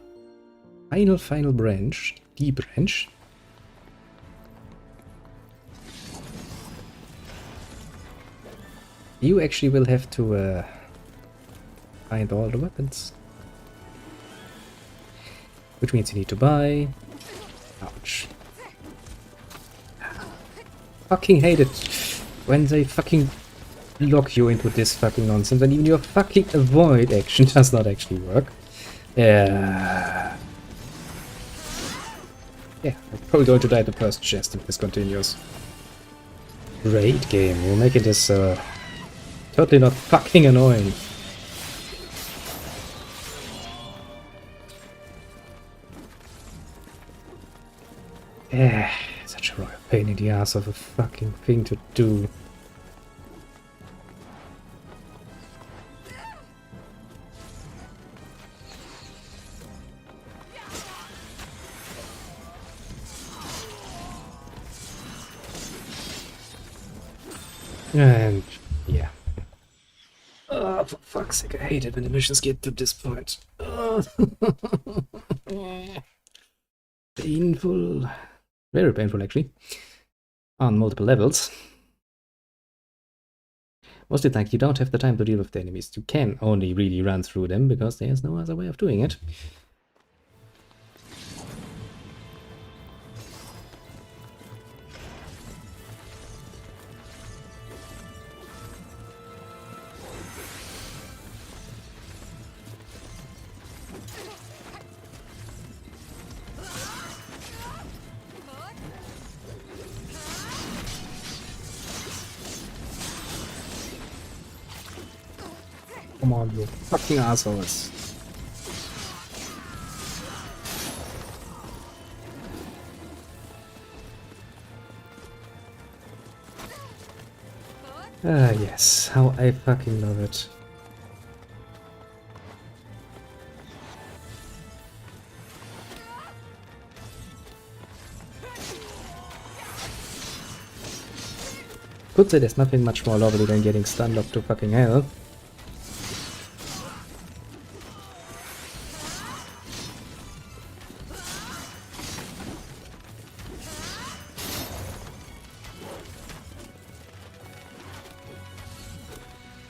branch, the branch, you actually will have to find all the weapons. Which means you need to buy... Ouch. Fucking hate it when they fucking lock you into this fucking nonsense and even your fucking avoid action does not actually work. Yeah, I'm probably going to die in the first chest if this continues. Great game, we're making this totally not fucking annoying. Such a royal pain in the ass of a fucking thing to do. And yeah. Oh, for fuck's sake, I hate it when the missions get to this point. Oh. Painful. Very painful, actually. On multiple levels. Mostly like you don't have the time to deal with the enemies. You can only really run through them because there's no other way of doing it. Come on, you fucking assholes. Ah, yes, how I fucking love it. Could say there's nothing much more lovely than getting stunned locked to fucking hell.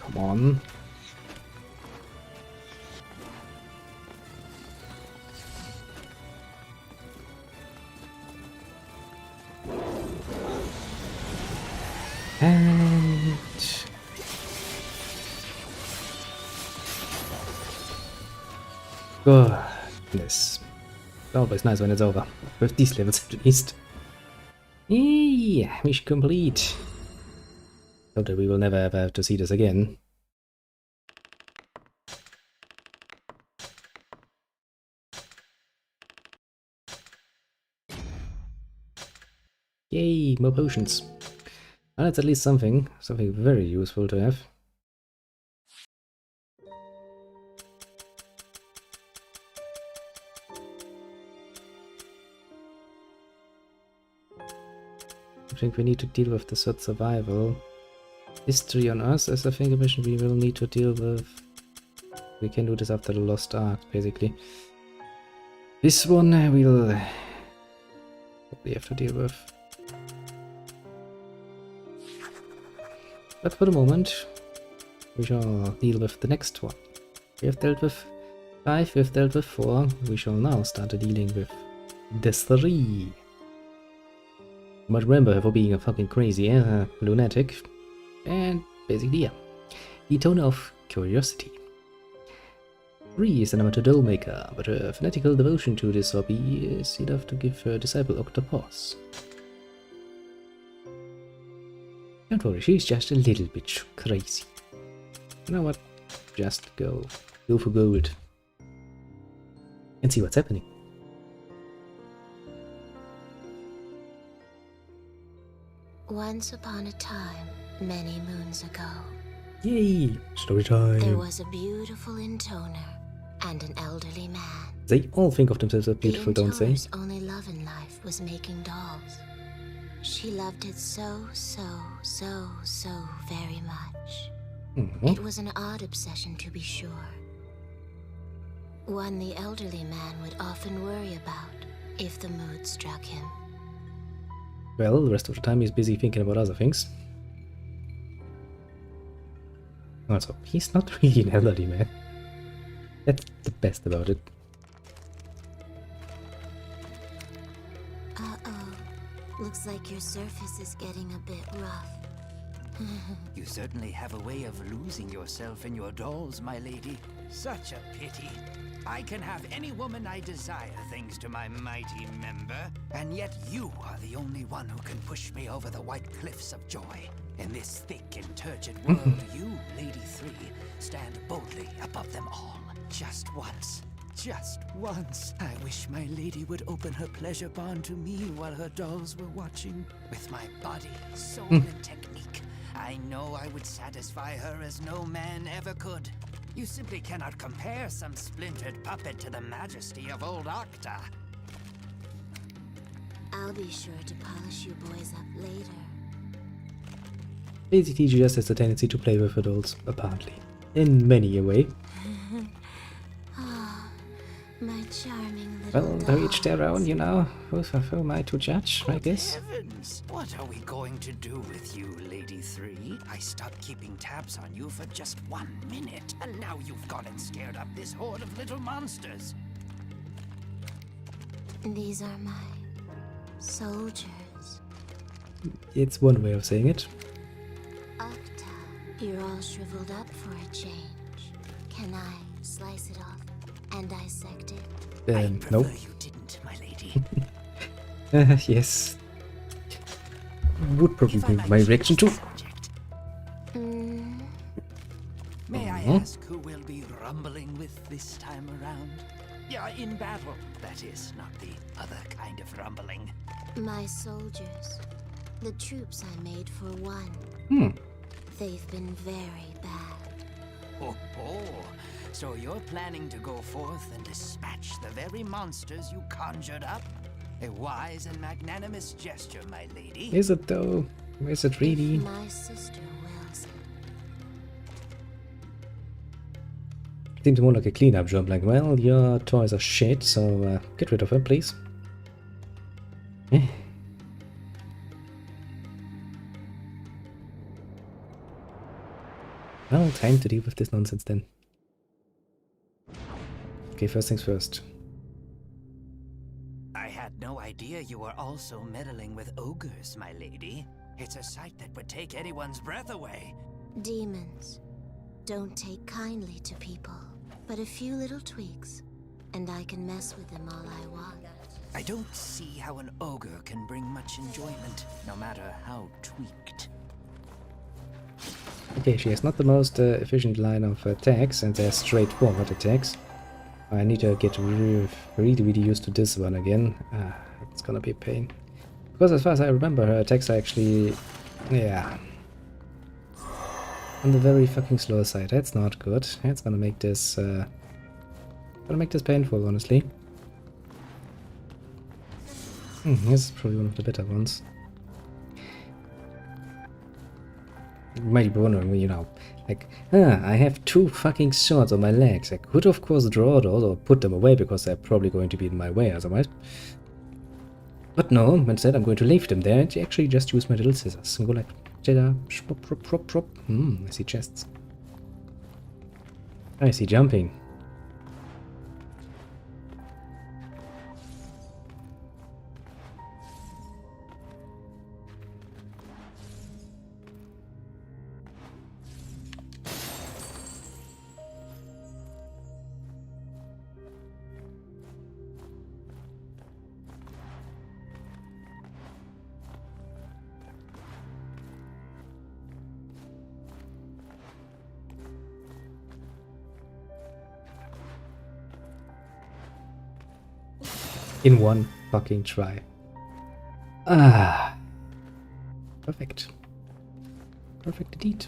Come on. And goodness. Always nice when it's over. With these levels at least. Yeah, mission complete. Hope that we will never ever have to see this again. Yay, more potions. Well, that's at least something very useful to have. think we need to deal with the third survival. History on us is, I think, a mission we will need to deal with. We can do this after the Lost Ark, basically. This one we'll probably have to deal with. But for the moment, we shall deal with the next one. We have dealt with 5, we have dealt with 4. We shall now start dealing with the 3. But remember, for being a fucking crazy lunatic, and basically, yeah, the Tone of Curiosity. 3 is an amateur doll maker, but her fanatical devotion to this hobby is enough to give her disciple Octopus. Don't worry, she's just a little bit crazy. You know what? Just go for gold. And see what's happening. Once upon a time, many moons ago. Yay! Story time! There was a beautiful intoner and an elderly man. They all think of themselves as beautiful, don't they? The only love in life was making dolls. She loved it so very much. It was an odd obsession, to be sure. One the elderly man would often worry about if the mood struck him. Well, the rest of the time he's busy thinking about other things. Also, he's not really an elderly man. That's the best about it. Uh-oh. Looks like your surface is getting a bit rough. You certainly have a way of losing yourself in your dolls, my lady. Such a pity. I can have any woman I desire thanks to my mighty member, and yet you are the only one who can push me over the white cliffs of joy. In this thick and turgid world, you, Lady 3, stand boldly above them all. Just once. Just once. I wish my lady would open her pleasure barn to me while her dolls were watching. With my body, soul, and technique, I know I would satisfy her as no man ever could. You simply cannot compare some splintered puppet to the majesty of old Octa. I'll be sure to polish you boys up later. Basically, she just has a tendency to play with her dolls, apparently. In many a way. Oh, my charming little Well, to each their own, you know. Who am I to judge, I guess? Heavens! What are we going to do with you, Lady 3? I stopped keeping tabs on you for just 1 minute, and now you've gone and scared up this horde of little monsters. These are my soldiers. It's one way of saying it. Octa, you're all shriveled up for a change. Can I slice it off and dissect it? Nope. You didn't, my lady. Yes. Would probably be my reaction too. May I ask who we'll be rumbling with this time around? Yeah, in battle, that is, not the other kind of rumbling. My soldiers. The troops I made for one. They've been very bad. Oh, so you're planning to go forth and dispatch the very monsters you conjured up? A wise and magnanimous gesture, my lady. Is it though? Is it really? If my sister wills it. Seems more like a cleanup job, like, well, your toys are shit, so get rid of them, please. Well, time to deal with this nonsense then. Okay, first things first. I had no idea you were also meddling with ogres, my lady. It's a sight that would take anyone's breath away. Demons don't take kindly to people, but a few little tweaks, and I can mess with them all I want. I don't see how an ogre can bring much enjoyment, no matter how tweaked. Okay, she has not the most efficient line of attacks, and they're straightforward attacks. I need to get really used to this one again. It's gonna be a pain. Because as far as I remember, her attacks are actually, yeah, on the very fucking slow side. That's not good. That's gonna make this painful, honestly. This is probably one of the better ones. You might be wondering, you know, like, I have 2 fucking swords on my legs. I could, of course, draw those or put them away because they're probably going to be in my way otherwise. But no, instead I'm going to leave them there and actually just use my little scissors and go like, ta-da, prop, prop, prop, prop. I see chests. I see jumping. In one fucking try. Ah. Perfect. Perfect indeed.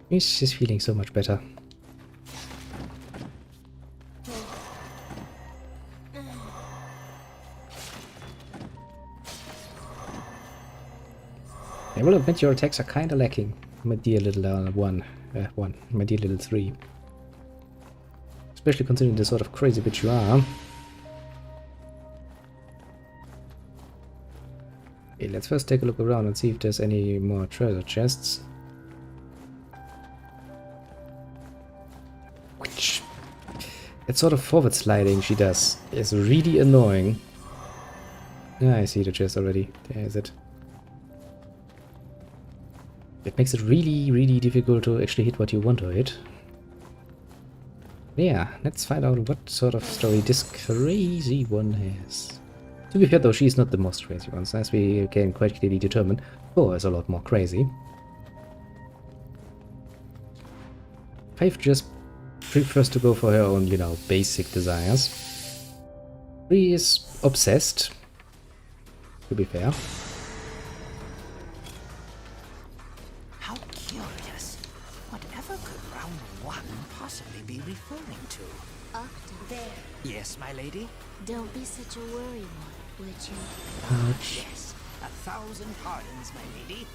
It's just feeling so much better. I will admit your attacks are kinda lacking, my dear little my dear little 3. Especially considering the sort of crazy bitch you are. Okay, let's first take a look around and see if there's any more treasure chests. Which, that sort of forward sliding she does is really annoying. Yeah, I see the chest already. There's it. It makes it really, really difficult to actually hit what you want to hit. Yeah, let's find out what sort of story this crazy one has. To be fair though, she's not the most crazy one, so as we can quite clearly determine, Thor is a lot more crazy. 5 just prefers to go for her own, you know, basic desires. 3 is obsessed, to be fair. How curious. Whatever could round 1 possibly be referring to? Up to there. Yes, my lady? Don't be such a worrywart, would you? Ouch. Yes. 1,000 pardons, my lady.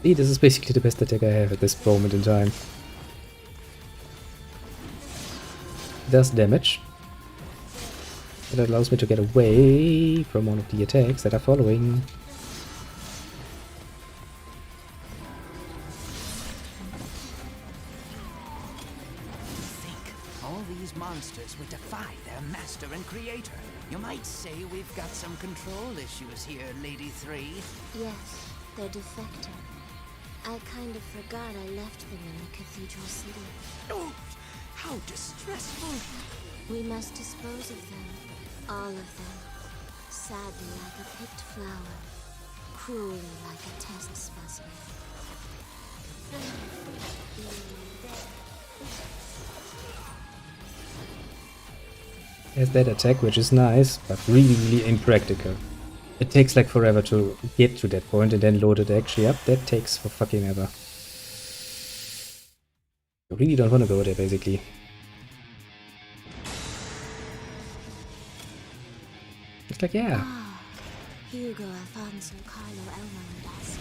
See, this is basically the best attack I have at this moment in time. It does damage. It allows me to get away from one of the attacks that are following. Think, all these monsters would defy their master and creator. You might say we've got some control issues here, Lady 3. Yes, they're defective. I kind of forgot I left them in the cathedral city. Oh, how distressful. We must dispose of them. All of them. Sadly like a picked flower. Cruelly like a test specimen. There's that attack, which is nice, but really, really impractical. It takes like forever to get to that point and then load it actually up. That takes for fucking ever. I really don't want to go there, basically. It's like, yeah. Ah, Hugo, Alfonso, Carlo, Elmo, and Elsie.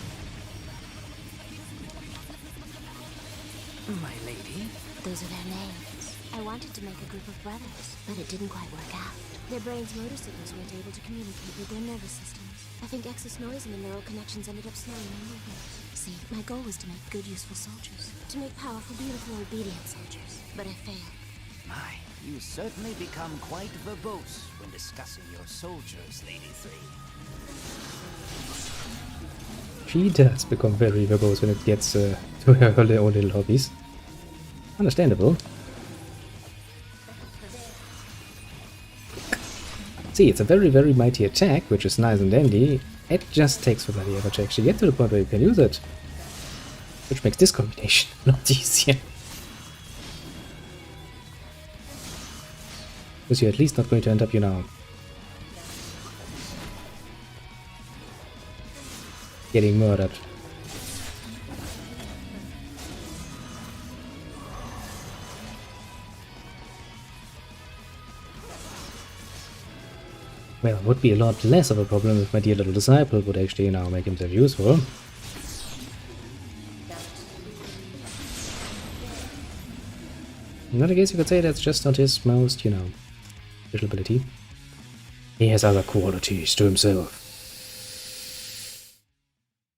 My lady? Those are their names. I wanted to make a group of brothers, but it didn't quite work out. Their brains' motor signals weren't able to communicate with their nervous systems. I think excess noise in the neural connections ended up slowing their movements. See, my goal was to make good, useful soldiers. To make powerful, beautiful, obedient soldiers. But I failed. My, you certainly become quite verbose when discussing your soldiers, Lady 3. She does become very verbose when it gets to her own little hobbies. Understandable. See, it's a very, very mighty attack, which is nice and dandy. It just takes forever to actually get to the point where you can use it. Which makes this combination a lot easier. Because you're at least not going to end up, you know, getting murdered. Well, it would be a lot less of a problem if my dear little disciple would actually, you know, make himself useful. In that case, you could say that's just not his most, you know, special ability. He has other qualities to himself.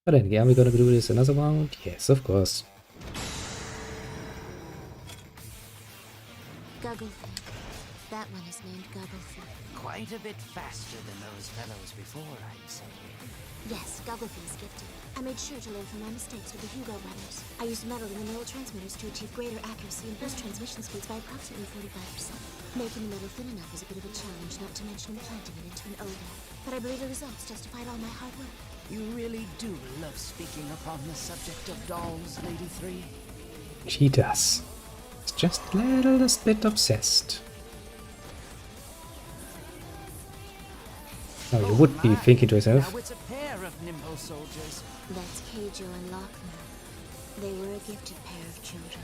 But then, are we gonna do this another round? Yes, of course. Gugglefin. That one is named Gugglefin. Quite a bit faster than those fellows before, I'd say. Yes, Gugglefin is gifted. I made sure to learn from my mistakes with the Hugo brothers. I used metal in the neurotransmitters to achieve greater accuracy and boost transmission speeds by approximately 45%. Making the metal thin enough was a bit of a challenge, not to mention implanting it into an odor. But I believe the results justified all my hard work. You really do love speaking upon the subject of dolls, Lady 3. She does. It's just a little bit obsessed. Now you would be thinking to yourself, Now it's a pair of nimble soldiers. That's Keijo and Lochner. They were a gifted pair of children.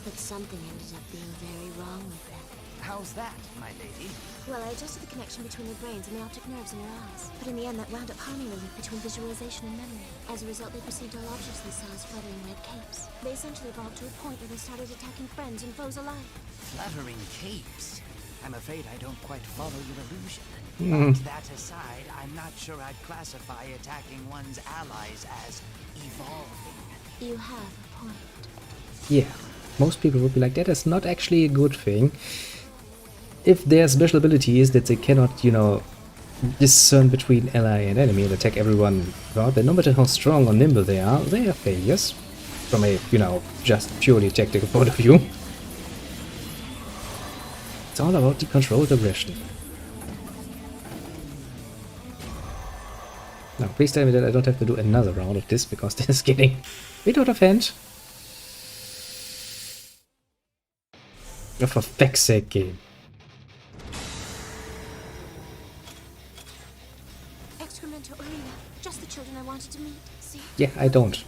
But something ended up being very wrong with them. How's that, my lady? Well, I adjusted the connection between their brains and the optic nerves in their eyes. But in the end, that wound up harming the link between visualization and memory. As a result, they perceived all objects they saw as fluttering red capes. They essentially evolved to a point where they started attacking friends and foes alike. Fluttering capes. I'm afraid I don't quite follow your illusion. Hmm. But that aside, I'm not sure I'd classify attacking one's allies as evolving. You have a point. yeah, most people would be like, that is not actually a good thing. If their special ability is that they cannot, you know, discern between ally and enemy and attack everyone, well, then no matter how strong or nimble they are failures. From a, you know, just purely tactical point of view. It's all about the controlled aggression. Now, please tell me that I don't have to do another round of this, because this is getting a bit out of hand. Oh, for feck's sake, game. Excremento Arena. Just the children I wanted to meet. See? Yeah, I don't.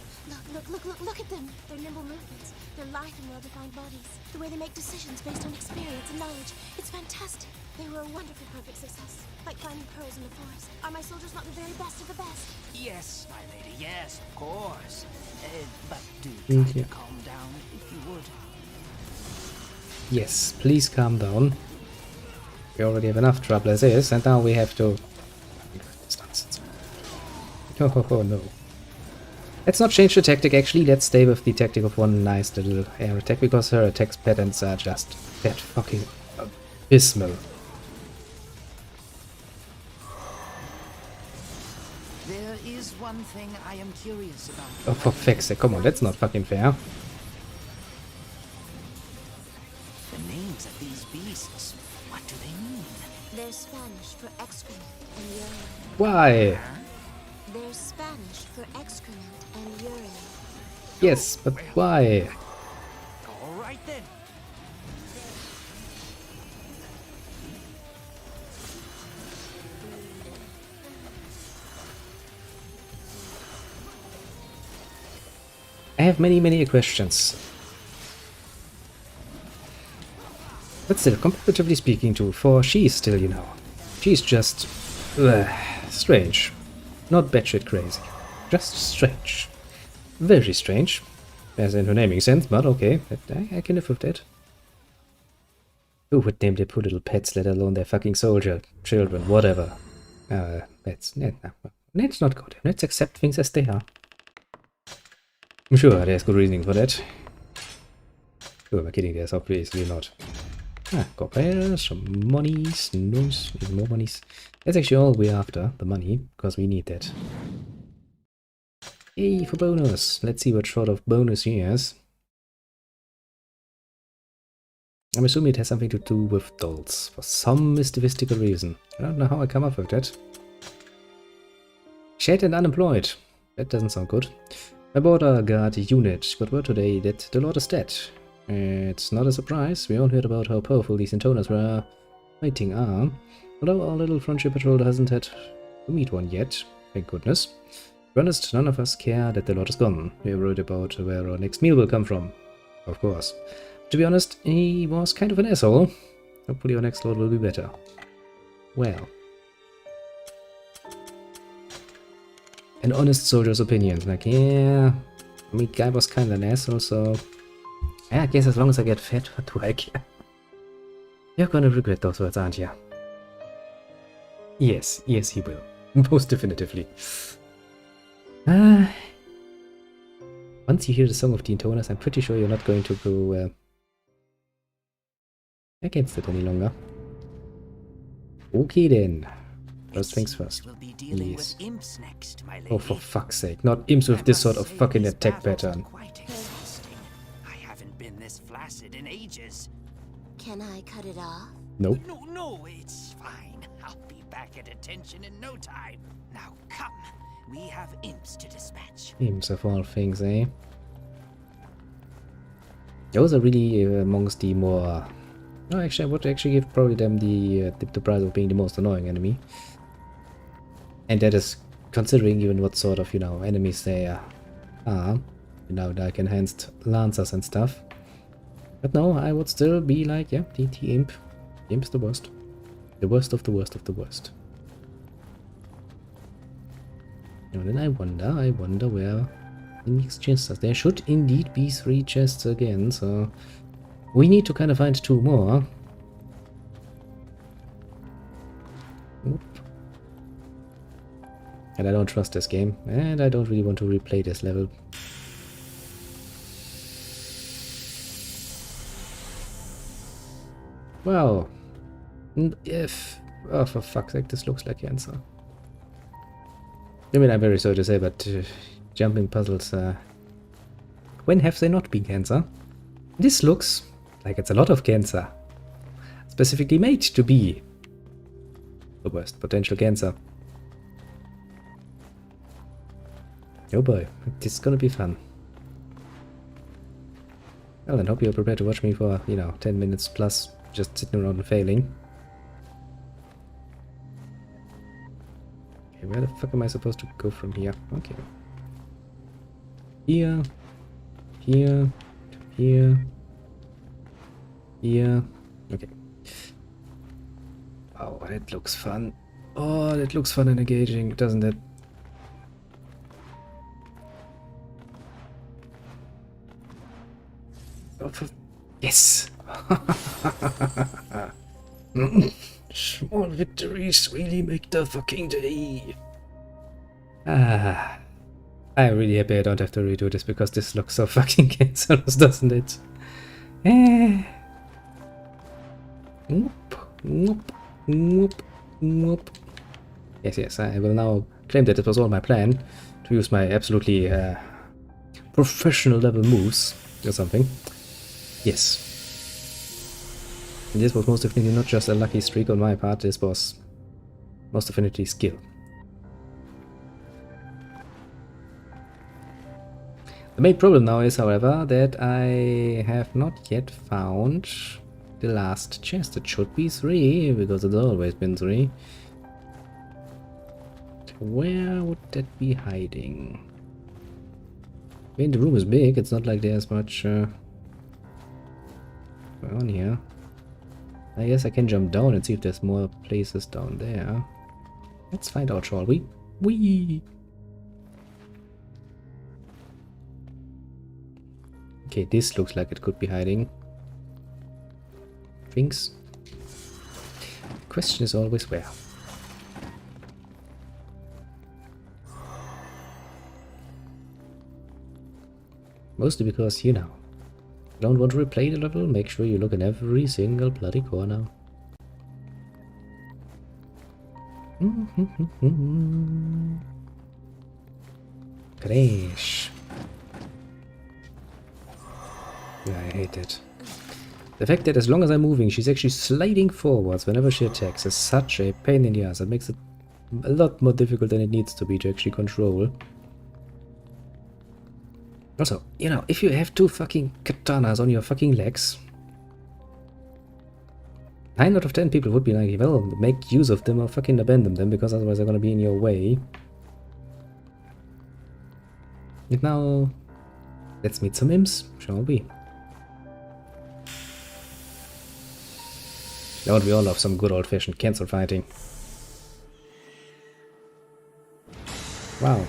Look at them. Their nimble movements. Their lithe and well-defined bodies. The way they make decisions based on experience and knowledge. It's fantastic. They were a wonderful perfect success. Like finding pearls in the forest. Are my soldiers not the very best of the best? Yes, my lady, yes, of course. But do try to calm down, if you would. Yes, please calm down. We already have enough trouble as is, and now we have to... It's nonsense. Oh, no. Let's not change the tactic, actually. Let's stay with the tactic of one nice little air attack, because her attack patterns are just that fucking abysmal. There is one thing I am curious about. Oh, for feck's sake, come on, that's not fucking fair. The names of these beasts, what do they mean? They're Spanish for excrement and urine. Why? They're Spanish for excrement and urine. Yes, but why? All right then. I have many questions. But still, comparatively speaking too, for she's still, you know, she's just... strange. Not batshit crazy. Just strange. Very strange. As in her naming sense, but okay, I can live with that. Who would name their poor little pets, let alone their fucking soldier, children, whatever? Let's not go there. Let's accept things as they are. I'm sure there's good reasoning for that. Who am I kidding? There's obviously not. Copper, some monies, nice, even more monies. That's actually all we're after, the money, because we need that. Yay, for bonus! Let's see what sort of bonus he has. I'm assuming it has something to do with dolls, for some mystical reason. I don't know how I come up with that. Shed and unemployed. That doesn't sound good. My border guard unit got word today that the Lord is dead. It's not a surprise, we all heard about how powerful these intoners were fighting are. Although our little frontier patrol hasn't had to meet one yet, thank goodness. To be honest, none of us care that the Lord is gone. We are worried about where our next meal will come from. Of course. To be honest, he was kind of an asshole. Hopefully our next Lord will be better. Well, an honest soldier's opinion. Like, yeah, I mean, guy was kind of an asshole, so yeah, I guess as long as I get fed, what do I care? You're gonna regret those words, aren't you? Yes, yes, he will. Most definitively. Once you hear the Song of the Intoners, I'm pretty sure you're not going to go against it any longer. Okay then. First things first. We'll be dealing Yes. with imps next, my lady. Oh, for fuck's sake. Not imps with this sort of Say fucking these attack battles are pattern. quite exhausting. I haven't been this flaccid in ages. Can I cut it off? Nope. No, it's fine. I'll be back at attention in no time. Now come. We have imps to dispatch. Imps of all things, eh? Those are really amongst the more... No, actually, I would actually give probably them the prize of being the most annoying enemy. And that is considering even what sort of, you know, enemies they are. You know, like enhanced lancers and stuff. But no, I would still be like, yeah, the imp. The imp's the worst. The worst of the worst of the worst. And then I wonder where the next chests are. There should indeed be 3 chests again, so we need to kind of find 2 more. Oop. And I don't trust this game, and I don't really want to replay this level. Wow. If... Oh, for fuck's sake, this looks like cancer. I mean, I'm very sorry to say, but jumping puzzles, when have they not been cancer? This looks like it's a lot of cancer. Specifically made to be the worst potential cancer. Oh boy, this is gonna be fun. Well, then hope you're prepared to watch me for, you know, 10 minutes plus just sitting around and failing. Okay, where the fuck am I supposed to go from here? Okay. Here. Here. Here. Here. Okay. Oh, that looks fun. Oh, that looks fun and engaging, doesn't it? Oh, yes! Small victories really make the fucking day. I'm really happy I don't have to redo this because this looks so fucking cancerous, doesn't it? Whoop, whoop, whoop, whoop. Yes, I will now claim that it was all my plan to use my absolutely professional level moves or something. Yes. And this was most definitely not just a lucky streak on my part, this was most definitely skill. The main problem now is, however, that I have not yet found the last chest. It should be 3, because it's always been 3. Where would that be hiding? I mean, the room is big, it's not like there's much going on here. I guess I can jump down and see if there's more places down there. Let's find out, shall we? Whee! Okay, this looks like it could be hiding things. Question is always where. Mostly because, you know, don't want to replay the level, make sure you look in every single bloody corner. Crash. Yeah, I hate it. The fact that as long as I'm moving, she's actually sliding forwards whenever she attacks is such a pain in the ass. It makes it a lot more difficult than it needs to be to actually control. Also, you know, if you have 2 fucking katanas on your fucking legs, 9 out of 10 people would be like, well, make use of them or fucking abandon them, because otherwise they're gonna be in your way. And now, let's meet some imps, shall we? Don't we all love some good old-fashioned cancel fighting? Wow,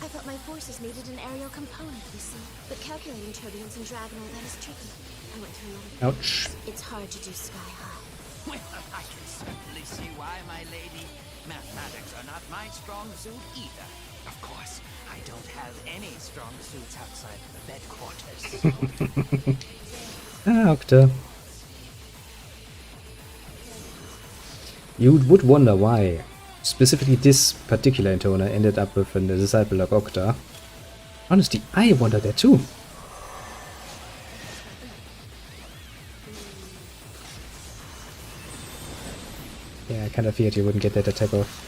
I thought my forces needed an aerial component, you see. But calculating turbulence and dragonite, that is tricky. I went through another Ouch. It's hard to do sky high. Well, I can certainly see why, my lady. Mathematics are not my strong suit either. Of course, I don't have any strong suits outside of the bed quarters. Ah, Octa. You would wonder why specifically this particular intoner ended up with a disciple like Octa. Honestly, I wonder that too. Yeah, I kind of feared you wouldn't get that attack off.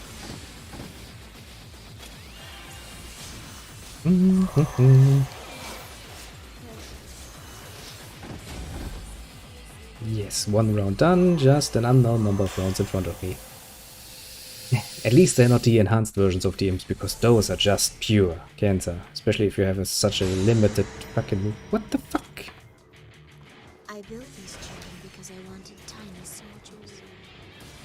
Yes, one round done, just an unknown number of rounds in front of me. At least they're not the enhanced versions of the imps, because those are just pure cancer. Especially if you have such a limited fucking move. What the fuck? I built these children because I wanted tiny soldiers.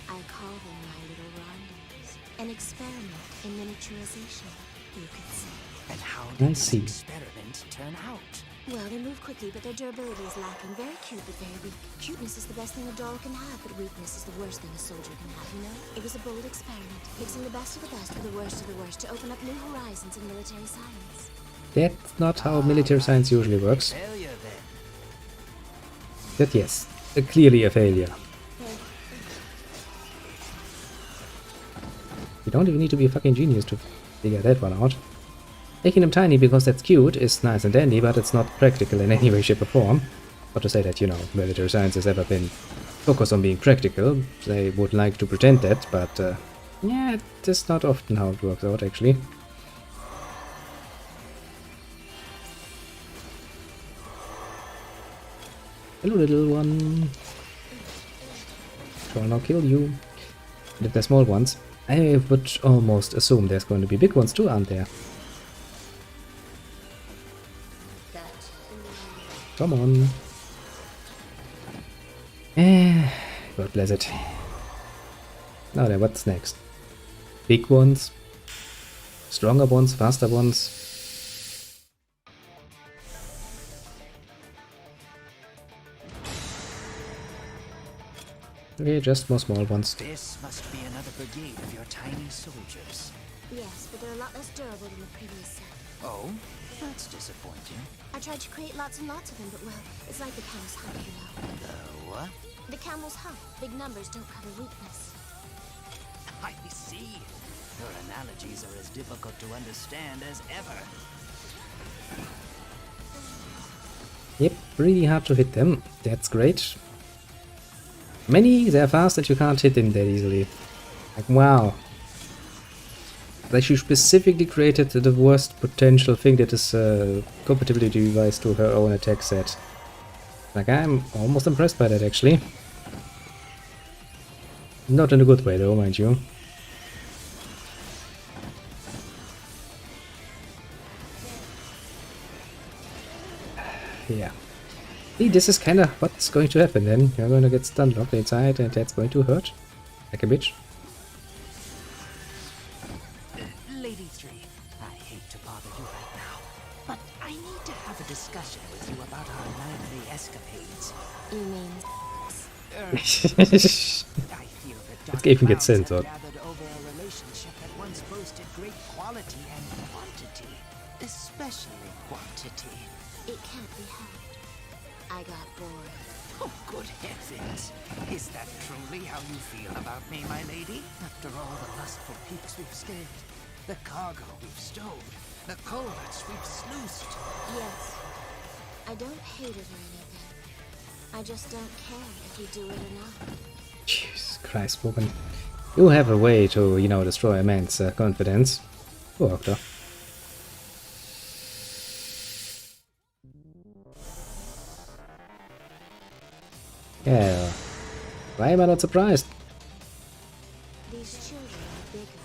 I call them my little rondels. An experiment in miniaturization, you could say. And how I did see. the experiment turn out? Well, they move quickly, but their durability is lacking. Very cute, but very weak. Cuteness is the best thing a doll can have, but weakness is the worst thing a soldier can have, you know? It was a bold experiment, mixing the best of the best with the worst of the worst to open up new horizons in military science. That's not how military science usually works. Failure, then. But yes, clearly a failure. You don't even need to be a fucking genius to figure that one out. Making them tiny because that's cute is nice and dandy, but it's not practical in any way, shape or form. Not to say that, you know, military science has ever been focused on being practical. They would like to pretend that, but yeah, that's not often how it works out, actually. Hello, little one. Shall not kill you. And if they're small ones, I would almost assume there's going to be big ones too, aren't there? Come on. God bless it. Now then, what's next? Big ones? Stronger ones? Faster ones? Okay, just more small ones. This must be another brigade of your tiny soldiers. Yes, but they're a lot less durable than the previous set. Oh, that's disappointing. I tried to create lots and lots of them, but well, it's like the camel's hump, you know. The what? The camel's hump. Big numbers don't cover weakness. I see. Your analogies are as difficult to understand as ever. Yep, really hard to hit them. That's great. Many, they're fast and you can't hit them that easily. Like, wow. They should specifically created the worst potential thing that is compatibility device to her own attack set. Like, I'm almost impressed by that, actually. Not in a good way, though, mind you. Yeah. See, this is kinda what's going to happen then. You're going to get stun locked inside and that's going to hurt. Like a bitch. Lady 3, I hate to bother you right now, but I need to have a discussion with you about our nightly escapades. You mean... I feel that It even gets clouds censored. have gathered over a relationship that once boasted great quality and quantity, especially quantity. It can't be helped. I got bored. Oh, good heavens! Is that truly how you feel about me, my lady? After all the lustful peaks we've scaled, the cargo we've stowed, the culverts we've sluiced. Yes. I don't hate it or anything. I just don't care if you do it or not. Jesus Christ, woman. You have a way to, you know, destroy a man's confidence. Poor Octa. Yeah. Why am I not surprised? These children are bigger.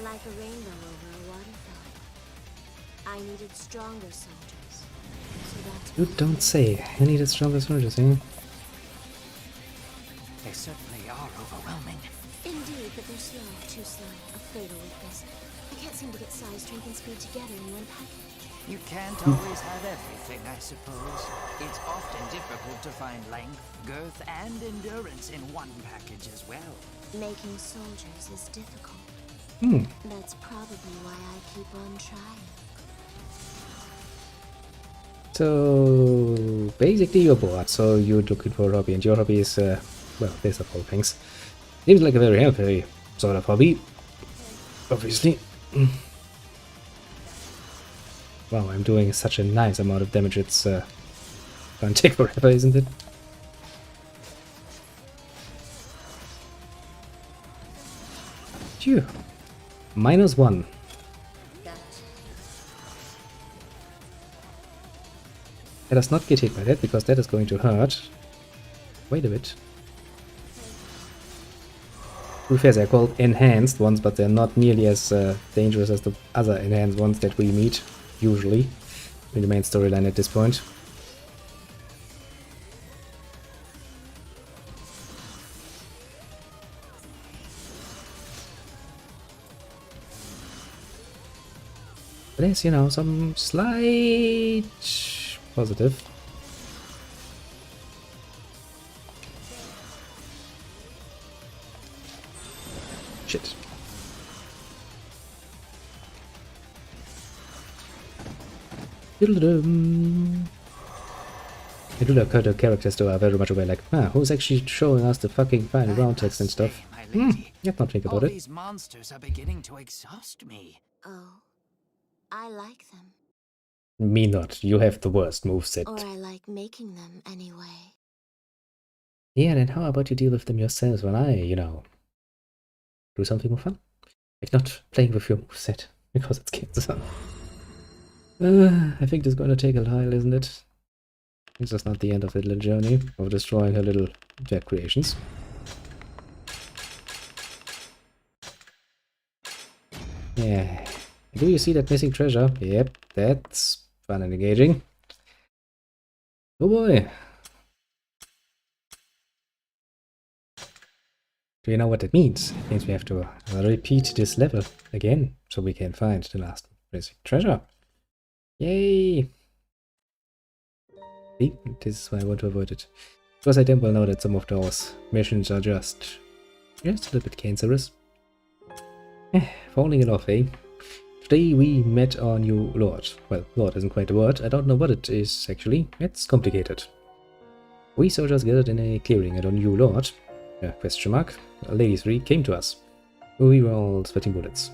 Like a rainbow over a waterfall. I needed stronger soldiers. So that's You don't say. You need a stronger soldiers, eh? They certainly are overwhelming. in Indeed, but they're slow, too slow. A fatal weakness. I can't seem to get size, strength, and speed together in one package. You can't always have everything, I suppose. It's often difficult to find length, girth, and endurance in one package as well. Making soldiers is difficult. That's probably why I keep on trying. So basically you're bored, so you're looking for a hobby, and your hobby is, well, there's of all things. Seems like a very healthy sort of hobby, obviously. Wow, I'm doing such a nice amount of damage, it's gonna take forever, isn't it? Phew. -1. Let us not get hit by that, because that is going to hurt. Wait a bit. To be fair, they're called enhanced ones, but they're not nearly as dangerous as the other enhanced ones that we meet, usually, in the main storyline at this point. But there's, you know, some slight positive. Shit. I do like how the characters though are very much aware, like, who's actually showing us the fucking final round text and stuff? Let's not think about it. These monsters are beginning to exhaust me. Oh, I like them. Me not. You have the worst moveset. Or I like making them anyway. Yeah, then how about you deal with them yourselves when I, you know, do something more fun? Like not playing with your moveset, because it's cancer. I think this is gonna take a while, isn't it? This is not the end of the little journey of destroying her little jet creations. Yeah. Do you see that missing treasure? Yep, that's fun and engaging. Oh boy. Do you know what that means? It means we have to repeat this level again, so we can find the last missing treasure. Yay! See, this is why I want to avoid it. Because I damn well know that some of those missions are just a little bit cancerous. Falling it off, eh? Today we met our new lord. Well, lord isn't quite a word. I don't know what it is, actually. It's complicated. We soldiers gathered in a clearing, and our new lord, question mark, Lady 3, came to us. We were all sweating bullets.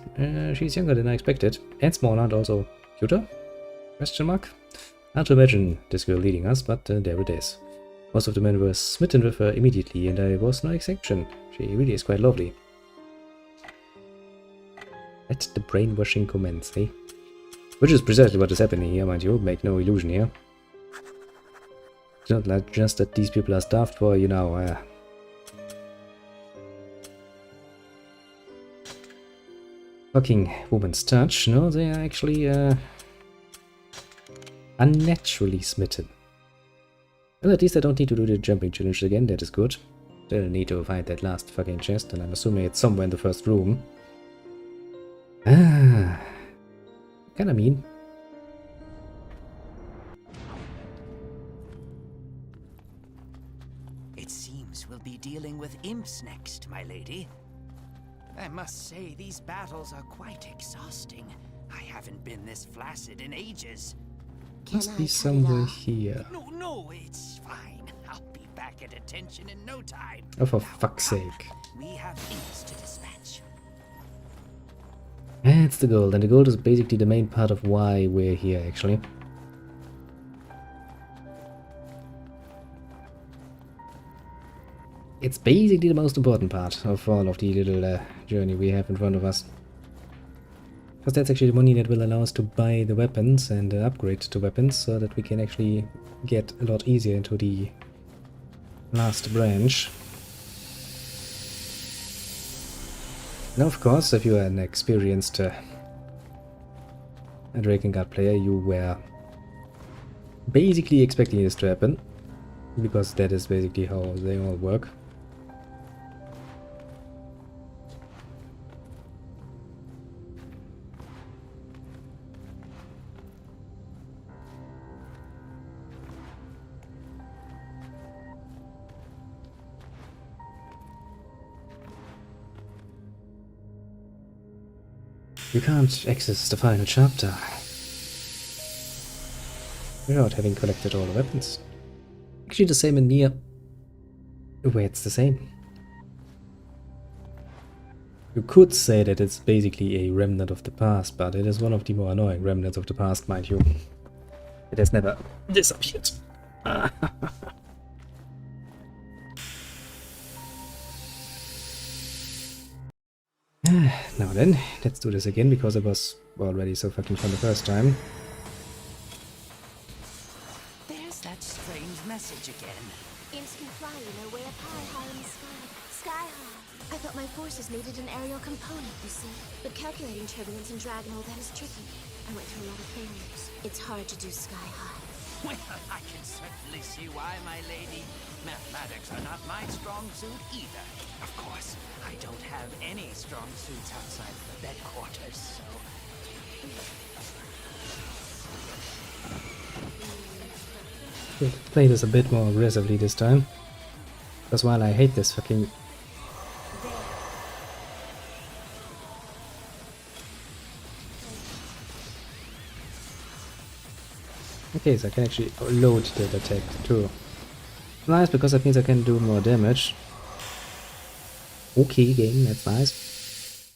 She's younger than I expected, and smaller, and also cuter? Question mark. Hard to imagine this girl leading us, but there it is. Most of the men were smitten with her immediately, and I was no exception. She really is quite lovely. Let the brainwashing commence, eh? Which is precisely what is happening here, mind you, make no illusion here. It's not like just that these people are starved for, you know, fucking woman's touch. No, they are actually, unnaturally smitten. Well, at least I don't need to do the jumping challenge again, that is good. Still need to find that last fucking chest, and I'm assuming it's somewhere in the first room. Kinda mean. It seems we'll be dealing with imps next, my lady. I must say, these battles are quite exhausting. I haven't been this flaccid in ages. Must be somewhere here. No, it's fine. I'll be back at attention in no time. Oh, for fuck's sake. We have imps to dispatch. It's the gold, and the gold is basically the main part of why we're here, actually. It's basically the most important part of all of the little journey we have in front of us. Because that's actually the money that will allow us to buy the weapons and upgrade the weapons, so that we can actually get a lot easier into the last branch. Now, of course, if you are an experienced Drakengard player, you were basically expecting this to happen, because that is basically how they all work. You can't access the final chapter without having collected all the weapons. Actually the same in Nier, where it's the same. You could say that it's basically a remnant of the past, but it is one of the more annoying remnants of the past, mind you. It has never disappeared. Now then, let's do this again, because it was already so fucking fun the first time. There's that strange message again. Imps can fly, you know, way up high, high in the sky. Sky high. I thought my forces needed an aerial component, you see. But calculating turbulence in Dragonhold, that is tricky. I went through a lot of failures. It's hard to do sky high. Well, I can certainly see why, my lady. Mathematics are not my strong suit either. Of course, I don't have any strong suits outside of the bed quarters, so... We'll play this a bit more aggressively this time. Because while I hate this fucking... Okay, so I can actually load that attack too. Nice, because that means I can do more damage. Okay, game, that's nice.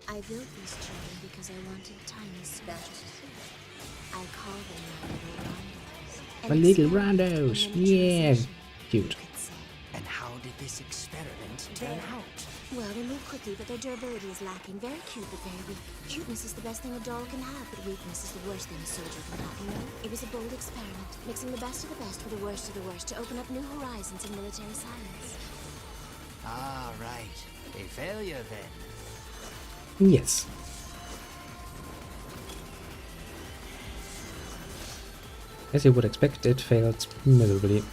I built these children because I wanted tiny soldiers. I call them my little rondos. My little rondos, yeah, cute. And how did this experiment turn out? Well, they move quickly, but their durability is lacking. Very cute, but very weak. Cuteness is the best thing a doll can have, but weakness is the worst thing a soldier can have, you know? It was a bold experiment, mixing the best of the best with the worst of the worst to open up new horizons in military science. Ah, right. A failure, then. Yes. As you would expect, it failed miserably.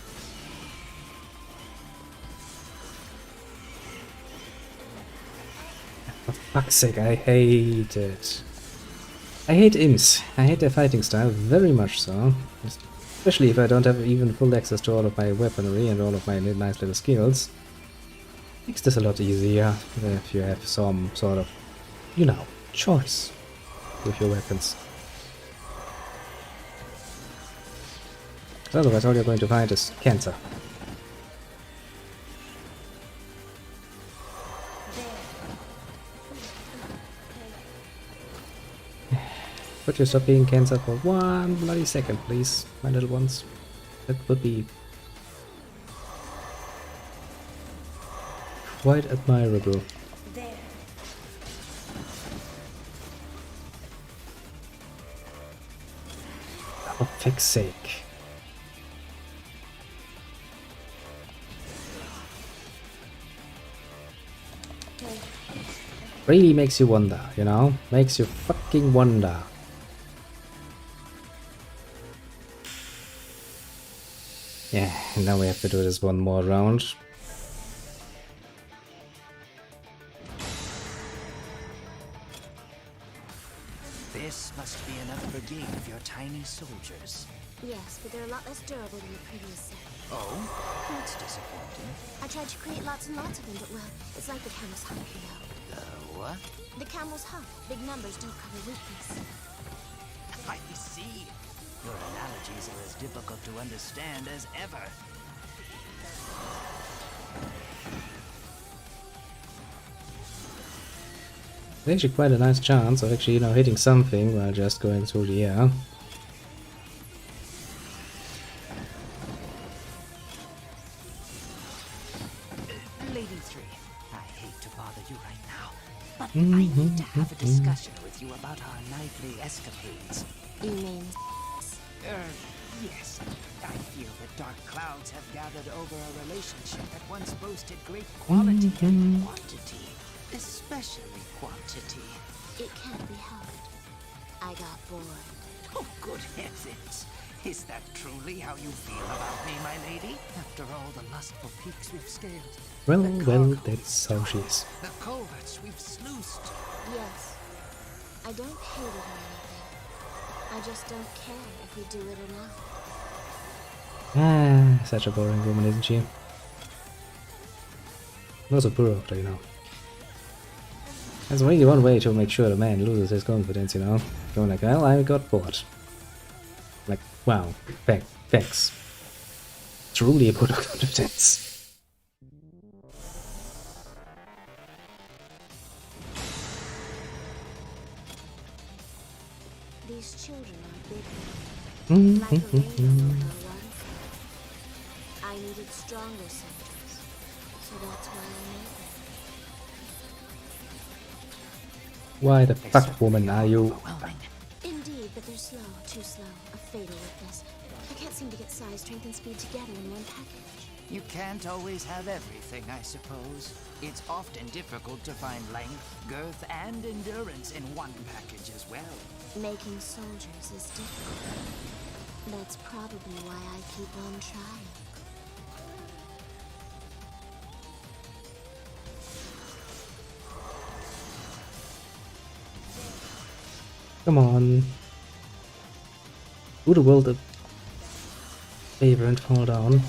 For fuck's sake, I hate it. I hate imps. I hate their fighting style very much so. Especially if I don't have even full access to all of my weaponry and all of my nice little skills. Makes this a lot easier if you have some sort of, you know, choice with your weapons. Otherwise all you're going to find is cancer. Could you stop being cancer for 1 bloody second, please, my little ones? That would be quite admirable. For fuck's sake. Really makes you wonder, you know? Makes you fucking wonder. Yeah, and now we have to do this one more round. This must be another brigade of your tiny soldiers. Yes, but they're a lot less durable than the previous set. Oh? That's disappointing. I tried to create lots and lots of them, but well, it's like the camel's hump, you know. The what? The camel's hump. Big numbers don't cover weakness. I see. Your analogies are as difficult to understand as ever. It's actually quite a nice chance of actually, you know, hitting something while just going through the air. Lady 3, I hate to bother you right now, but I need to have a discussion with you about our nightly escapades. You mean... Yes. I feel that dark clouds have gathered over a relationship that once boasted great quality and quantity. Especially quantity. It can't be helped. I got bored. Oh, good heavens. Is that truly how you feel about me, my lady? After all the lustful peaks we've scaled. Well, that's how she is. The culverts we've sluiced. Yes. I don't hate it or anything. I just don't care if we do it or not. Ah, such a boring woman, isn't she? Also poor after, you know. There's really one way to make sure the man loses his confidence, you know. Going like, well, I got bored. Like, wow, thanks. Truly a put of confidence. These children are big. Like a rainbow once. I needed stronger soldiers, so that's why I made them. Why the fuck, woman, are you? Indeed, but they're slow, too slow. A fatal weakness. I can't seem to get size, strength, and speed together in one package. You can't always have everything, I suppose. It's often difficult to find length, girth, and endurance in one package as well. Making soldiers is difficult. That's probably why I keep on trying. Come on. Do the world a favor and fall down.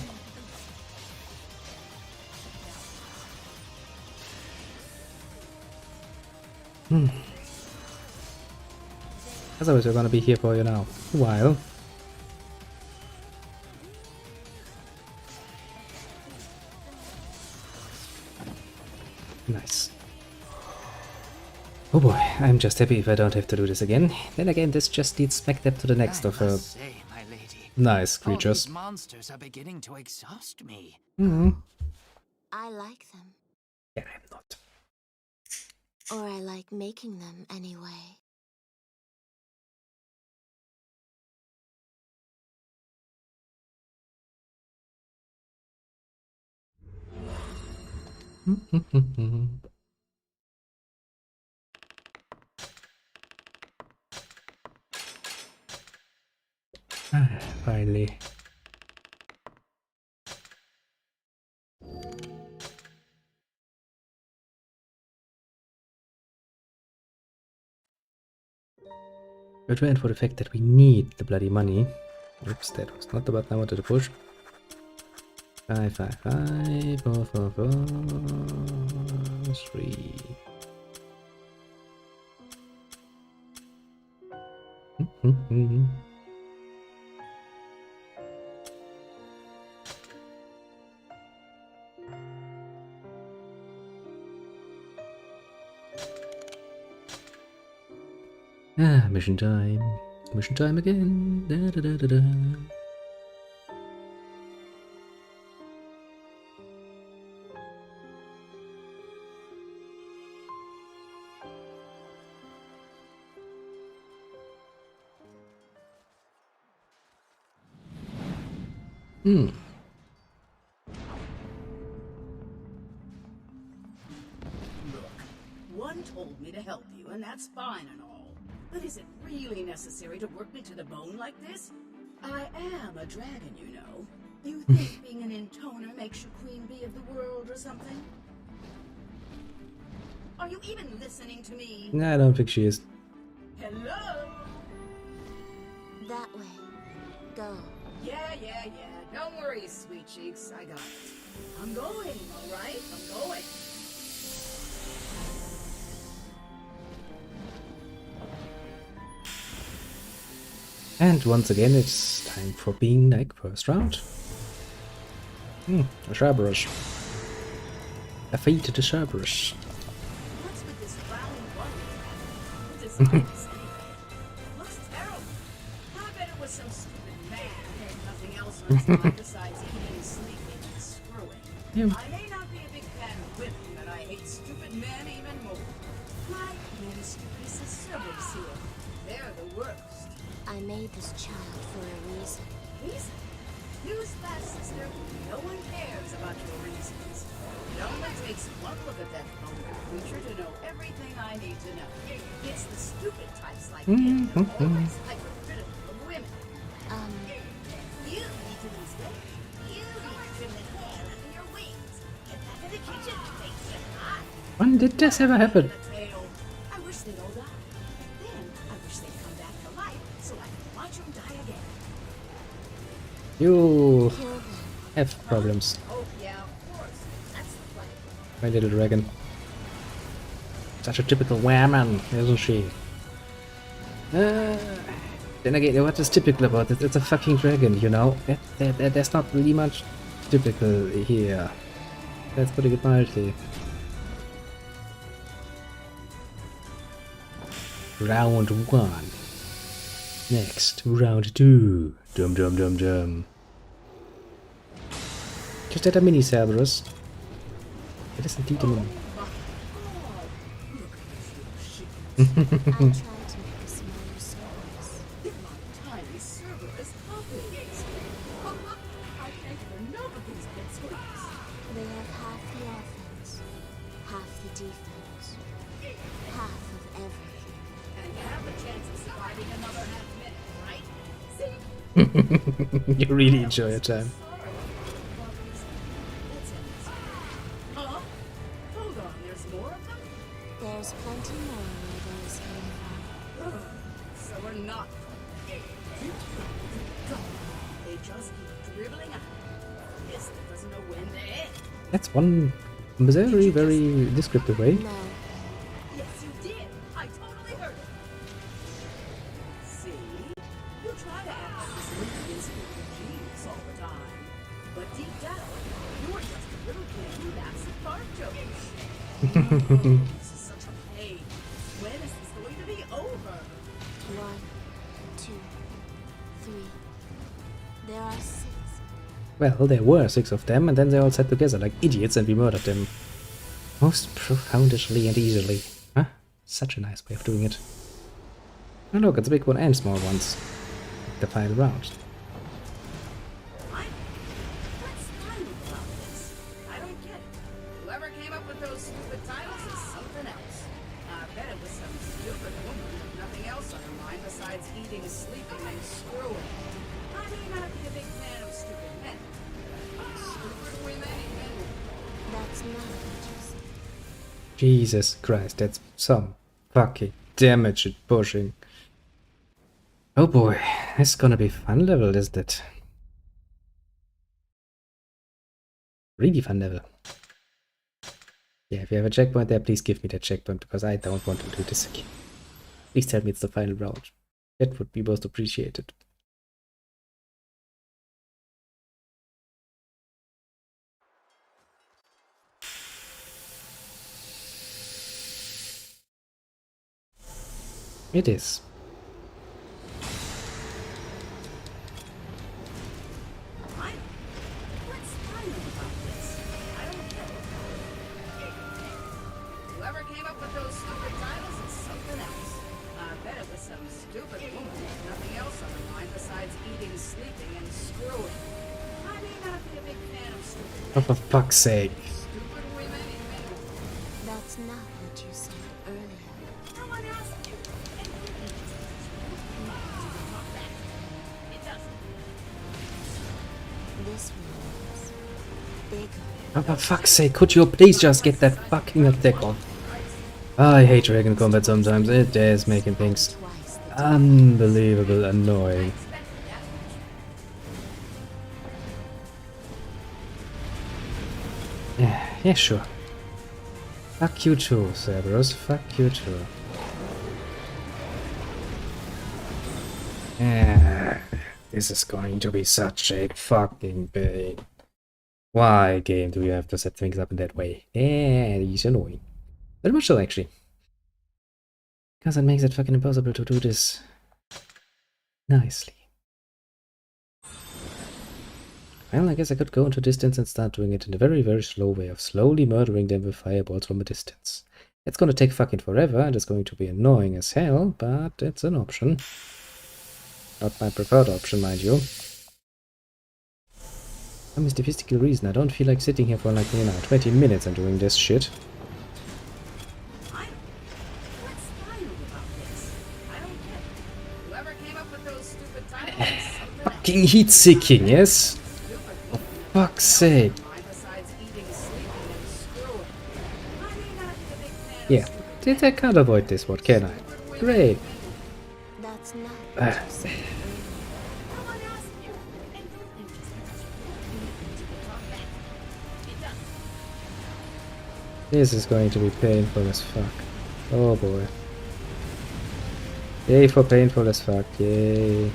As always, we're gonna be here for you now. A while. Nice. Oh boy, I'm just happy if I don't have to do this again. Then again, this just leads smack dab to the next of her nice creatures. All these monsters are beginning to exhaust me. I like them. Yeah, I'm not. Or I like making them anyway. Finally. We're trying for the fact that we need the bloody money. Oops, that was not the button I wanted to push. 5, 5, 5, 4, 4, 4, 3. Ah, mission time. Mission time again. Da, da, da, da, da. One told me to help you, and that's fine and all. But is it really necessary to work me to the bone like this? I am a dragon, you know. You think being an intoner makes you queen bee of the world or something? Are you even listening to me? Nah, I don't think she is. Hello? That way. Go. Yeah. Don't worry, sweet cheeks. I got it. I'm going, all right? I'm going. And once again, it's time for being like first round. A Cerberus. A fate to the Cerberus. What's with this round body? The design is looks terrible. I bet it was some stupid man who had nothing else on his mind besides eating, sleeping, and screwing. Yeah. I may not be a big fan of women, but I hate stupid men even more. My ministry is a silver seal. They're the worst. I made this child for a reason. Reason? Newsflash, sister. No one cares about your reasons. It only takes one look at that vulgar creature to know everything I need to know. It's the stupid types like him that are always hypercritical of women. You need to be steady. You need to trim the hair under your wings. Get back in the kitchen. Make it hot. When did this ever happen? I wish they'd all die. Then I wish they'd come back to life so I could watch them die again. You have problems, Oh, yeah, of course. That's the plan. my little dragon. Such a typical woman, isn't she? Then again, what is typical about it? It's a fucking dragon, you know? There's not really much typical here. Let's put it mildly. Round 1. Next, round 2. Dum dum dum dum. Just at a mini Cerberus. It is indeed a mini. I tried to make a smaller Cerberus. Tiny Cerberus puppies. I can't get enough of these big squeaks. They have half the offense, half the defense, half of everything. And you have the chance of surviving another half minute, right? See? You really enjoy your time. Huh? Hold on, there's more of them? There's plenty more where those came from. So we're not. They just keep dribbling out. Yes, that doesn't know when to end. That's one very, very descriptive way. No, Yes, you did. I totally heard it. See? You try to act like this invincible genius all the time. But deep down, you're just a little kid who laughs at fart jokes. This is such a pain. When is this going to be over? 1, 2, 3. There are 6. Well, there were 6 of them, and then they all sat together like idiots and we murdered them. Most profoundishly and easily. Huh? Such a nice way of doing it. Oh look, it's a big one and small ones. The final round. What's funny about this? I don't get it. Whoever came up with those stupid titles is something else. I bet it was some stupid woman with nothing else on her mind besides eating, sleeping, and screwing. I may not be a big fan of stupid men. Stupid women even. That's not what you said. Jesus Christ, that's some fucking damage it pushing. Oh boy, this is gonna be fun level, isn't it? Really fun level. Yeah, if you have a checkpoint there, please give me that checkpoint, because I don't want to do this again. Please tell me it's the final round. That would be most appreciated. It is. What's funny about this? I don't get it. Whoever came up with those stupid titles is something else. I bet it was some stupid woman with nothing else on her mind besides eating, sleeping, and screwing. I may not be a big fan of stupid Oh, for fuck's sake. stupid women even. That's not what you said earlier. No one asked you. And you can just talk back. It doesn't. This one is bigger. Oh, for fuck's sake, could you please just get that fucking attack off? I hate Dragon Combat sometimes, it is making things Twice the unbelievable annoying. Yeah, sure. Fuck you too, Cerberus, fuck you too. Yeah, this is going to be such a fucking pain. Why, game, do you have to set things up in that way? Yeah, it's annoying. Very much so, actually. Because it makes it fucking impossible to do this nicely. Well, I guess I could go into distance and start doing it in a very, very slow way of slowly murdering them with fireballs from a distance. It's gonna take fucking forever, and it's going to be annoying as hell, but it's an option. Not my preferred option, mind you. For some mystical reason, I don't feel like sitting here for like, 20 minutes and doing this shit. What's final about this? I don't get it. Whoever came up with those stupid titles is something else. Fucking heat-seeking, yes? For fuck's sake. Yeah, I can't avoid this one, can I? Great. That's not what you said This is going to be painful as fuck. Oh boy. Yay for painful as fuck, yay.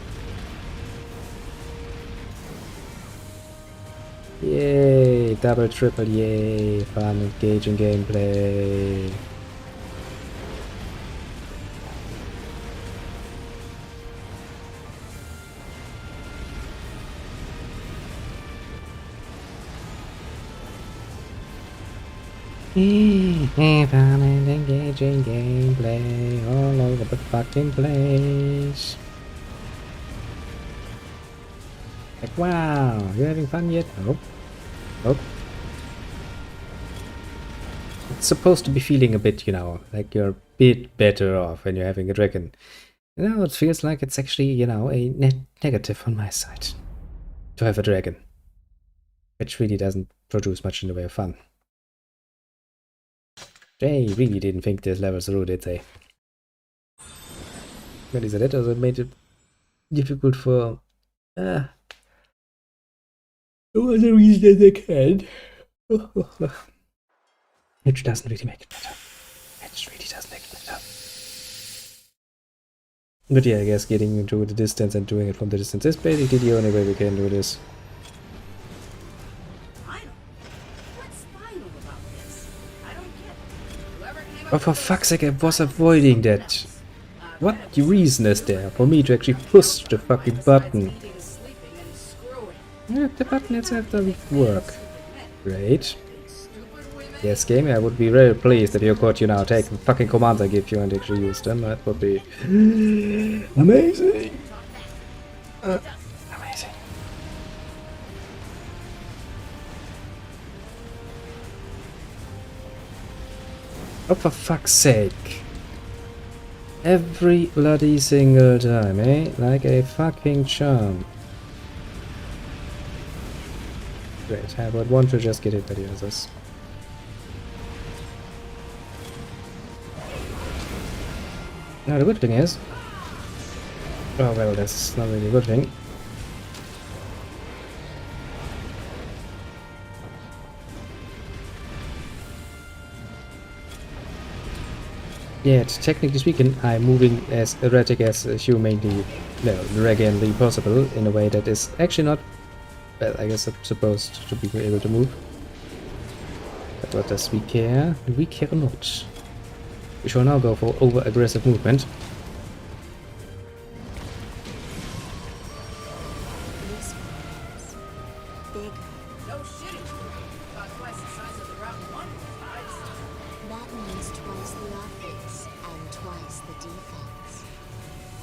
Yay, double, triple, yay, fun, engaging gameplay. Fun and engaging gameplay all over the fucking place. Like, wow, you having fun yet? Nope. Nope. It's supposed to be feeling a bit, you know, like you're a bit better off when you're having a dragon. Now it feels like it's actually, you know, a negative on my side to have a dragon, which really doesn't produce much in the way of fun. They really didn't think this level through, did they? But is it also made it difficult for no other reason they can. Which doesn't really make it better. It really doesn't make it better. But yeah, I guess getting into the distance and doing it from the distance is basically the only way we can do this. Oh, for fuck's sake, I was avoiding that. What reason is there for me to actually push the fucking button? Yeah, the button itself doesn't work. Great. Yes, game, I would be very pleased if you could, you know, take the fucking commands I give you and actually use them. That would be amazing. Amazing. Oh, for fuck's sake. Every bloody single time, eh? Like a fucking charm. Great, I would want to just get hit by the others. Now the good thing is... Oh well, that's not really a good thing. Yet, technically speaking, I'm moving as erratic as humanly, no, dragonly possible, in a way that is actually not, well, I guess I'm supposed to be able to move. But what does we care? We care not. We shall now go for over-aggressive movement.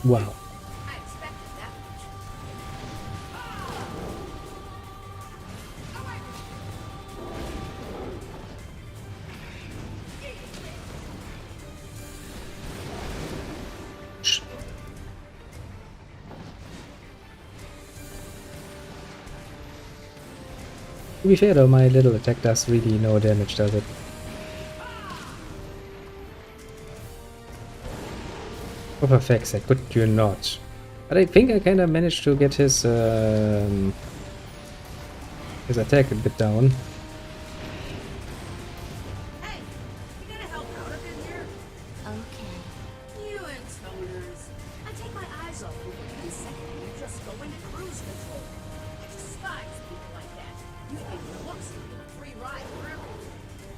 Wow. To be fair though, my little attack does really no damage, does it? Oh, for fuck's sake, could you not? But I think I kind of managed to get his attack a bit down. Hey, you gonna help out a bit here? Okay. You intoners. I take my eyes off you for 1 second and you just go into cruise control. I despise people like that. You think your looks give you a free ride wherever.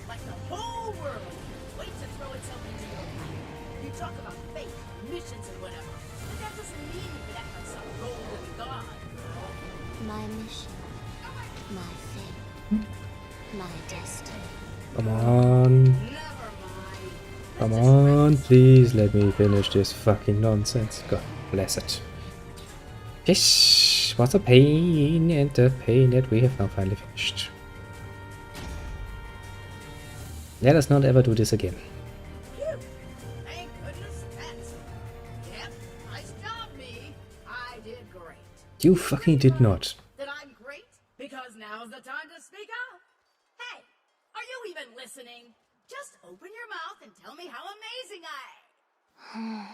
Like the whole world. Wait to throw itself into your lap. You talk about fate, missions and whatever. But that doesn't mean you can act like some golden god. My mission, my fate, my destiny. Come on. Come on, please let me finish this fucking nonsense. God bless it. This was a pain, and the pain that we have now finally finished. Let us not ever do this again. Thank goodness that's it. Yep, nice job, me. I did great. You fucking did not. That I'm great? Because now's the time to speak up. Hey, are you even listening? Just open your mouth and tell me how amazing I am.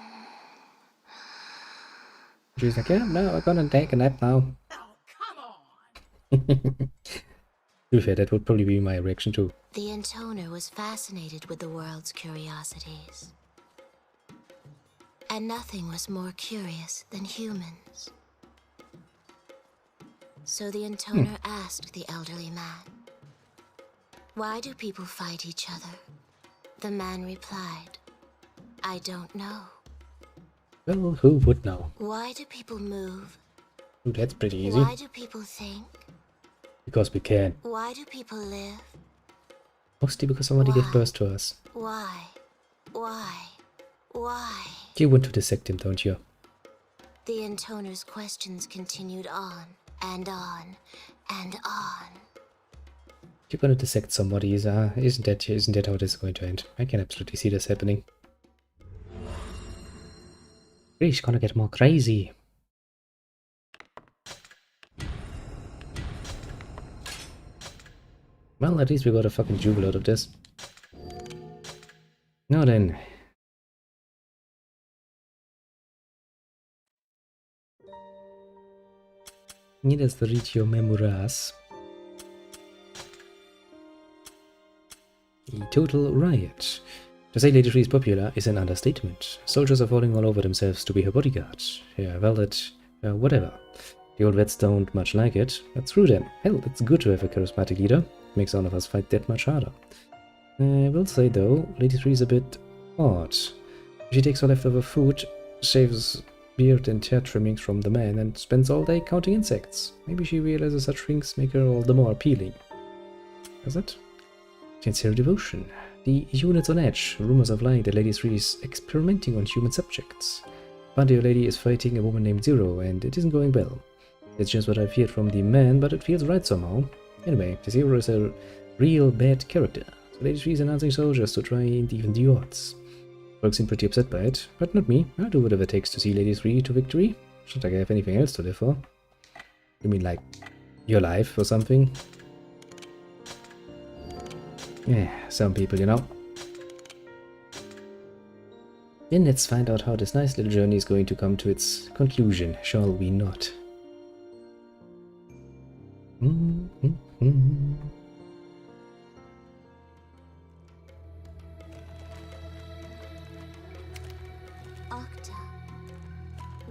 She's like, yeah, no, I'm gonna take a nap now. Oh, come on. To be fair, that would probably be my reaction too. The intoner was fascinated with the world's curiosities. And nothing was more curious than humans. So the intoner asked the elderly man, "Why do people fight each other?" The man replied, "I don't know." Well, who would know? Why do people move? Ooh, that's pretty easy. Why do people think? Because we can. Why do people live? Mostly because somebody gave birth to us. Why? Why? Why? You want to dissect him, don't you? The intoner's questions continued on and on and on. You're gonna dissect somebody, isn't that how this is going to end? I can absolutely see this happening. She's gonna get more crazy. Well, at least we got a fucking jewel out of this. Now then. Need us to reach your memoirs. A total riot. To say Lady 3 is popular is an understatement. Soldiers are falling all over themselves to be her bodyguards. Yeah, well, whatever. The old vets don't much like it. But screw them. Hell, it's good to have a charismatic leader. Makes all of us fight that much harder. I will say though, Lady 3 is a bit odd. She takes her leftover food, shaves beard and hair trimmings from the men, and spends all day counting insects. Maybe she realizes such things make her all the more appealing. Does it? Sincere devotion. The unit's on edge. Rumors are flying that Lady 3 is experimenting on human subjects. Apparently, a lady is fighting a woman named Zero, and it isn't going well. It's just what I feared from the man, but it feels right somehow. Anyway, the Zero is a real bad character, so Lady 3 is announcing soldiers to try and even the odds. Folks seem pretty upset by it, but not me. I'll do whatever it takes to see Lady 3 to victory. It's not like I have anything else to live for. You mean like your life or something? Yeah, some people, you know. Then let's find out how this nice little journey is going to come to its conclusion, shall we not? Octa,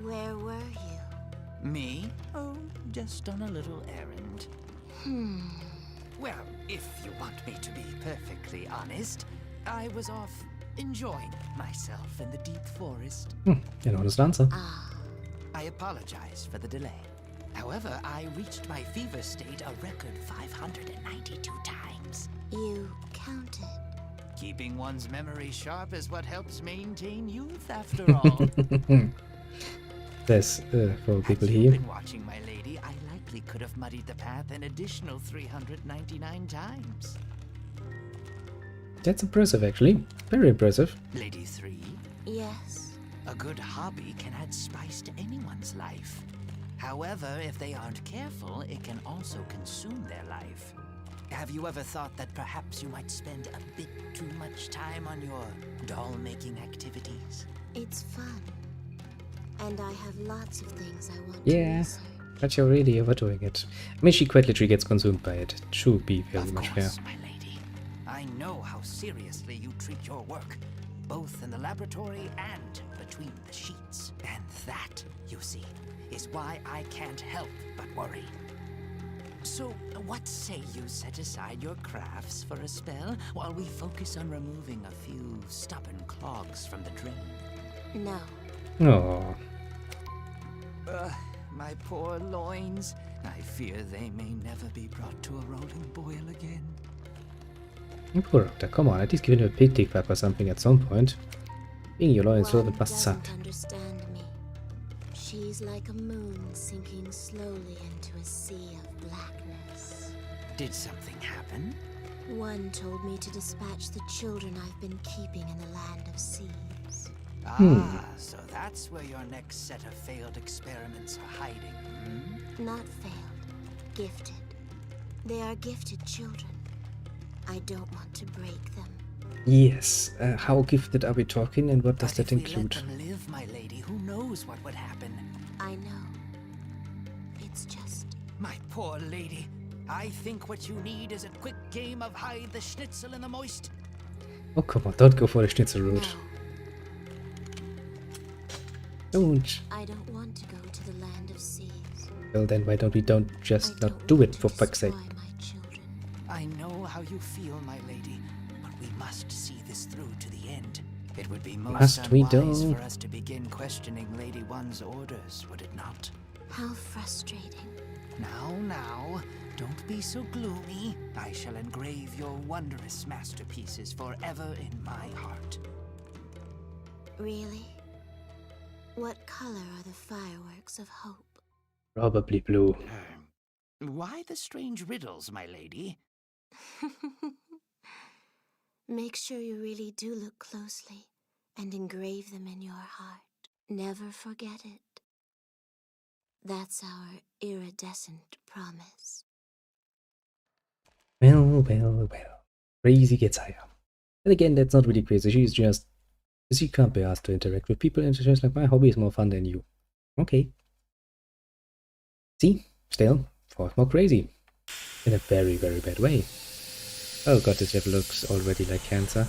where were you? Me? Oh, just on a little errand. Well, if you want me to be perfectly honest, I was off enjoying myself in the deep forest. An honest answer. I apologize for the delay. However, I reached my fever state a record 592 times. You counted. Keeping one's memory sharp is what helps maintain youth, after all. There's for people Had you here. been watching, my lady, I likely could have muddied the path an additional 399 times. That's impressive, actually. Very impressive. Lady 3, Yes. a good hobby can add spice to anyone's life. However, if they aren't careful, it can also consume their life. Have you ever thought that perhaps you might spend a bit too much time on your doll-making activities? It's fun. And I have lots of things I want Yeah, to research. but you're really overdoing it. I mean, she quite literally gets consumed by it. It should be very Of much fair. course, my lady. I know how seriously you treat your work, both in the laboratory and between the sheets. And that, you see, is why I can't help but worry. So, what say you set aside your crafts for a spell while we focus on removing a few stubborn clogs from the drain? No. Oh, My poor loins. I fear they may never be brought to a rolling boil again. poor Octa, come on, at least give it a pity clap or something at some point. Being your loyal One servant must suck. doesn't understand me. She's like a moon sinking slowly into a sea of blackness. Did something happen? One told me to dispatch the children I've been keeping in the land of seeds. Ah, so that's where your next set of failed experiments are hiding, hmm? Not failed. Gifted. They are gifted children. I don't want to break them. Yes, how gifted are we talking and what does But that if we include? let them live, my lady, who knows what would happen? I know. It's just... My poor lady, I think what you need is a quick game of hide the schnitzel in the moist. Oh, come on, don't go for the schnitzel route. Don't. I don't want to go to the land of seas. Well, then why don't we just not do it, for fuck's sake? I know how you feel, my lady, but we must see this through to the end. It would be most unwise for us to begin questioning Lady One's orders, would it not? How frustrating. Now, don't be so gloomy. I shall engrave your wondrous masterpieces forever in my heart. Really? What color are the fireworks of hope? Probably blue. Why the strange riddles, my lady? Make sure you really do look closely and engrave them in your heart. Never forget it. That's our iridescent promise. Well. Crazy gets higher. And again, that's not really crazy. She can't be asked to interact with people, and she's just like, my hobby is more fun than you. Okay. See? Still, far more crazy. In a very, very bad way. Oh god, this level looks already like cancer.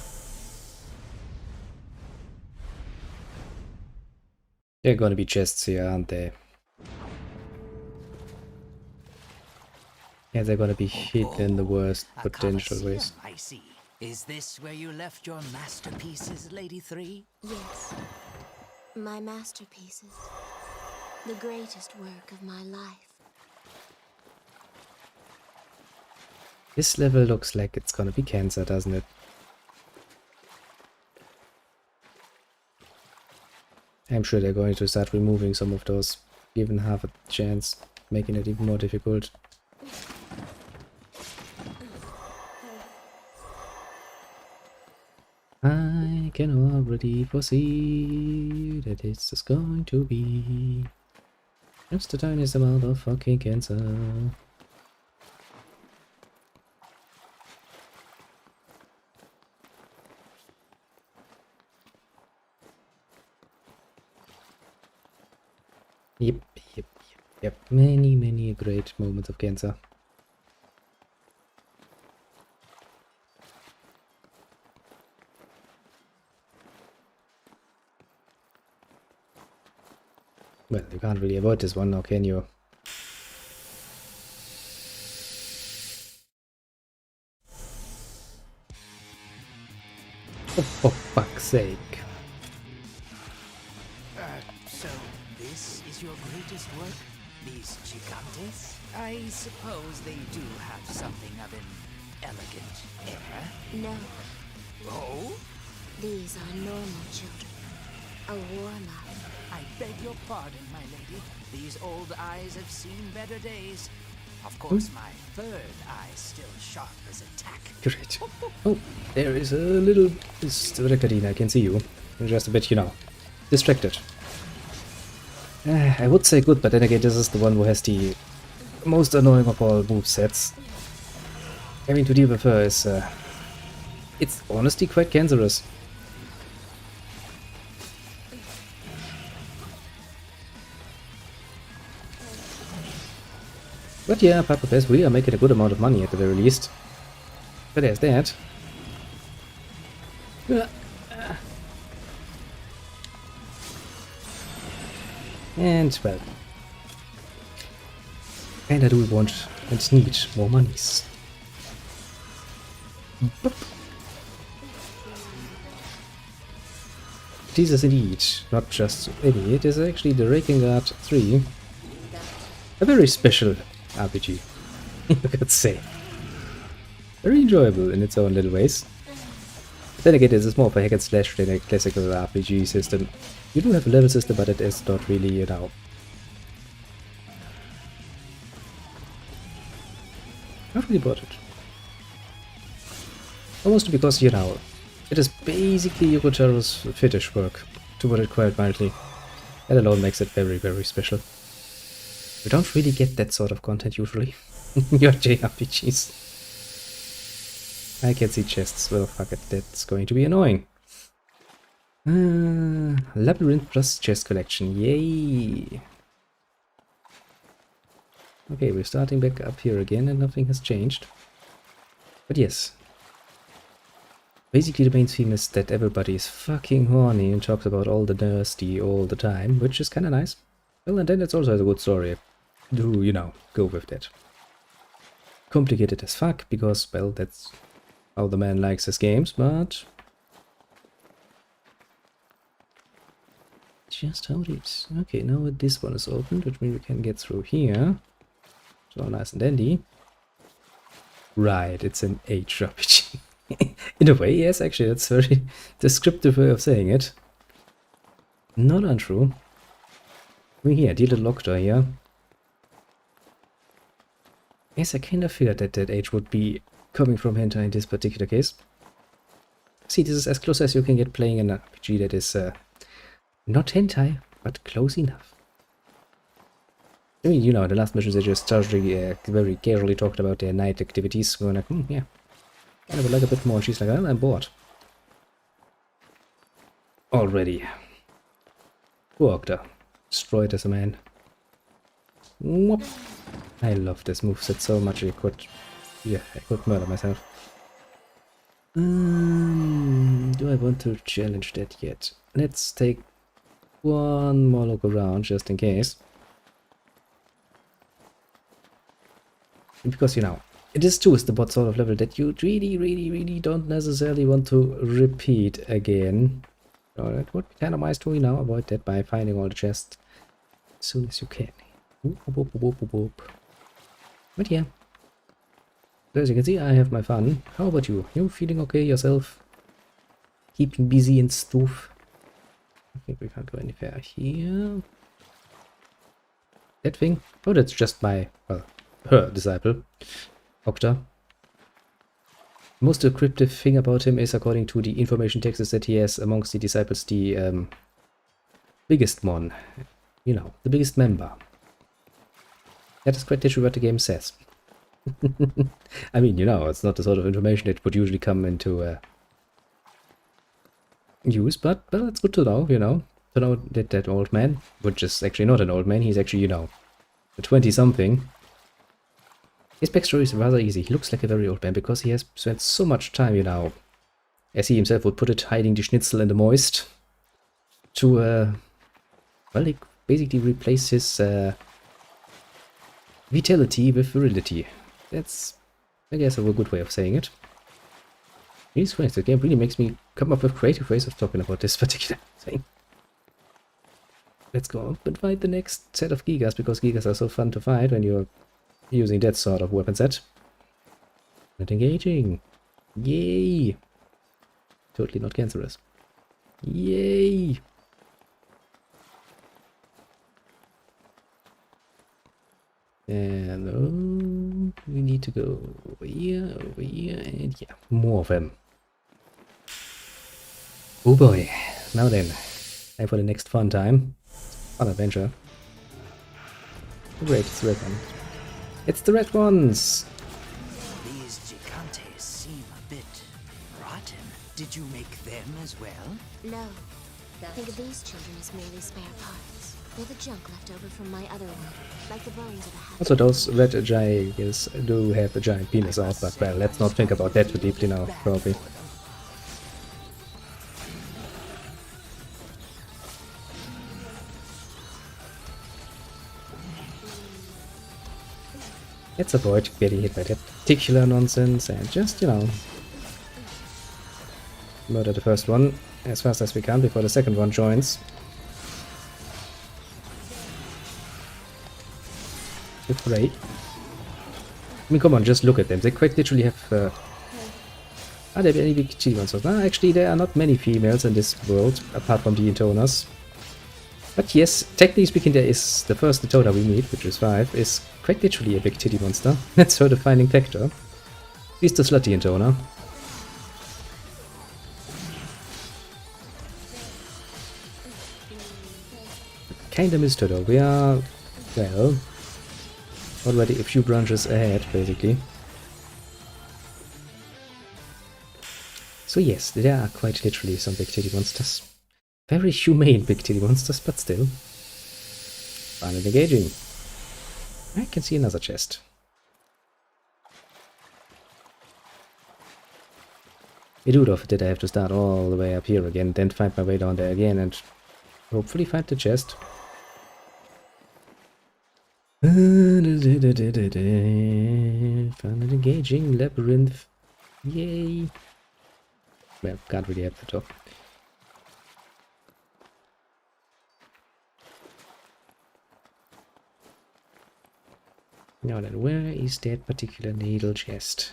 There are gonna be chests here, aren't they? Yeah, they're gonna be hidden in the worst potential ways. I see. Is this where you left your masterpieces, Lady 3? Yes. My masterpieces. The greatest work of my life. This level looks like it's gonna be cancer, doesn't it? I'm sure they're going to start removing some of those, given half a chance, making it even more difficult. I can already foresee that it's just going to be just the tiniest amount of fucking cancer. Yep. Many great moments of cancer. Well, you can't really avoid this one now, can you? Oh, for fuck's sake. So this is your greatest work? These gigantes? I suppose they do have something of an elegant air. No. Oh? These are normal children. A warm-up. I beg your pardon, my lady. These old eyes have seen better days. Of course, my third eye's still sharp as a tack. Great. Oh, there is a little... Recadina, I can see you. You're just a bit, distracted. I would say good, but then again, this is the one who has the most annoying of all movesets. Having to deal with her is... it's honestly quite cancerous. But yeah, Papa Pest, we are making a good amount of money at the very least. But there's that. And, well, kinda do want and need more monies. This is indeed not just any, it is actually the Drakengard 3. A very special RPG, you could say. Very enjoyable in its own little ways. Then again, this is more of a hack and slash than a classical RPG system. You do have a level system, but it is not really, not really about it. Almost because, it is basically Yokotaro's fetish work, to put it quite mildly. That alone makes it very, very special. You don't really get that sort of content usually in your JRPGs. I can see chests, well fuck it, that's going to be annoying. Labyrinth plus chest collection, yay! Okay, we're starting back up here again and nothing has changed. But yes. Basically the main theme is that everybody is fucking horny and talks about all the nasty all the time, which is kinda nice. Well, and then it's also a good story. Do, you know, go with that. Complicated as fuck, because, well, that's how the man likes his games, but... just how it is. Okay, now this one is opened, which means we can get through here. So nice and dandy. Right, it's an HRPG. In a way, yes, actually, that's a very descriptive way of saying it. Not untrue. We here, dear little doctor here. Yes, I kind of figured that that age would be coming from hentai in this particular case. See, this is as close as you can get playing an RPG that is not hentai, but close enough. I mean, you know, the last missions they just very casually talked about their night activities. We're like, yeah, kind of would like a bit more. And she's like, well, I'm bored. Already. Poor Octa. Destroyed as a man. Whoop. I love this moveset so much I could murder myself. Do I want to challenge that yet? Let's take one more look around just in case. Because, you know, this too is the bot sort of level that you really don't necessarily want to repeat again. So that would be kind of nice to, you know, avoid that by finding all the chests as soon as you can. Whoop, whoop, whoop, whoop, whoop. But yeah, as you can see, I have my fun. How about you? You feeling okay yourself? Keeping busy and stuff? I think we can't go any further here. That thing? Oh, that's just my, well, her disciple, Octa. Most descriptive thing about him is, according to the information texts that he has amongst the disciples, the biggest one. You know, the biggest member. That is quite literally what the game says. I mean, you know, it's not the sort of information that would usually come into use, but, well, it's good to know, you know. To know that that old man, which is actually not an old man, he's actually, you know, a 20-something. His backstory is rather easy. He looks like a very old man because he has spent so much time, you know, as he himself would put it, hiding the schnitzel in the moist to, well, he basically replace his vitality with virility. That's, I guess, a good way of saying it. Jesus Christ, the game really makes me come up with creative ways of talking about this particular thing. Let's go up and fight the next set of Gigas, because Gigas are so fun to fight when you're using that sort of weapon set. Not engaging. Yay! Totally not cancerous. Yay! And we need to go over here, and yeah, more of them. Oh boy, now then, time for the next fun time. Fun adventure. Oh great, it's the red one. It's the red ones! These gigantes seem a bit rotten. Did you make them as well? No. Think of these children as merely spare parts. They're the junk left over from my other world, like the bones of a house. Also, those red giants do have a giant penis out, but well, let's not think about that too deeply now, probably. Let's avoid getting hit by that particular nonsense and just, you know, murder the first one as fast as we can before the second one joins. With Ray. I mean, come on, just look at them. They quite literally have... Are there any big titty monsters? No, actually, there are not many females in this world, apart from the intoners. But yes, technically speaking, there is the first Intona we meet, which is 5, is quite literally a big titty monster. That's her defining factor. He's the slutty Intona. Kinda missed her though. We are, well, already a few branches ahead, basically. So yes, there are quite literally some big titty monsters. Very humane big titty monsters, but still. Fun and engaging. I can see another chest. It would have did I have to start all the way up here again, then find my way down there again, and hopefully find the chest. Found an engaging labyrinth. Yay! Well, can't really help the top. Now then, where is that particular needle chest?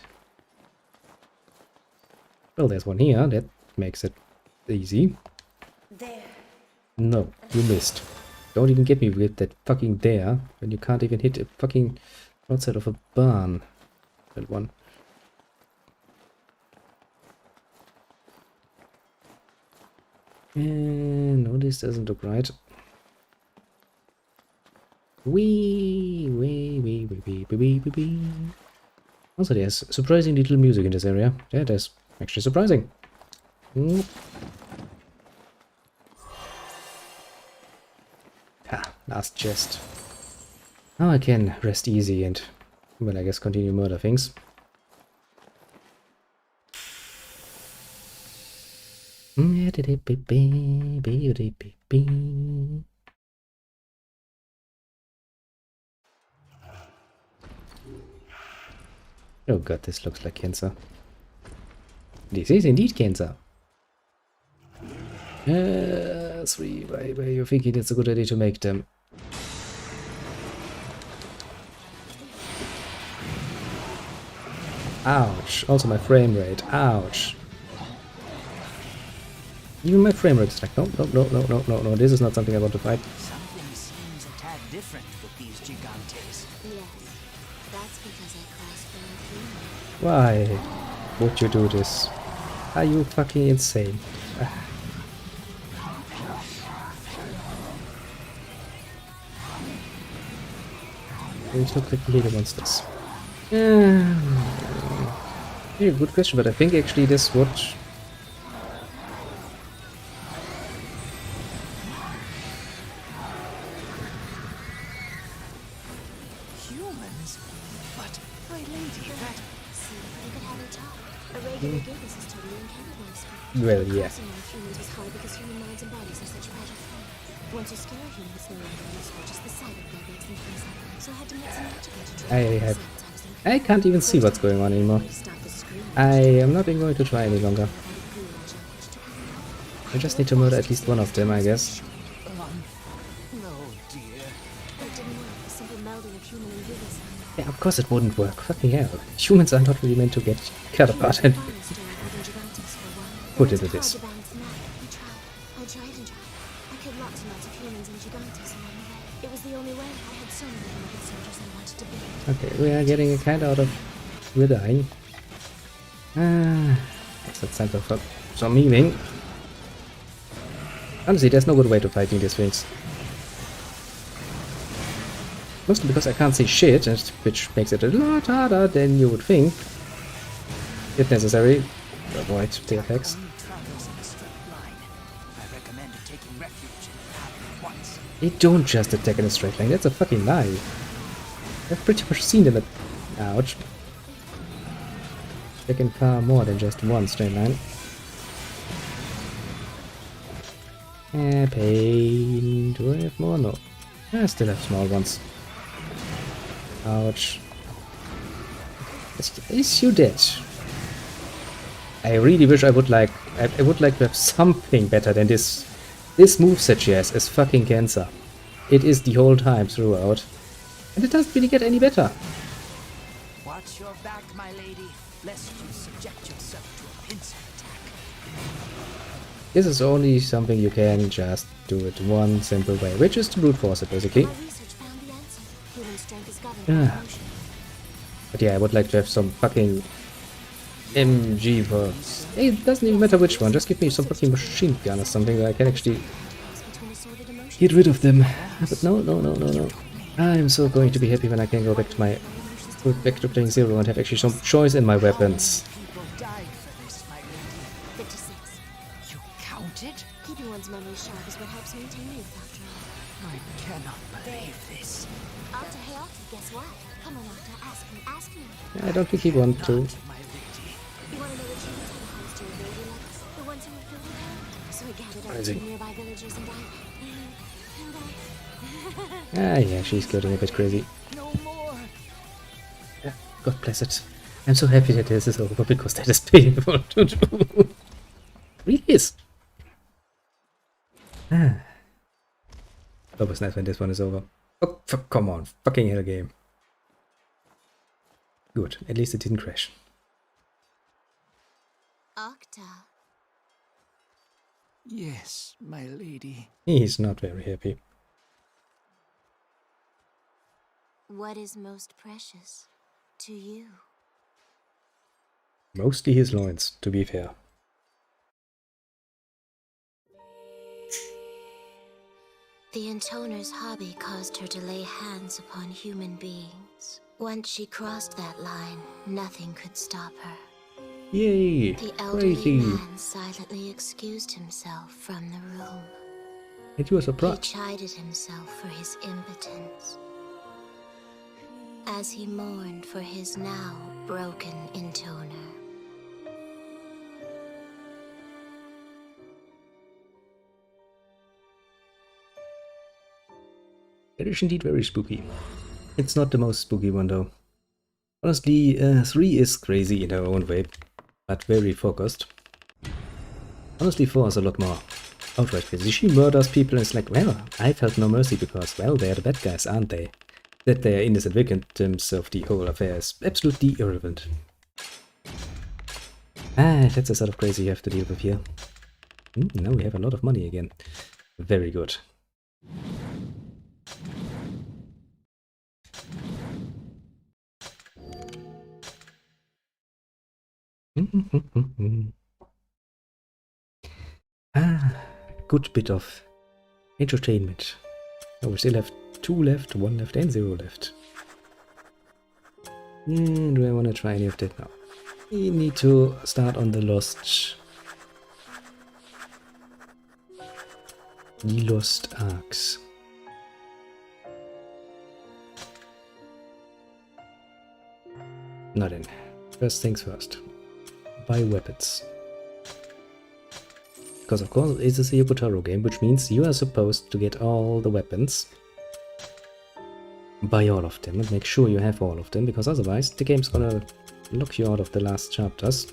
Well, there's one here. That makes it easy. There. No, you missed. Don't even get me with that fucking there, when you can't even hit a fucking outside of a barn. That one. And no, this doesn't look right. Wee. Also, there's surprising little music in this area. That is actually surprising. Last chest. Now I can rest easy and, well, I guess continue murder things. Oh god, this looks like cancer. This is indeed cancer. 3. Why you thinking it's a good idea to make them? Ouch. Also my frame rate. Ouch. Even my frame rate is like, no, this is not something I want to fight. Something seems a tad different with these gigantes. Yes, that's because I crossed them. Why would you do this? Are you fucking insane? There's no quickly the monsters. Yeah, good question, but I think actually this would... Humans? But, my lady, that... See, we could have a talk. A regular Gigas is totally incapable of speech. Well, yeah. Crossing with humans is hard because human minds and bodies are such fragile things. Once you scare a human, it's no longer useful, just the sight of them makes them freeze up. So I had to make some magic to I can't even see what's going on anymore. I am not even going to try any longer. I just need to murder at least one of them, I guess. No, dear. That didn't work. The simple melding of human and Gigas. Yeah, of course it wouldn't work. Fucking hell. Humans are not really meant to get cut apart and put into this. I tried and tried. I killed lots and lots of humans and gigantes along the way. It was the only way. I had so many good soldiers I wanted to be. Okay, we are getting a kind out of... We're dying. It's time for some healing. Honestly, there's no good way to fighting these things. Mostly because I can't see shit, which makes it a lot harder than you would think. If necessary, to avoid the effects. They don't just attack in a straight line, that's a fucking lie. I've pretty much seen them at... Ouch. They can far more than just one straight line. Pain. Do I have more? No. I still have small ones. Ouch. Is you dead? I really wish I would like to have something better than this. This moveset she has is fucking cancer. It is the whole time throughout. And it doesn't really get any better. Watch your back, my lady, lest you subject yourself to a pincer attack. This is only something you can just do it one simple way, which is to brute force it, basically. But yeah, I would like to have some fucking MG for... It doesn't even matter which one, just give me some fucking machine gun or something that I can actually get rid of them. But no. I'm so going to be happy when I can go back to playing Zero and have actually some choice in my weapons. Keeping one's memory sharp is what helps maintain youth, after all. I cannot believe this. Octa, hey Octa, guess what? Come on, Octa, ask me. I don't think he wants to. You wanna know which humans have the highest durability levels? The ones who were filled with her? So I gathered up Crazy. two nearby villagers and Ah, yeah, she's getting a bit crazy. No more. Yeah, God bless it. I'm so happy that this is over because that is painful to do. Really is. Ah. That was nice when this one is over. Oh, come on. Fucking hell game. Good. At least it didn't crash. Octa. Yes, my lady. He's not very happy. What is most precious to you? Mostly his loins, to be fair. The Intoner's hobby caused her to lay hands upon human beings. Once she crossed that line, nothing could stop her. Yay! The elderly Crazy! man silently excused himself from the room. And you were He surprised. chided himself for his impotence, as he mourned for his now broken Intoner. It is indeed very spooky. It's not the most spooky one though. Honestly, 3 is crazy in her own way, but very focused. Honestly, 4 is a lot more outright crazy. She murders people and it's like, well, I felt no mercy because, well, they're the bad guys, aren't they? That they're innocent victims of the whole affair is absolutely irrelevant. Ah, that's the sort of crazy you have to deal with here. Now we have a lot of money again. Very good. Good bit of entertainment. Oh, we still have 2 left, 1 left, and 0 left. Do I want to try any of that now? We need to start on the lost arcs. Not in. First things first. Buy weapons. Because of course it's a Yokotaro game, which means you are supposed to get all the weapons. Buy all of them and make sure you have all of them, because otherwise the game's gonna lock you out of the last chapters.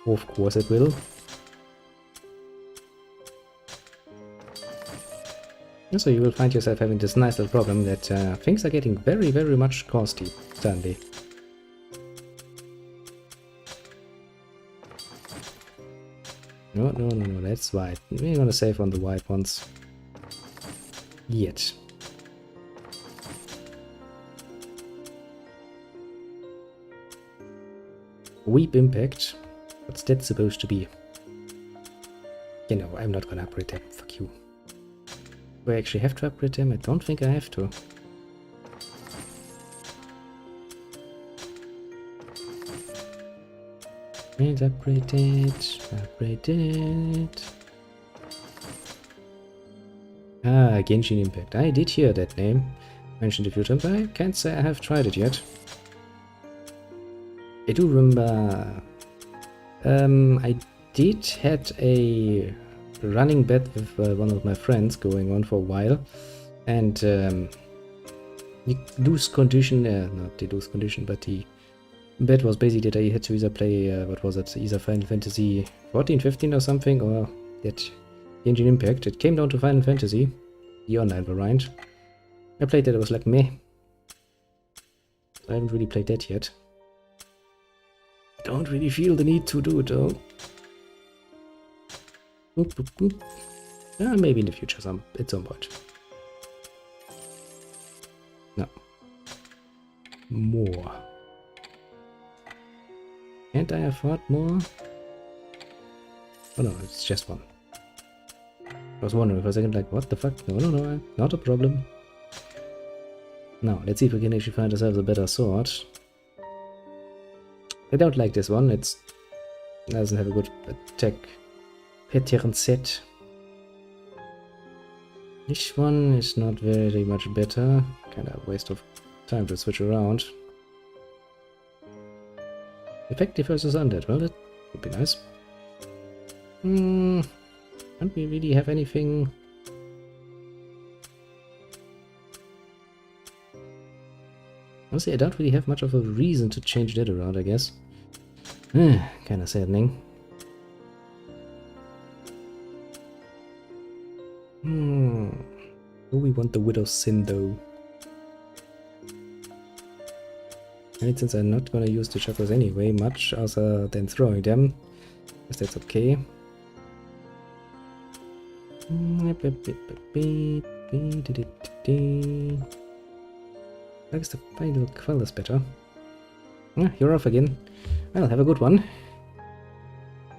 Of course it will. And so you will find yourself having this nice little problem that things are getting very, very much costly suddenly. No, that's white. We're gonna save on the white ones. Yet. Weep impact. What's that supposed to be? You know, I'm not gonna upgrade them. Fuck you. Do I actually have to upgrade them? I don't think I have to. And upgrade it. Upgrade it. Ah, Genshin Impact. I did hear that name mentioned a few times. I can't say I have tried it yet. I do remember I did had a running bet with one of my friends going on for a while, and the loose condition, not the loose condition, but the bet was basically that I had to either play, what was it, either Final Fantasy 14, 15 or something, or that Genshin Impact. It came down to Final Fantasy, the online variant. I played that, it was like meh. I haven't really played that yet. Don't really feel the need to do it though. Boop, boop, boop. Maybe in the future, at some point. No. More. Can't I afford more? Oh no, it's just one. I was wondering for a second, like, what the fuck? No, not a problem. Now, let's see if we can actually find ourselves a better sword. I don't like this one, it doesn't have a good attack pattern set. This one is not very much better. Kinda a waste of time to switch around. Effective versus undead. Well, that would be nice. Don't we really have anything? Honestly, I don't really have much of a reason to change that around, I guess. Kinda saddening. Do we want the Widow's Sin, though? And since I'm not gonna use the chakras anyway, much other than throwing them, guess that's okay. I guess the final quell is better. You're off again. Well, have a good one.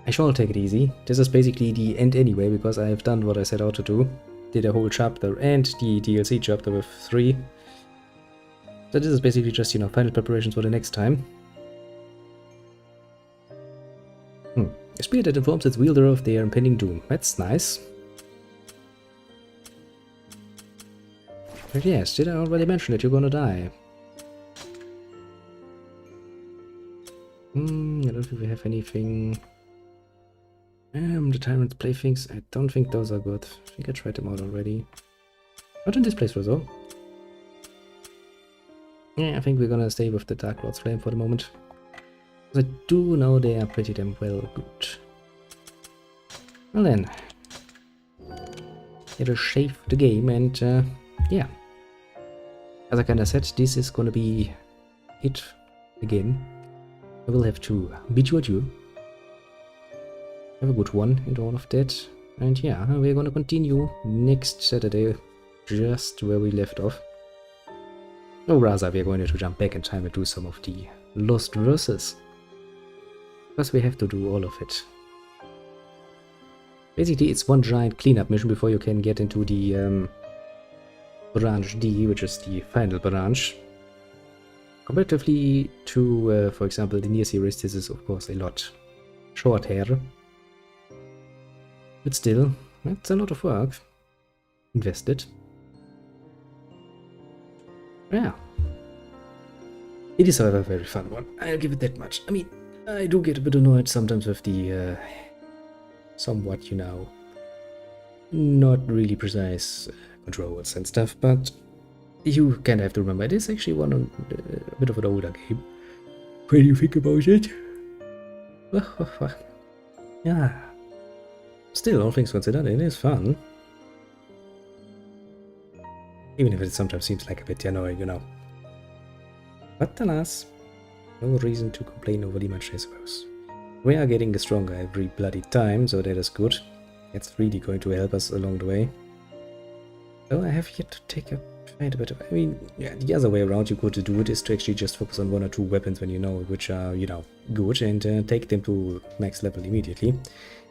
I shall take it easy. This is basically the end anyway, because I have done what I set out to do. Did a whole chapter and the DLC chapter with 3. So this is basically just, final preparations for the next time. A spirit that informs its wielder of their impending doom. That's nice. But yes, did I already mention that you're gonna die? I don't think we have anything. The Tyrant's playthings, I don't think those are good. I think I tried them out already. Not in this playthrough though. Yeah, I think we're gonna stay with the Dark Lord's Flame for the moment. I do know they are pretty damn well good. Well then. It'll shave the game and yeah. As I kinda said, this is gonna be it again. I will have to bid you adieu. Have a good one and all of that. And yeah, we're gonna continue next Saturday, just where we left off. Or rather, we're going to jump back in time and do some of the Lost Verses. Because we have to do all of it. Basically, it's one giant cleanup mission before you can get into the branch D, which is the final branch. Comparatively to, for example, the near series, this is of course a lot shorter. But still, it's a lot of work invested. Yeah. It is, however, a very fun one. I'll give it that much. I mean, I do get a bit annoyed sometimes with the somewhat, not really precise controls and stuff, but you kind of have to remember it is actually a bit of an older game. When you think about it. Yeah. Still, all things considered, it is fun. Even if it sometimes seems like a bit annoying, But alas, no reason to complain overly much, I suppose. We are getting stronger every bloody time, so that is good. It's really going to help us along the way. Though I have yet to take quite a bit of... I mean, yeah, the other way around you could do it is to actually just focus on 1 or 2 weapons when you know which are, good, and take them to max level immediately.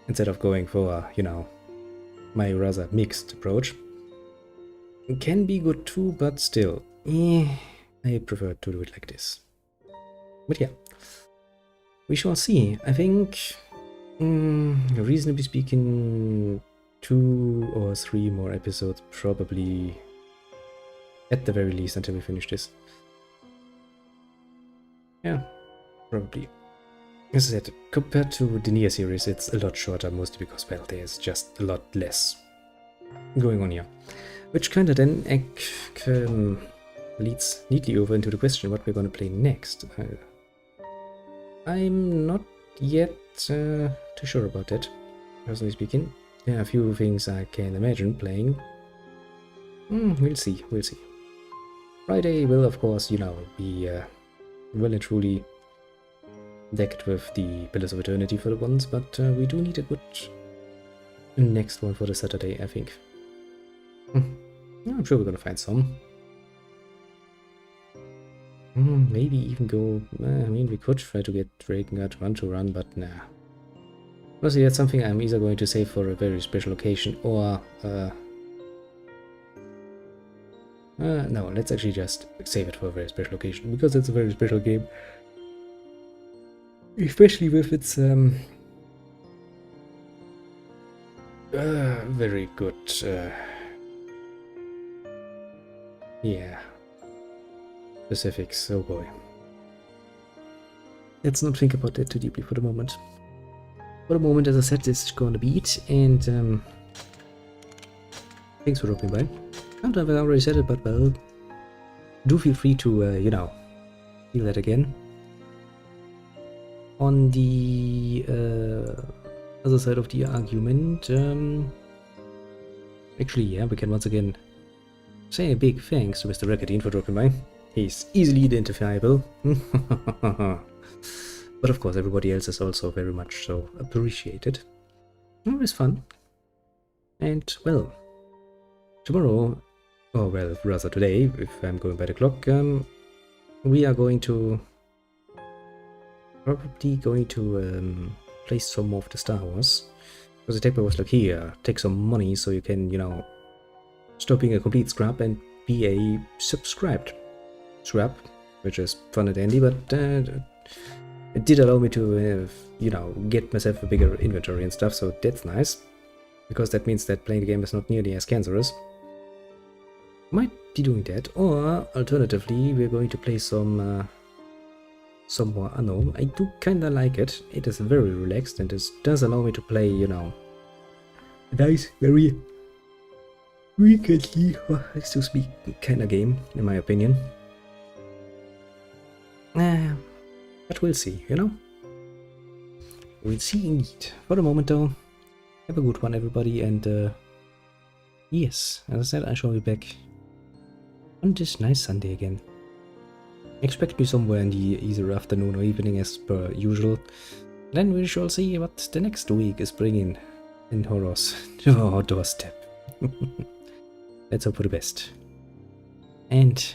Instead of going for, my rather mixed approach. It can be good too, but still, I prefer to do it like this. But yeah, we shall see. I think, reasonably speaking, 2 or 3 more episodes probably, at the very least, until we finish this. Yeah, probably. As I said, compared to the Nier series, it's a lot shorter, mostly because, well, there's just a lot less going on here. Which kinda then leads neatly over into the question what we're gonna play next. I'm not yet too sure about that, personally speaking. There are a few things I can imagine playing. We'll see. Friday will, of course, be well and truly decked with the Pillars of Eternity for the ones, but we do need a good next one for the Saturday, I think. I'm sure we're gonna find some. Maybe even go... I mean, we could try to get Drakengard to run, but nah. Honestly, that's something I'm either going to save for a very special occasion, or... no, let's actually just save it for a very special occasion, because it's a very special game. Especially with its very good Yeah. Specifics, oh boy. Let's not think about that too deeply for the moment. For the moment, as I said, this is gonna be it, and thanks for dropping by. I don't know if I already said it, but well, do feel free to, you know, feel that again. On the other side of the argument, actually, yeah, we can once again say a big thanks to Mr. Recordine for dropping by. He's easily identifiable. But of course, everybody else is also very much so appreciated. It was fun. And, well, tomorrow, or well, rather today, if I'm going by the clock, we are going to probably play some of the Star Wars. Because the tech was like, here, take some money so you can, you know, stop being a complete scrap and be a subscribed scrap, which is fun and dandy, but it did allow me to, you know, get myself a bigger inventory and stuff, so that's nice. Because that means that playing the game is not nearly as cancerous. Might be doing that, or alternatively, we're going to play some more Anno. I do kinda like it. It is very relaxed and it does allow me to play, you know, a nice, very weekendly, excuse me, kinda game, in my opinion. But we'll see, you know? We'll see indeed. For the moment though, have a good one everybody, and yes, as I said, I shall be back on this nice Sunday again. Expect me somewhere in the either afternoon or evening as per usual. Then we shall see what the next week is bringing in horrors to our doorstep. Let's hope for the best. And